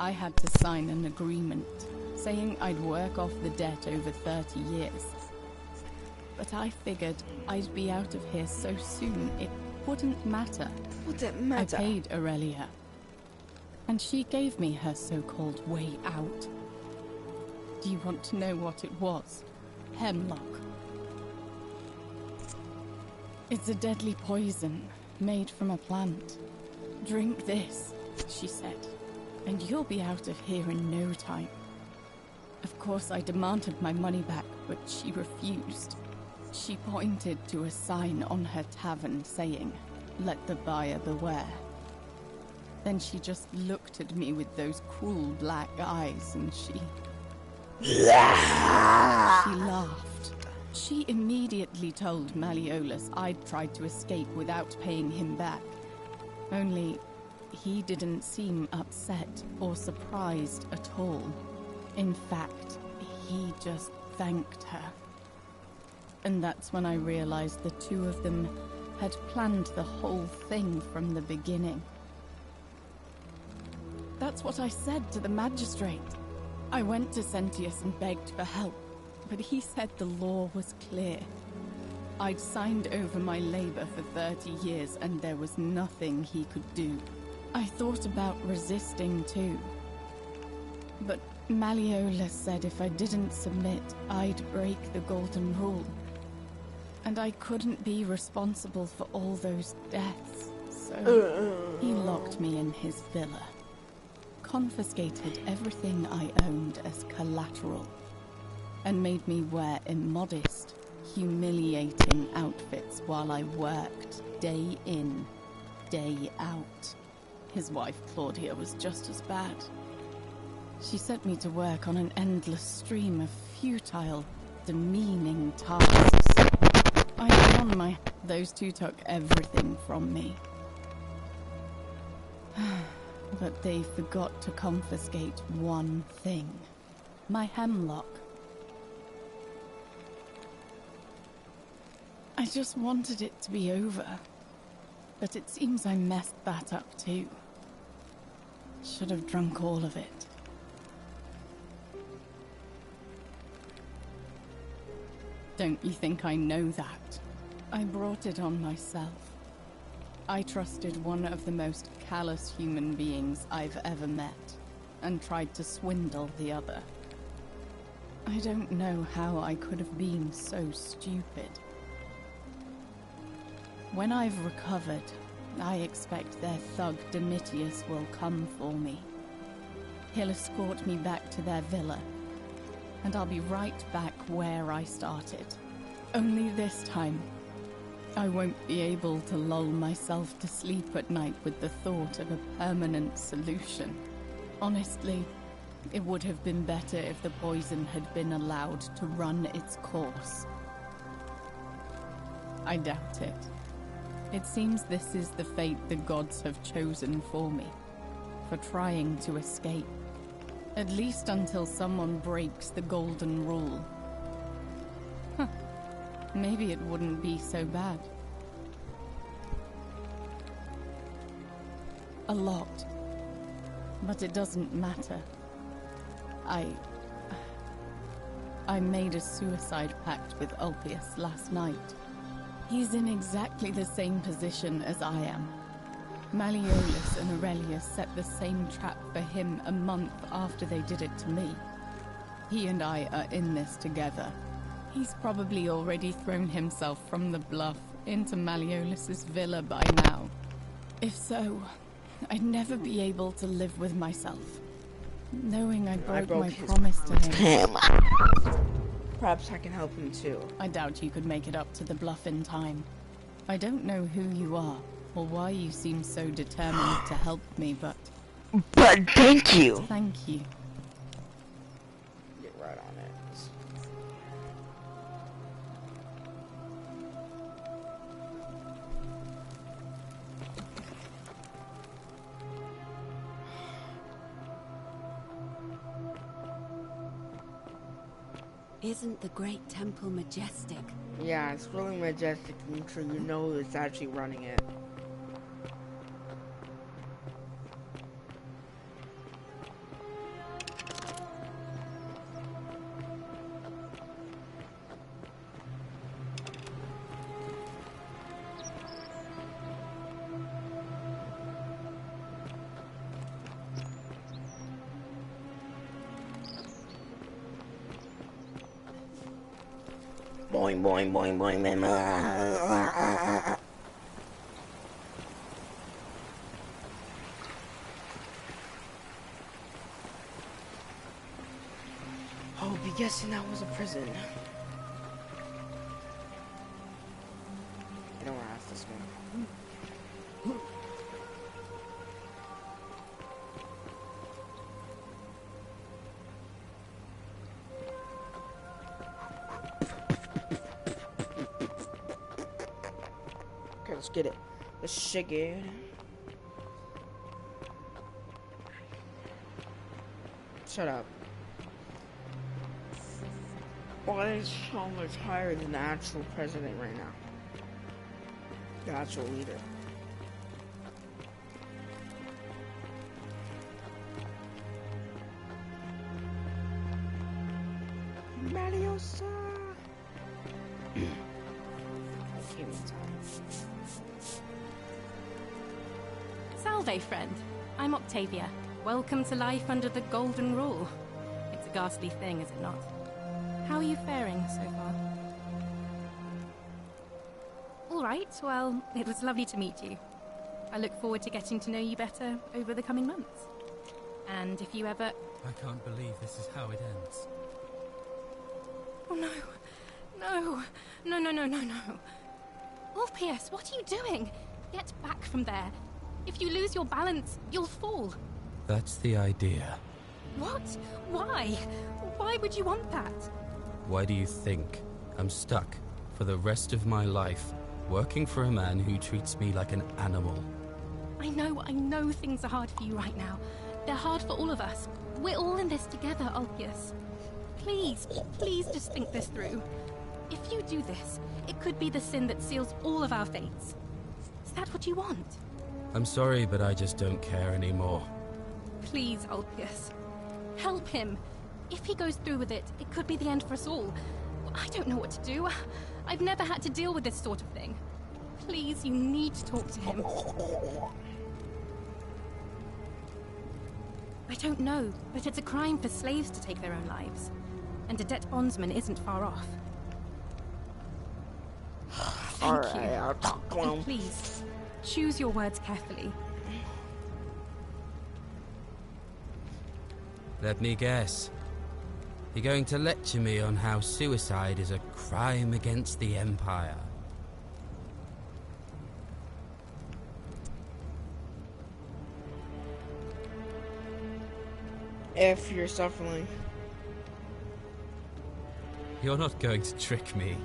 I had to sign an agreement saying I'd work off the debt over 30 years. But I figured I'd be out of here so soon it wouldn't matter. Wouldn't matter. I paid Aurelia, and she gave me her so-called way out. Do you want to know what it was? Hemlock. It's a deadly poison made from a plant. Drink this, she said, and you'll be out of here in no time. Of course, I demanded my money back, but she refused. She pointed to a sign on her tavern saying, "Let the buyer beware." Then she just looked at me with those cruel black eyes and she laughed. She immediately told Malleolus I'd tried to escape without paying him back. Only he didn't seem upset or surprised at all. In fact, he just thanked her. And that's when I realized the two of them had planned the whole thing from the beginning. That's what I said to the magistrate. I went to Sentius and begged for help, but he said the law was clear. I'd signed over my labor for 30 years and there was nothing he could do. I thought about resisting too. But Malleolus said if I didn't submit, I'd break the Golden Rule. And I couldn't be responsible for all those deaths, so he locked me in his villa. Confiscated everything I owned as collateral, and made me wear immodest, humiliating outfits while I worked day in, day out. His wife, Claudia, was just as bad. She sent me to work on an endless stream of futile, demeaning tasks. I won my... Those two took everything from me. But they forgot to confiscate one thing. My hemlock. I just wanted it to be over. But it seems I messed that up too. Should have drunk all of it. Don't you think I know that? I brought it on myself. I trusted one of the most callous human beings I've ever met, and tried to swindle the other. I don't know how I could have been so stupid. When I've recovered, I expect their thug Domitius will come for me. He'll escort me back to their villa, and I'll be right back where I started. Only this time, I won't be able to lull myself to sleep at night with the thought of a permanent solution. Honestly, it would have been better if the poison had been allowed to run its course. I doubt it. It seems this is the fate the gods have chosen for me, for trying to escape. At least until someone breaks the Golden Rule. Huh. Maybe it wouldn't be so bad. A lot. But it doesn't matter. I made a suicide pact with Ulpius last night. He's in exactly the same position as I am. Malleolus and Aurelia set the same trap for him a month after they did it to me. He and I are in this together. He's probably already thrown himself from the bluff into Malleolus's villa by now. If so, I'd never be able to live with myself, knowing I broke my promise to him. Perhaps I can help him too. I doubt you could make it up to the bluff in time. I don't know who you are, or why you seem so determined to help me, but thank you. Thank you. Get right on it. Isn't the great temple majestic? Yeah, it's really majestic. I'm sure you know it's actually running it. Boing, boing, boing, boing, boing. I'll be guessing that was a prison. I don't want to ask this one. Okay, let's get it. Let's shake it. Shut up. Why is so much higher than the actual president right now? The actual leader. Mariosa! Came in time. Salve, friend. I'm Octavia. Welcome to life under the Golden Rule. It's a ghastly thing, is it not? How are you faring so far? All right, well, it was lovely to meet you. I look forward to getting to know you better over the coming months. And if you ever... I can't believe this is how it ends. Oh no. No. No, no, no, no, no. Ulpius, what are you doing? Get back from there. If you lose your balance, you'll fall. That's the idea. What? Why? Why would you want that? Why do you think I'm stuck for the rest of my life working for a man who treats me like an animal? I know things are hard for you right now. They're hard for all of us. We're all in this together, Ulpius. Please, please just think this through. If you do this, it could be the sin that seals all of our fates. Is that what you want? I'm sorry, but I just don't care anymore. Please, Ulpius. Help him. If he goes through with it, it could be the end for us all. I don't know what to do. I've never had to deal with this sort of thing. Please, you need to talk to him. I don't know, but it's a crime for slaves to take their own lives. And a debt bondsman isn't far off. Thank you. I'll talk to him. And please, choose your words carefully. Let me guess. You're going to lecture me on how suicide is a crime against the Empire. If you're suffering. You're not going to trick me.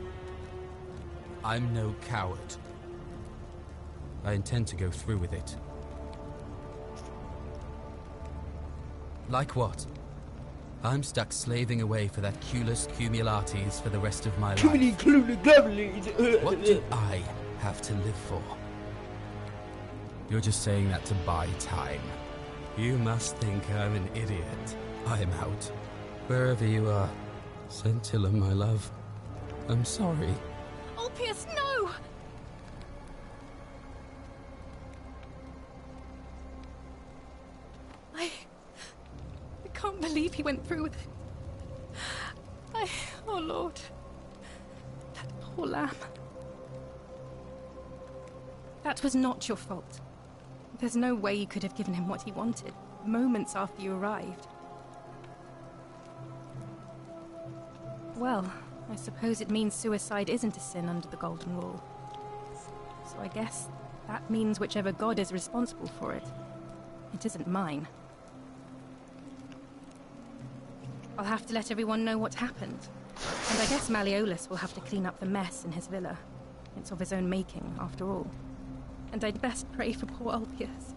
I'm no coward. I intend to go through with it. Like what? I'm stuck slaving away for that Culus Cumulatis for the rest of my life. What do I have to live for? You're just saying that to buy time. You must think I'm an idiot. I'm out. Wherever you are, Scintilla, my love. I'm sorry. Ulpius, no! believe he went through with it. Oh Lord. That poor lamb. That was not your fault. There's no way you could have given him what he wanted, moments after you arrived. Well, I suppose it means suicide isn't a sin under the Golden Rule. So I guess that means whichever god is responsible for it. It isn't mine. I'll have to let everyone know what happened. And I guess Malleolus will have to clean up the mess in his villa. It's of his own making, after all. And I'd best pray for poor Ulpius.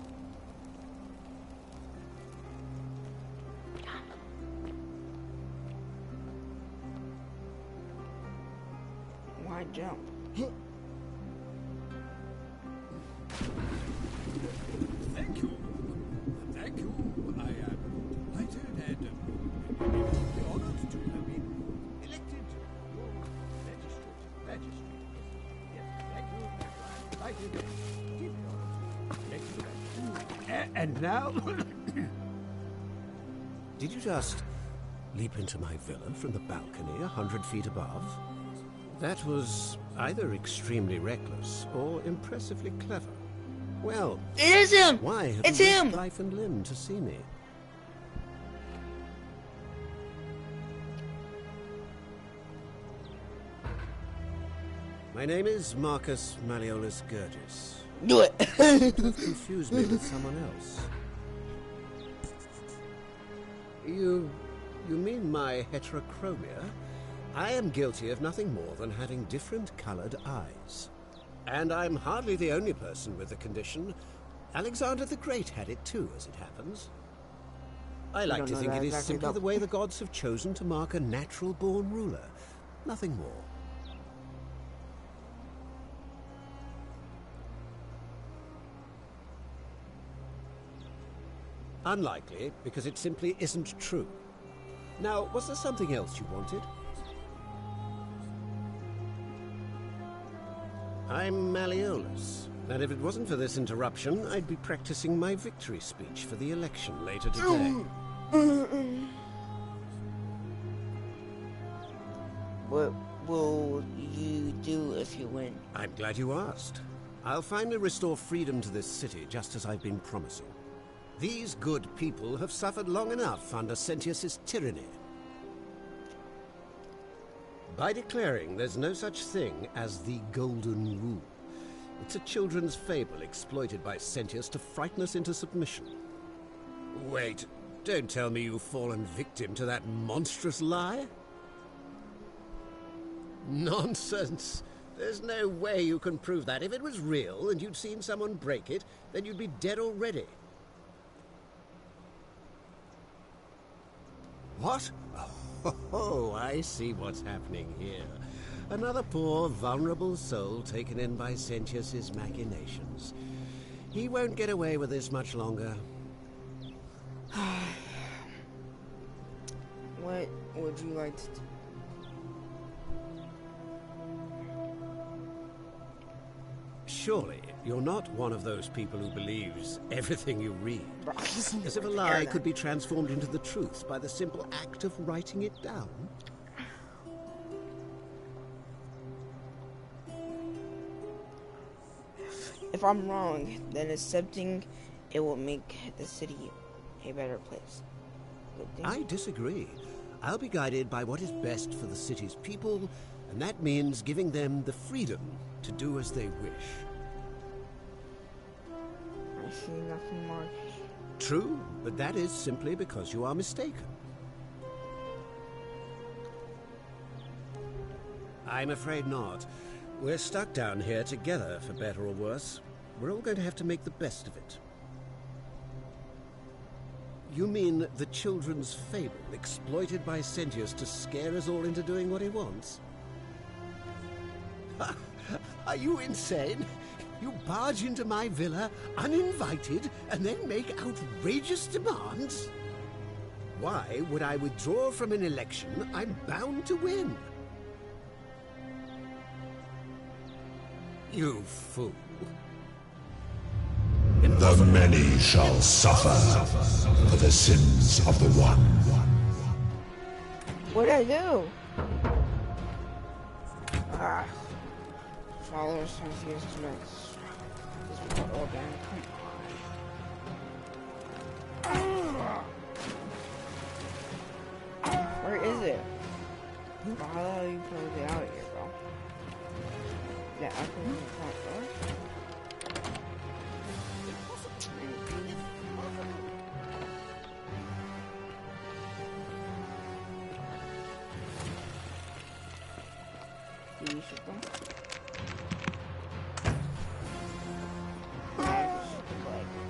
Why jump? Thank you. Thank you. I am delighted and honored to have been elected magistrate. Yes, thank you. Delighted. And now? Did you just leap into my villa from the balcony 100 feet above? That was either extremely reckless or impressively clever. Well, it is him! Why have it's you him! risked life and limb to see me? My name is Marcus Malleolus Gurgis. Do it! You confused me with someone else. You mean my heterochromia? I am guilty of nothing more than having different colored eyes. And I'm hardly the only person with the condition. Alexander the Great had it too, as it happens. I like to think it is simply the way the gods have chosen to mark a natural-born ruler. Nothing more. Unlikely, because it simply isn't true. Now, was there something else you wanted? I'm Malleolus, and if it wasn't for this interruption, I'd be practicing my victory speech for the election later today. What will you do if you win? I'm glad you asked. I'll finally restore freedom to this city, just as I've been promising. These good people have suffered long enough under Sentius's tyranny. By declaring there's no such thing as the Golden Rule. It's a children's fable exploited by Sentius to frighten us into submission. Wait, don't tell me you've fallen victim to that monstrous lie? Nonsense! There's no way you can prove that. If it was real and you'd seen someone break it, then you'd be dead already. What? Oh, I see what's happening here. Another poor, vulnerable soul taken in by Sentius's machinations. He won't get away with this much longer. What would you like to do? Surely, you're not one of those people who believes everything you read. As if a lie could be transformed into the truth by the simple act of writing it down. If I'm wrong, then accepting it will make the city a better place. I disagree. I'll be guided by what is best for the city's people, and that means giving them the freedom to do as they wish. I see nothing more. True, but that is simply because you are mistaken. I'm afraid not. We're stuck down here together, for better or worse. We're all going to have to make the best of it. You mean the children's fable exploited by Sentius to scare us all into doing what he wants? Are you insane? You barge into my villa, uninvited, and then make outrageous demands? Why would I withdraw from an election I'm bound to win? You fool. The many shall suffer for the sins of the one. What did I do? Ah. Followers trying to use Smiths. This portal again. Come on. Where is it? Well, how the hell you close it out here, bro? Yeah, I can move the front door.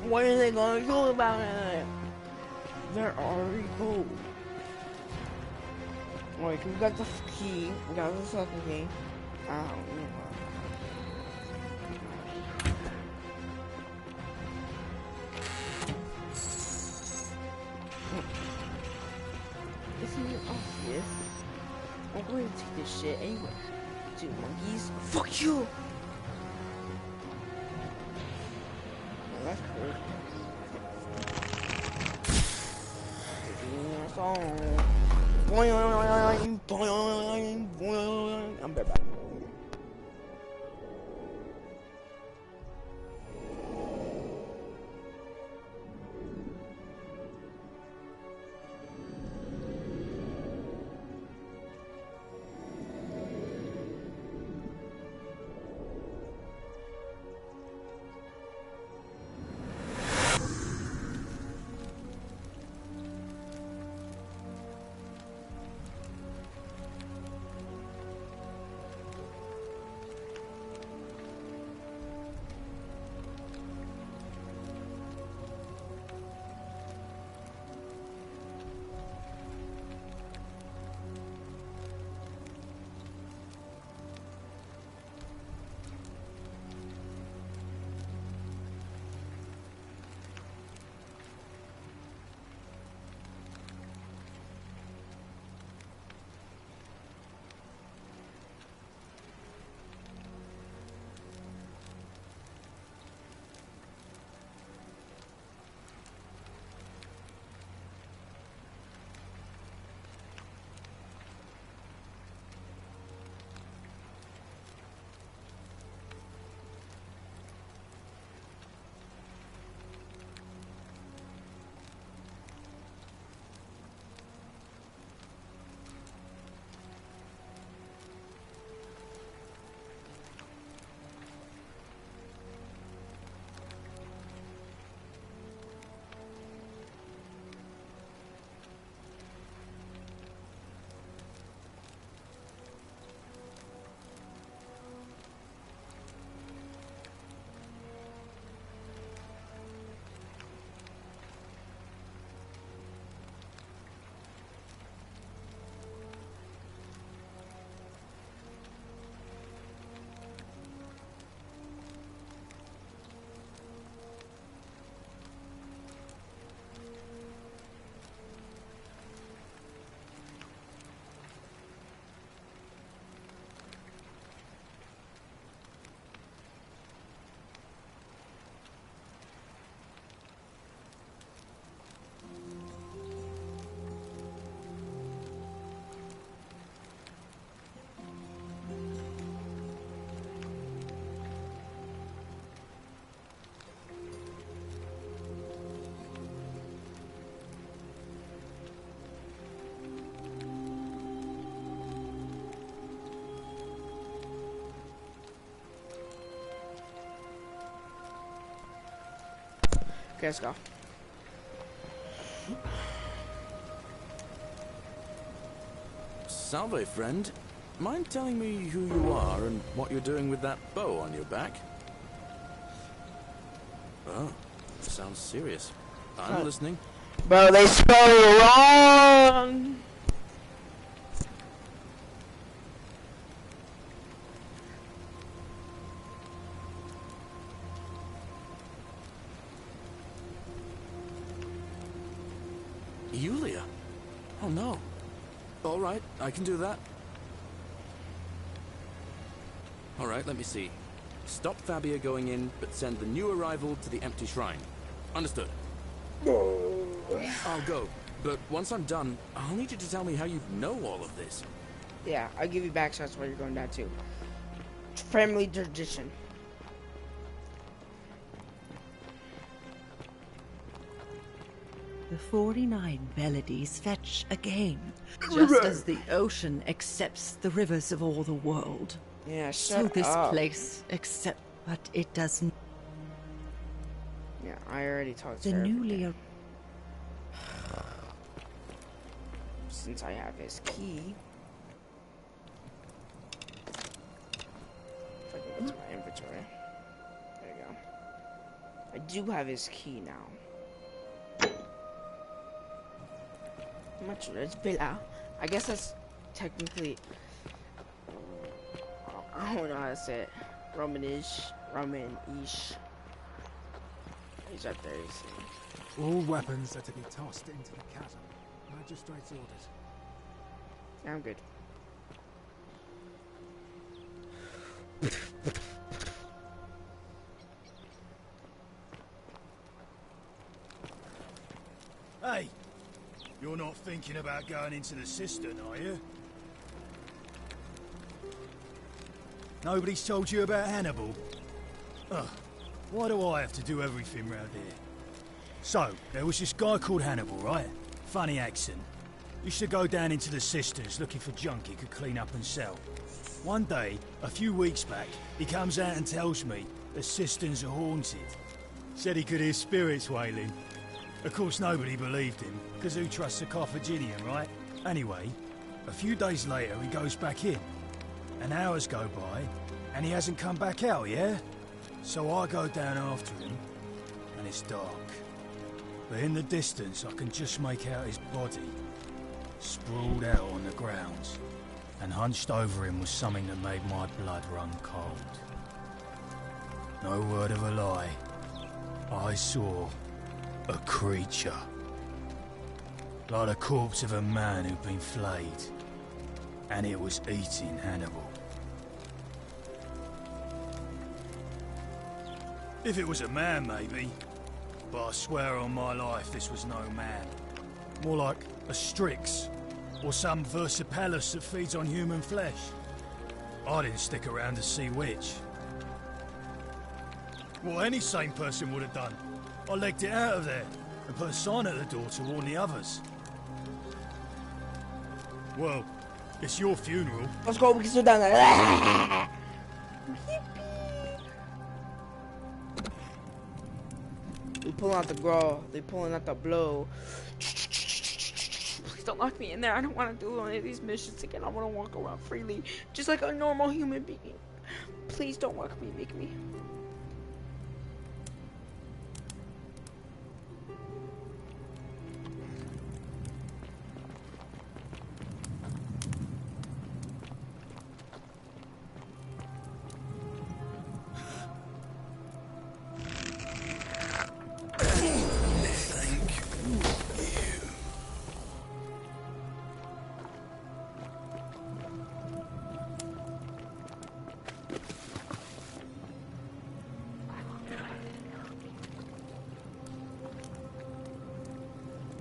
What are they gonna do about it? They're already cool. Wait, we got the key. We got the second key. I don't know. This is obvious. I'm going to take this shit anyway. Dude, monkeys. Fuck you! Well, that's cool. I'm back. Okay, let's go. Salve, friend. Mind telling me who you are and what you're doing with that bow on your back? Oh, sounds serious. I'm listening. Bro, they spelled it wrong! Yulia? Oh no. Alright, I can do that. Alright, let me see. Stop Fabia going in, but send the new arrival to the empty shrine. Understood. I'll go. But once I'm done, I'll need you to tell me how you know all of this. Yeah, I'll give you back shots while you're going down too. Family tradition. The 49 Beladies fetch again, just as the ocean accepts the rivers of all the world. Yeah, so shut this up. place accept, but it doesn't. Yeah, I already talked to The her. newly. Since I have his key. If I can go to my inventory. There you go. I do have his key now. Much red pillar. I guess that's technically. I don't know how to say it. Romanish. He's up there, you see. All weapons are to be tossed into the chasm. Magistrate's orders. I'm good. Hey, you're not thinking about going into the cistern, are you? Nobody's told you about Hannibal? Ugh, why do I have to do everything round here? So, there was this guy called Hannibal, right? Funny accent. Used to go down into the cisterns looking for junk he could clean up and sell. One day, a few weeks back, he comes out and tells me the cisterns are haunted. Said he could hear spirits wailing. Of course, nobody believed him, because who trusts a Carthaginian, right? Anyway, a few days later, he goes back in. And hours go by, and he hasn't come back out, yeah? So I go down after him, and it's dark. But in the distance, I can just make out his body, sprawled out on the ground. And hunched over him was something that made my blood run cold. No word of a lie. I saw a creature. Like the corpse of a man who'd been flayed. And it was eating Hannibal. If it was a man, maybe. But I swear on my life this was no man. More like a Strix. Or some Versipalus that feeds on human flesh. I didn't stick around to see which. What any sane person would have done. I legged it out of there and put a sign at the door to warn the others. Well, it's your funeral. Let's go, we can sit down there. We pulling out the girl. They pulling out the blow. Please don't lock me in there. I don't want to do any of these missions again. I want to walk around freely, just like a normal human being. Please don't lock me. Make me.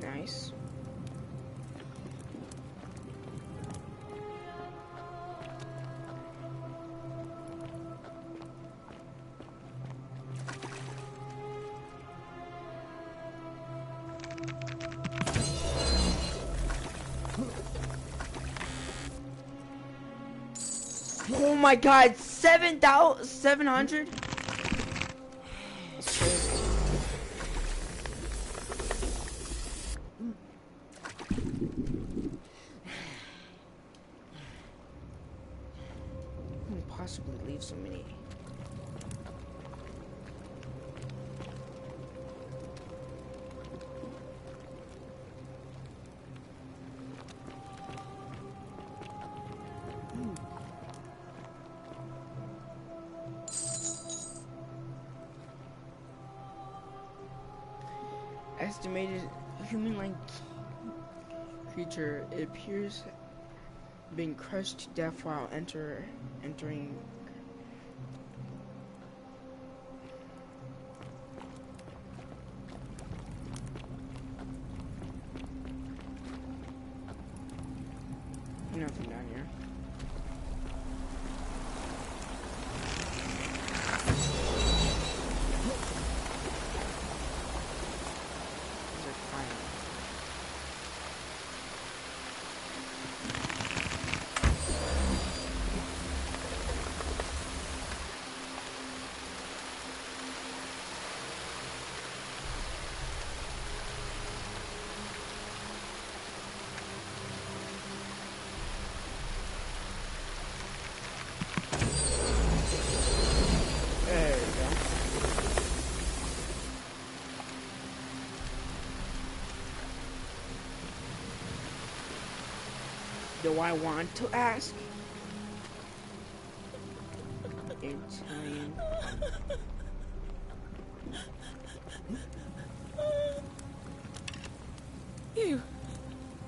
Nice. Oh my god, 7,700? That's crazy. Possibly leave so many. Estimated human-like creature. It appears being crushed to death while entering. nothing down here. Do I want to ask? Italian. You?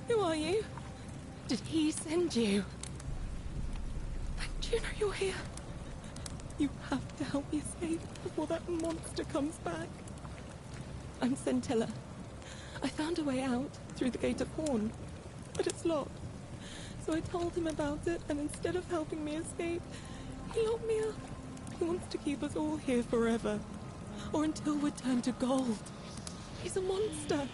Who are you? Did he send you? Don't you know you're here? You have to help me escape before that monster comes back. I'm Scintilla. I found a way out through the Gate of Horn, but it's locked. So I told him about it, and instead of helping me escape, he locked me up. He wants to keep us all here forever, or until we're turned to gold. He's a monster.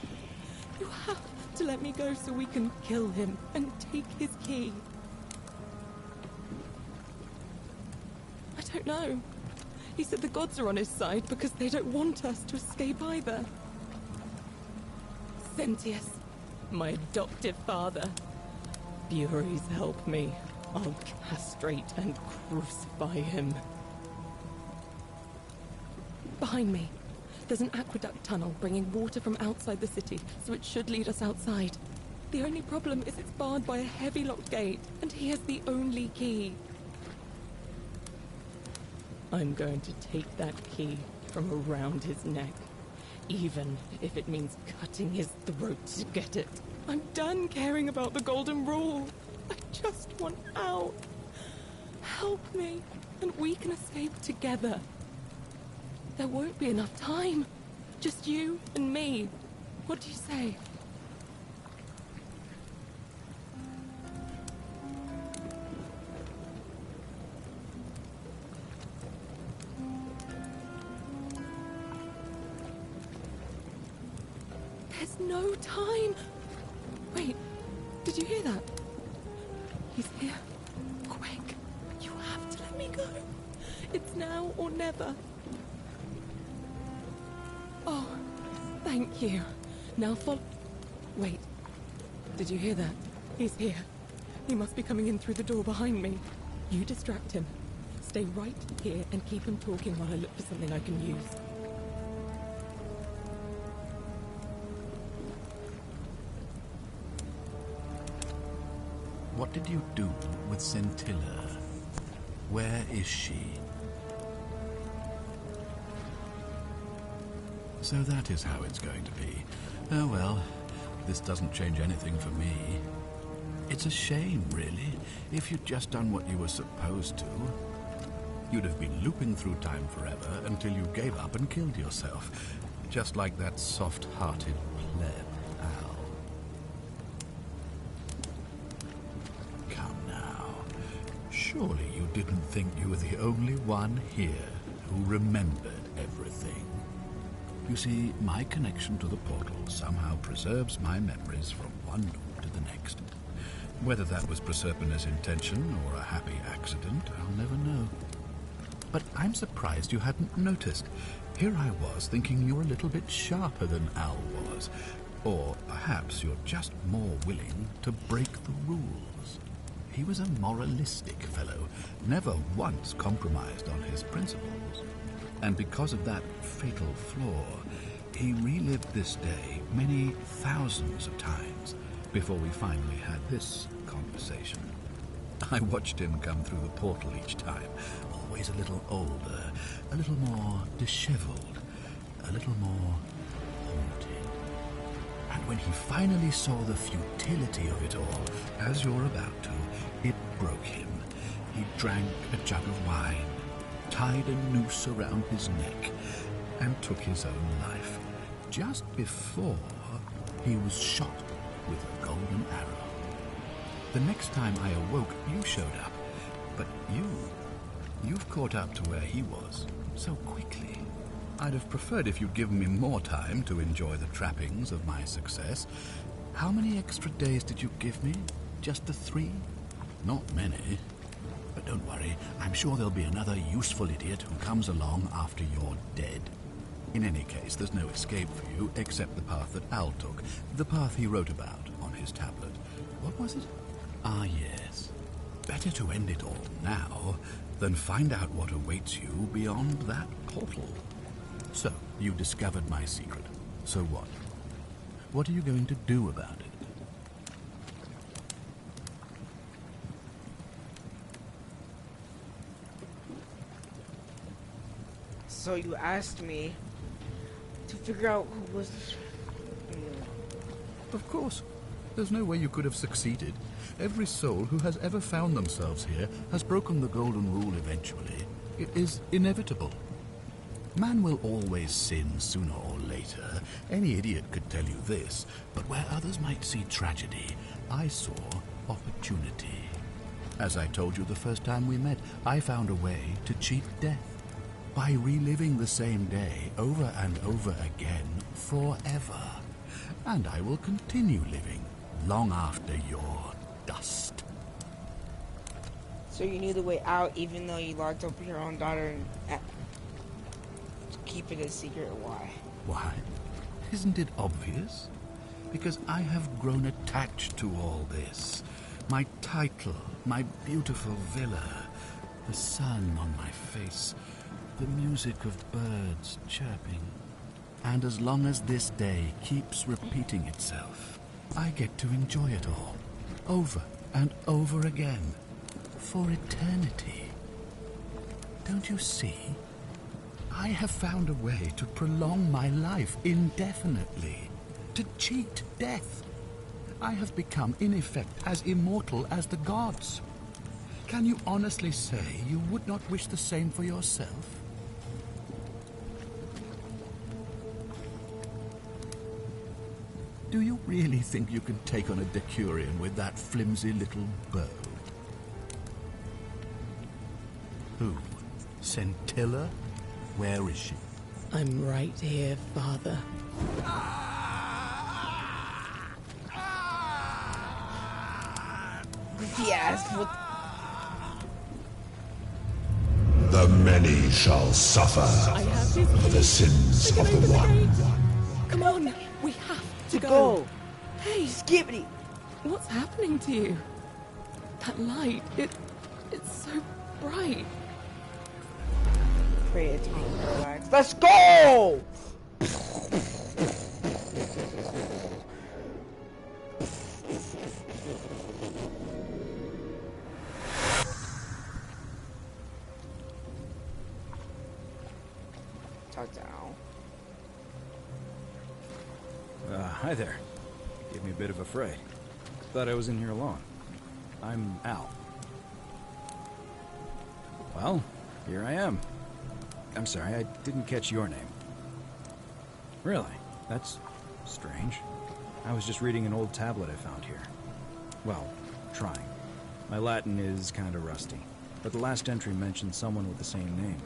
You have to let me go so we can kill him and take his key. I don't know. He said the gods are on his side because they don't want us to escape either. Sentius, my adoptive father. Furies help me. I'll castrate and crucify him. Behind me, there's an aqueduct tunnel bringing water from outside the city, so it should lead us outside. The only problem is it's barred by a heavy locked gate, and he has the only key. I'm going to take that key from around his neck, even if it means cutting his throat to get it. I'm done caring about the Golden Rule. I just want out. Help me, and we can escape together. There won't be enough time. Just you and me. What do you say? There's no time. Wait, did you hear that? He's here. Quick, you have to let me go. It's now or never. Oh, thank you. Now follow... Wait, did you hear that? He's here. He must be coming in through the door behind me. You distract him. Stay right here and keep him talking while I look for something I can use. What did you do with Scintilla? Where is she? So that is how it's going to be. Oh well, this doesn't change anything for me. It's a shame, really, if you'd just done what you were supposed to. You'd have been looping through time forever until you gave up and killed yourself. Just like that soft-hearted pleb, Al. Come now. Surely you didn't think you were the only one here who remembered everything. You see, my connection to the portal somehow preserves my memories from one loop to the next. Whether that was Proserpina's intention or a happy accident, I'll never know. But I'm surprised you hadn't noticed. Here I was thinking you were a little bit sharper than Al was. Or perhaps you're just more willing to break the rules. He was a moralistic fellow, never once compromised on his principles. And because of that fatal flaw, he relived this day many thousands of times before we finally had this conversation. I watched him come through the portal each time, always a little older, a little more disheveled, a little more haunted. And when he finally saw the futility of it all, as you're about to, it broke him. He drank a jug of wine, tied a noose around his neck, and took his own life, just before he was shot with a golden arrow. The next time I awoke, you showed up. But you've caught up to where he was so quickly. I'd have preferred if you'd given me more time to enjoy the trappings of my success. How many extra days did you give me? Just the 3? Not many. But don't worry, I'm sure there'll be another useful idiot who comes along after you're dead. In any case, there's no escape for you except the path that Al took, the path he wrote about on his tablet. What was it? Ah, yes. Better to end it all now than find out what awaits you beyond that portal. So, you discovered my secret. So what? What are you going to do about it? So you asked me to figure out who was... Of course. There's no way you could have succeeded. Every soul who has ever found themselves here has broken the golden rule eventually. It is inevitable. Man will always sin sooner or later. Any idiot could tell you this, but where others might see tragedy, I saw opportunity. As I told you the first time we met, I found a way to cheat death. By reliving the same day over and over again forever. And I will continue living long after you're dust. So you knew the way out even though you locked up your own daughter and keep it a secret? Why? Why? Isn't it obvious? Because I have grown attached to all this. My title, my beautiful villa, the sun on my face, the music of birds chirping. And as long as this day keeps repeating itself, I get to enjoy it all, over and over again, for eternity. Don't you see? I have found a way to prolong my life indefinitely, to cheat death. I have become, in effect, as immortal as the gods. Can you honestly say you would not wish the same for yourself? Do you really think you can take on a Decurion with that flimsy little bow? Who? Scintilla? Where is she? I'm right here, Father. Yes. The many shall suffer for the sins of the one. Come on, we have to go. Hey, Skibbity. What's happening to you? That light, it's so bright. Pray it's me. Relax. Let's go! Hi there. Gave me a bit of a fright. Thought I was in here alone. I'm Al. Well, here I am. I'm sorry, I didn't catch your name. Really? That's strange. I was just reading an old tablet I found here. Well, trying. My Latin is kind of rusty, but the last entry mentioned someone with the same name.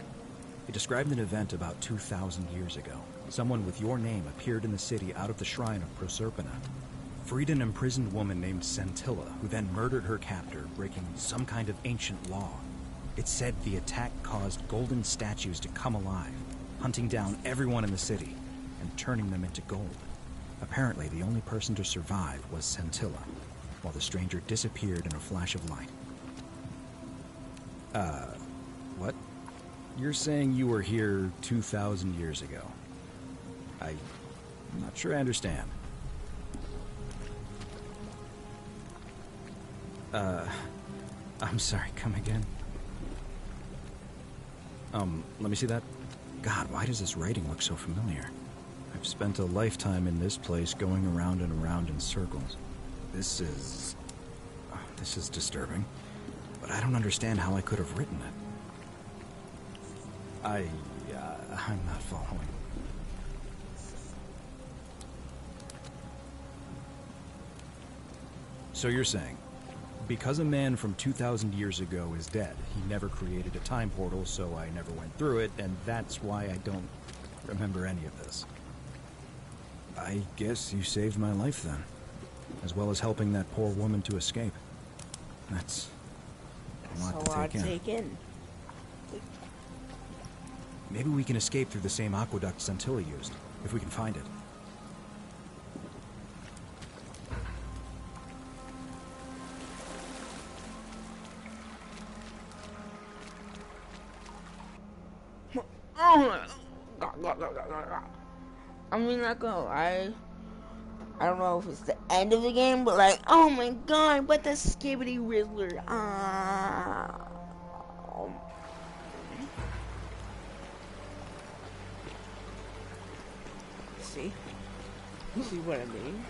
It described an event about 2,000 years ago. Someone with your name appeared in the city out of the shrine of Proserpina. Freed an imprisoned woman named Scintilla, who then murdered her captor, breaking some kind of ancient law. It said the attack caused golden statues to come alive, hunting down everyone in the city and turning them into gold. Apparently, the only person to survive was Scintilla, while the stranger disappeared in a flash of light. What? You're saying you were here 2,000 years ago? I'm not sure I understand. I'm sorry, come again? Let me see that. God, why does this writing look so familiar? I've spent a lifetime in this place going around and around in circles. This is disturbing, but I don't understand how I could have written it. I'm not following. So you're saying because a man from 2,000 years ago is dead, he never created a time portal, so I never went through it, and that's why I don't remember any of this. I guess you saved my life then, as well as helping that poor woman to escape. That's a lot to take in. Maybe we can escape through the same aqueduct Scintilla used, if we can find it. I mean, not gonna lie, I don't know if it's the end of the game, but like, oh my god, but the Skibbity Riddler, see what I mean?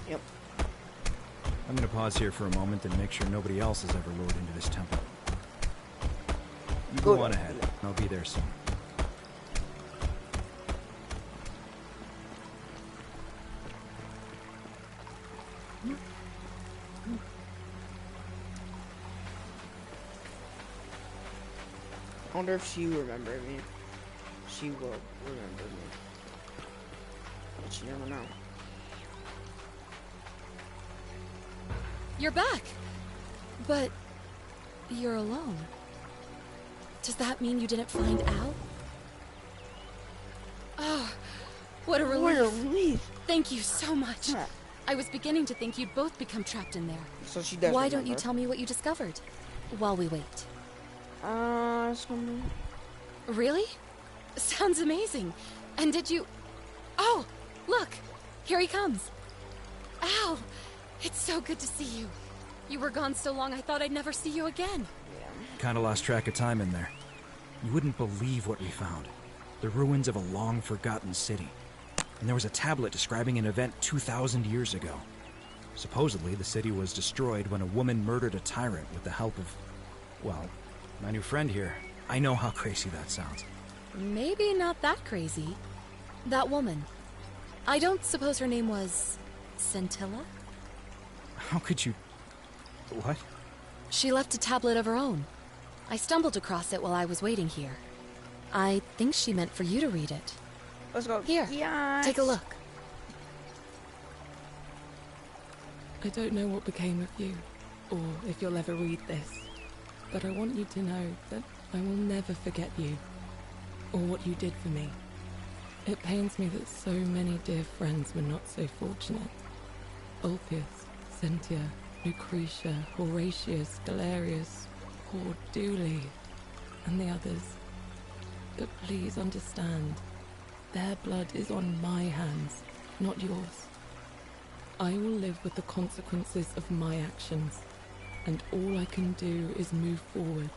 Yep. I'm gonna pause here for a moment and make sure nobody else has ever lured into this temple. You go on ahead. I'll be there soon. I wonder if she remembers me. She will remember me. But you never know. You're back. But you're alone. Does that mean you didn't find Al? Oh, what a relief. What a relief. Thank you so much. Huh. I was beginning to think you'd both become trapped in there. So she does. Why don't you tell me what you discovered while we wait? Really? Sounds amazing. And did you... Oh, look. Here he comes. Al, it's so good to see you. You were gone so long I thought I'd never see you again. Kinda lost track of time in there. You wouldn't believe what we found. The ruins of a long-forgotten city. And there was a tablet describing an event 2,000 years ago. Supposedly, the city was destroyed when a woman murdered a tyrant with the help of... well, my new friend here. I know how crazy that sounds. Maybe not that crazy. That woman. I don't suppose her name was... Scintilla? How could you... What? She left a tablet of her own. I stumbled across it while I was waiting here. I think she meant for you to read it. Let's go. Here, take a look. I don't know what became of you, or if you'll ever read this, but I want you to know that I will never forget you, or what you did for me. It pains me that so many dear friends were not so fortunate. Ulpius, Cynthia, Lucretia, Horatius, Galerius, poor Dooley, and the others. But please understand, their blood is on my hands, not yours. I will live with the consequences of my actions, and all I can do is move forward,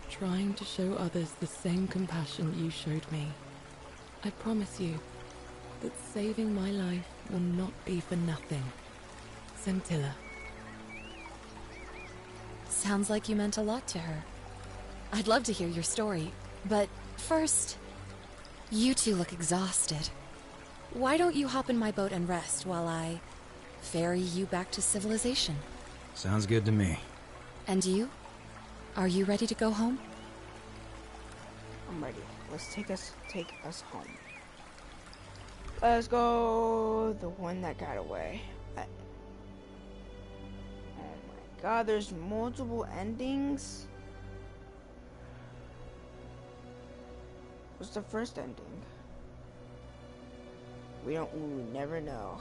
trying to show others the same compassion you showed me. I promise you that saving my life will not be for nothing. Scintilla. Sounds like you meant a lot to her. I'd love to hear your story, but first, you two look exhausted. Why don't you hop in my boat and rest while I ferry you back to civilization? Sounds good to me. And you? Are you ready to go home? I'm ready. Let's take us home. Let's go. The one that got away. Oh my god, there's multiple endings. What's the first ending? We never know.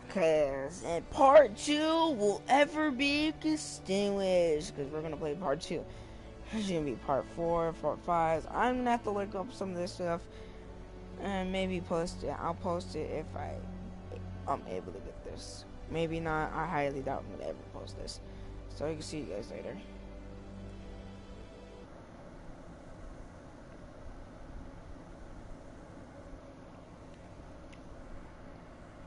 Cause in part 2 will ever be extinguished. Cause we're gonna play part 2. There's gonna be part 4, part 5. I'm gonna have to look up some of this stuff and maybe post it. I'll post it if I'm able to get this. Maybe not. I highly doubt I'm gonna ever post this. So you can see you guys later.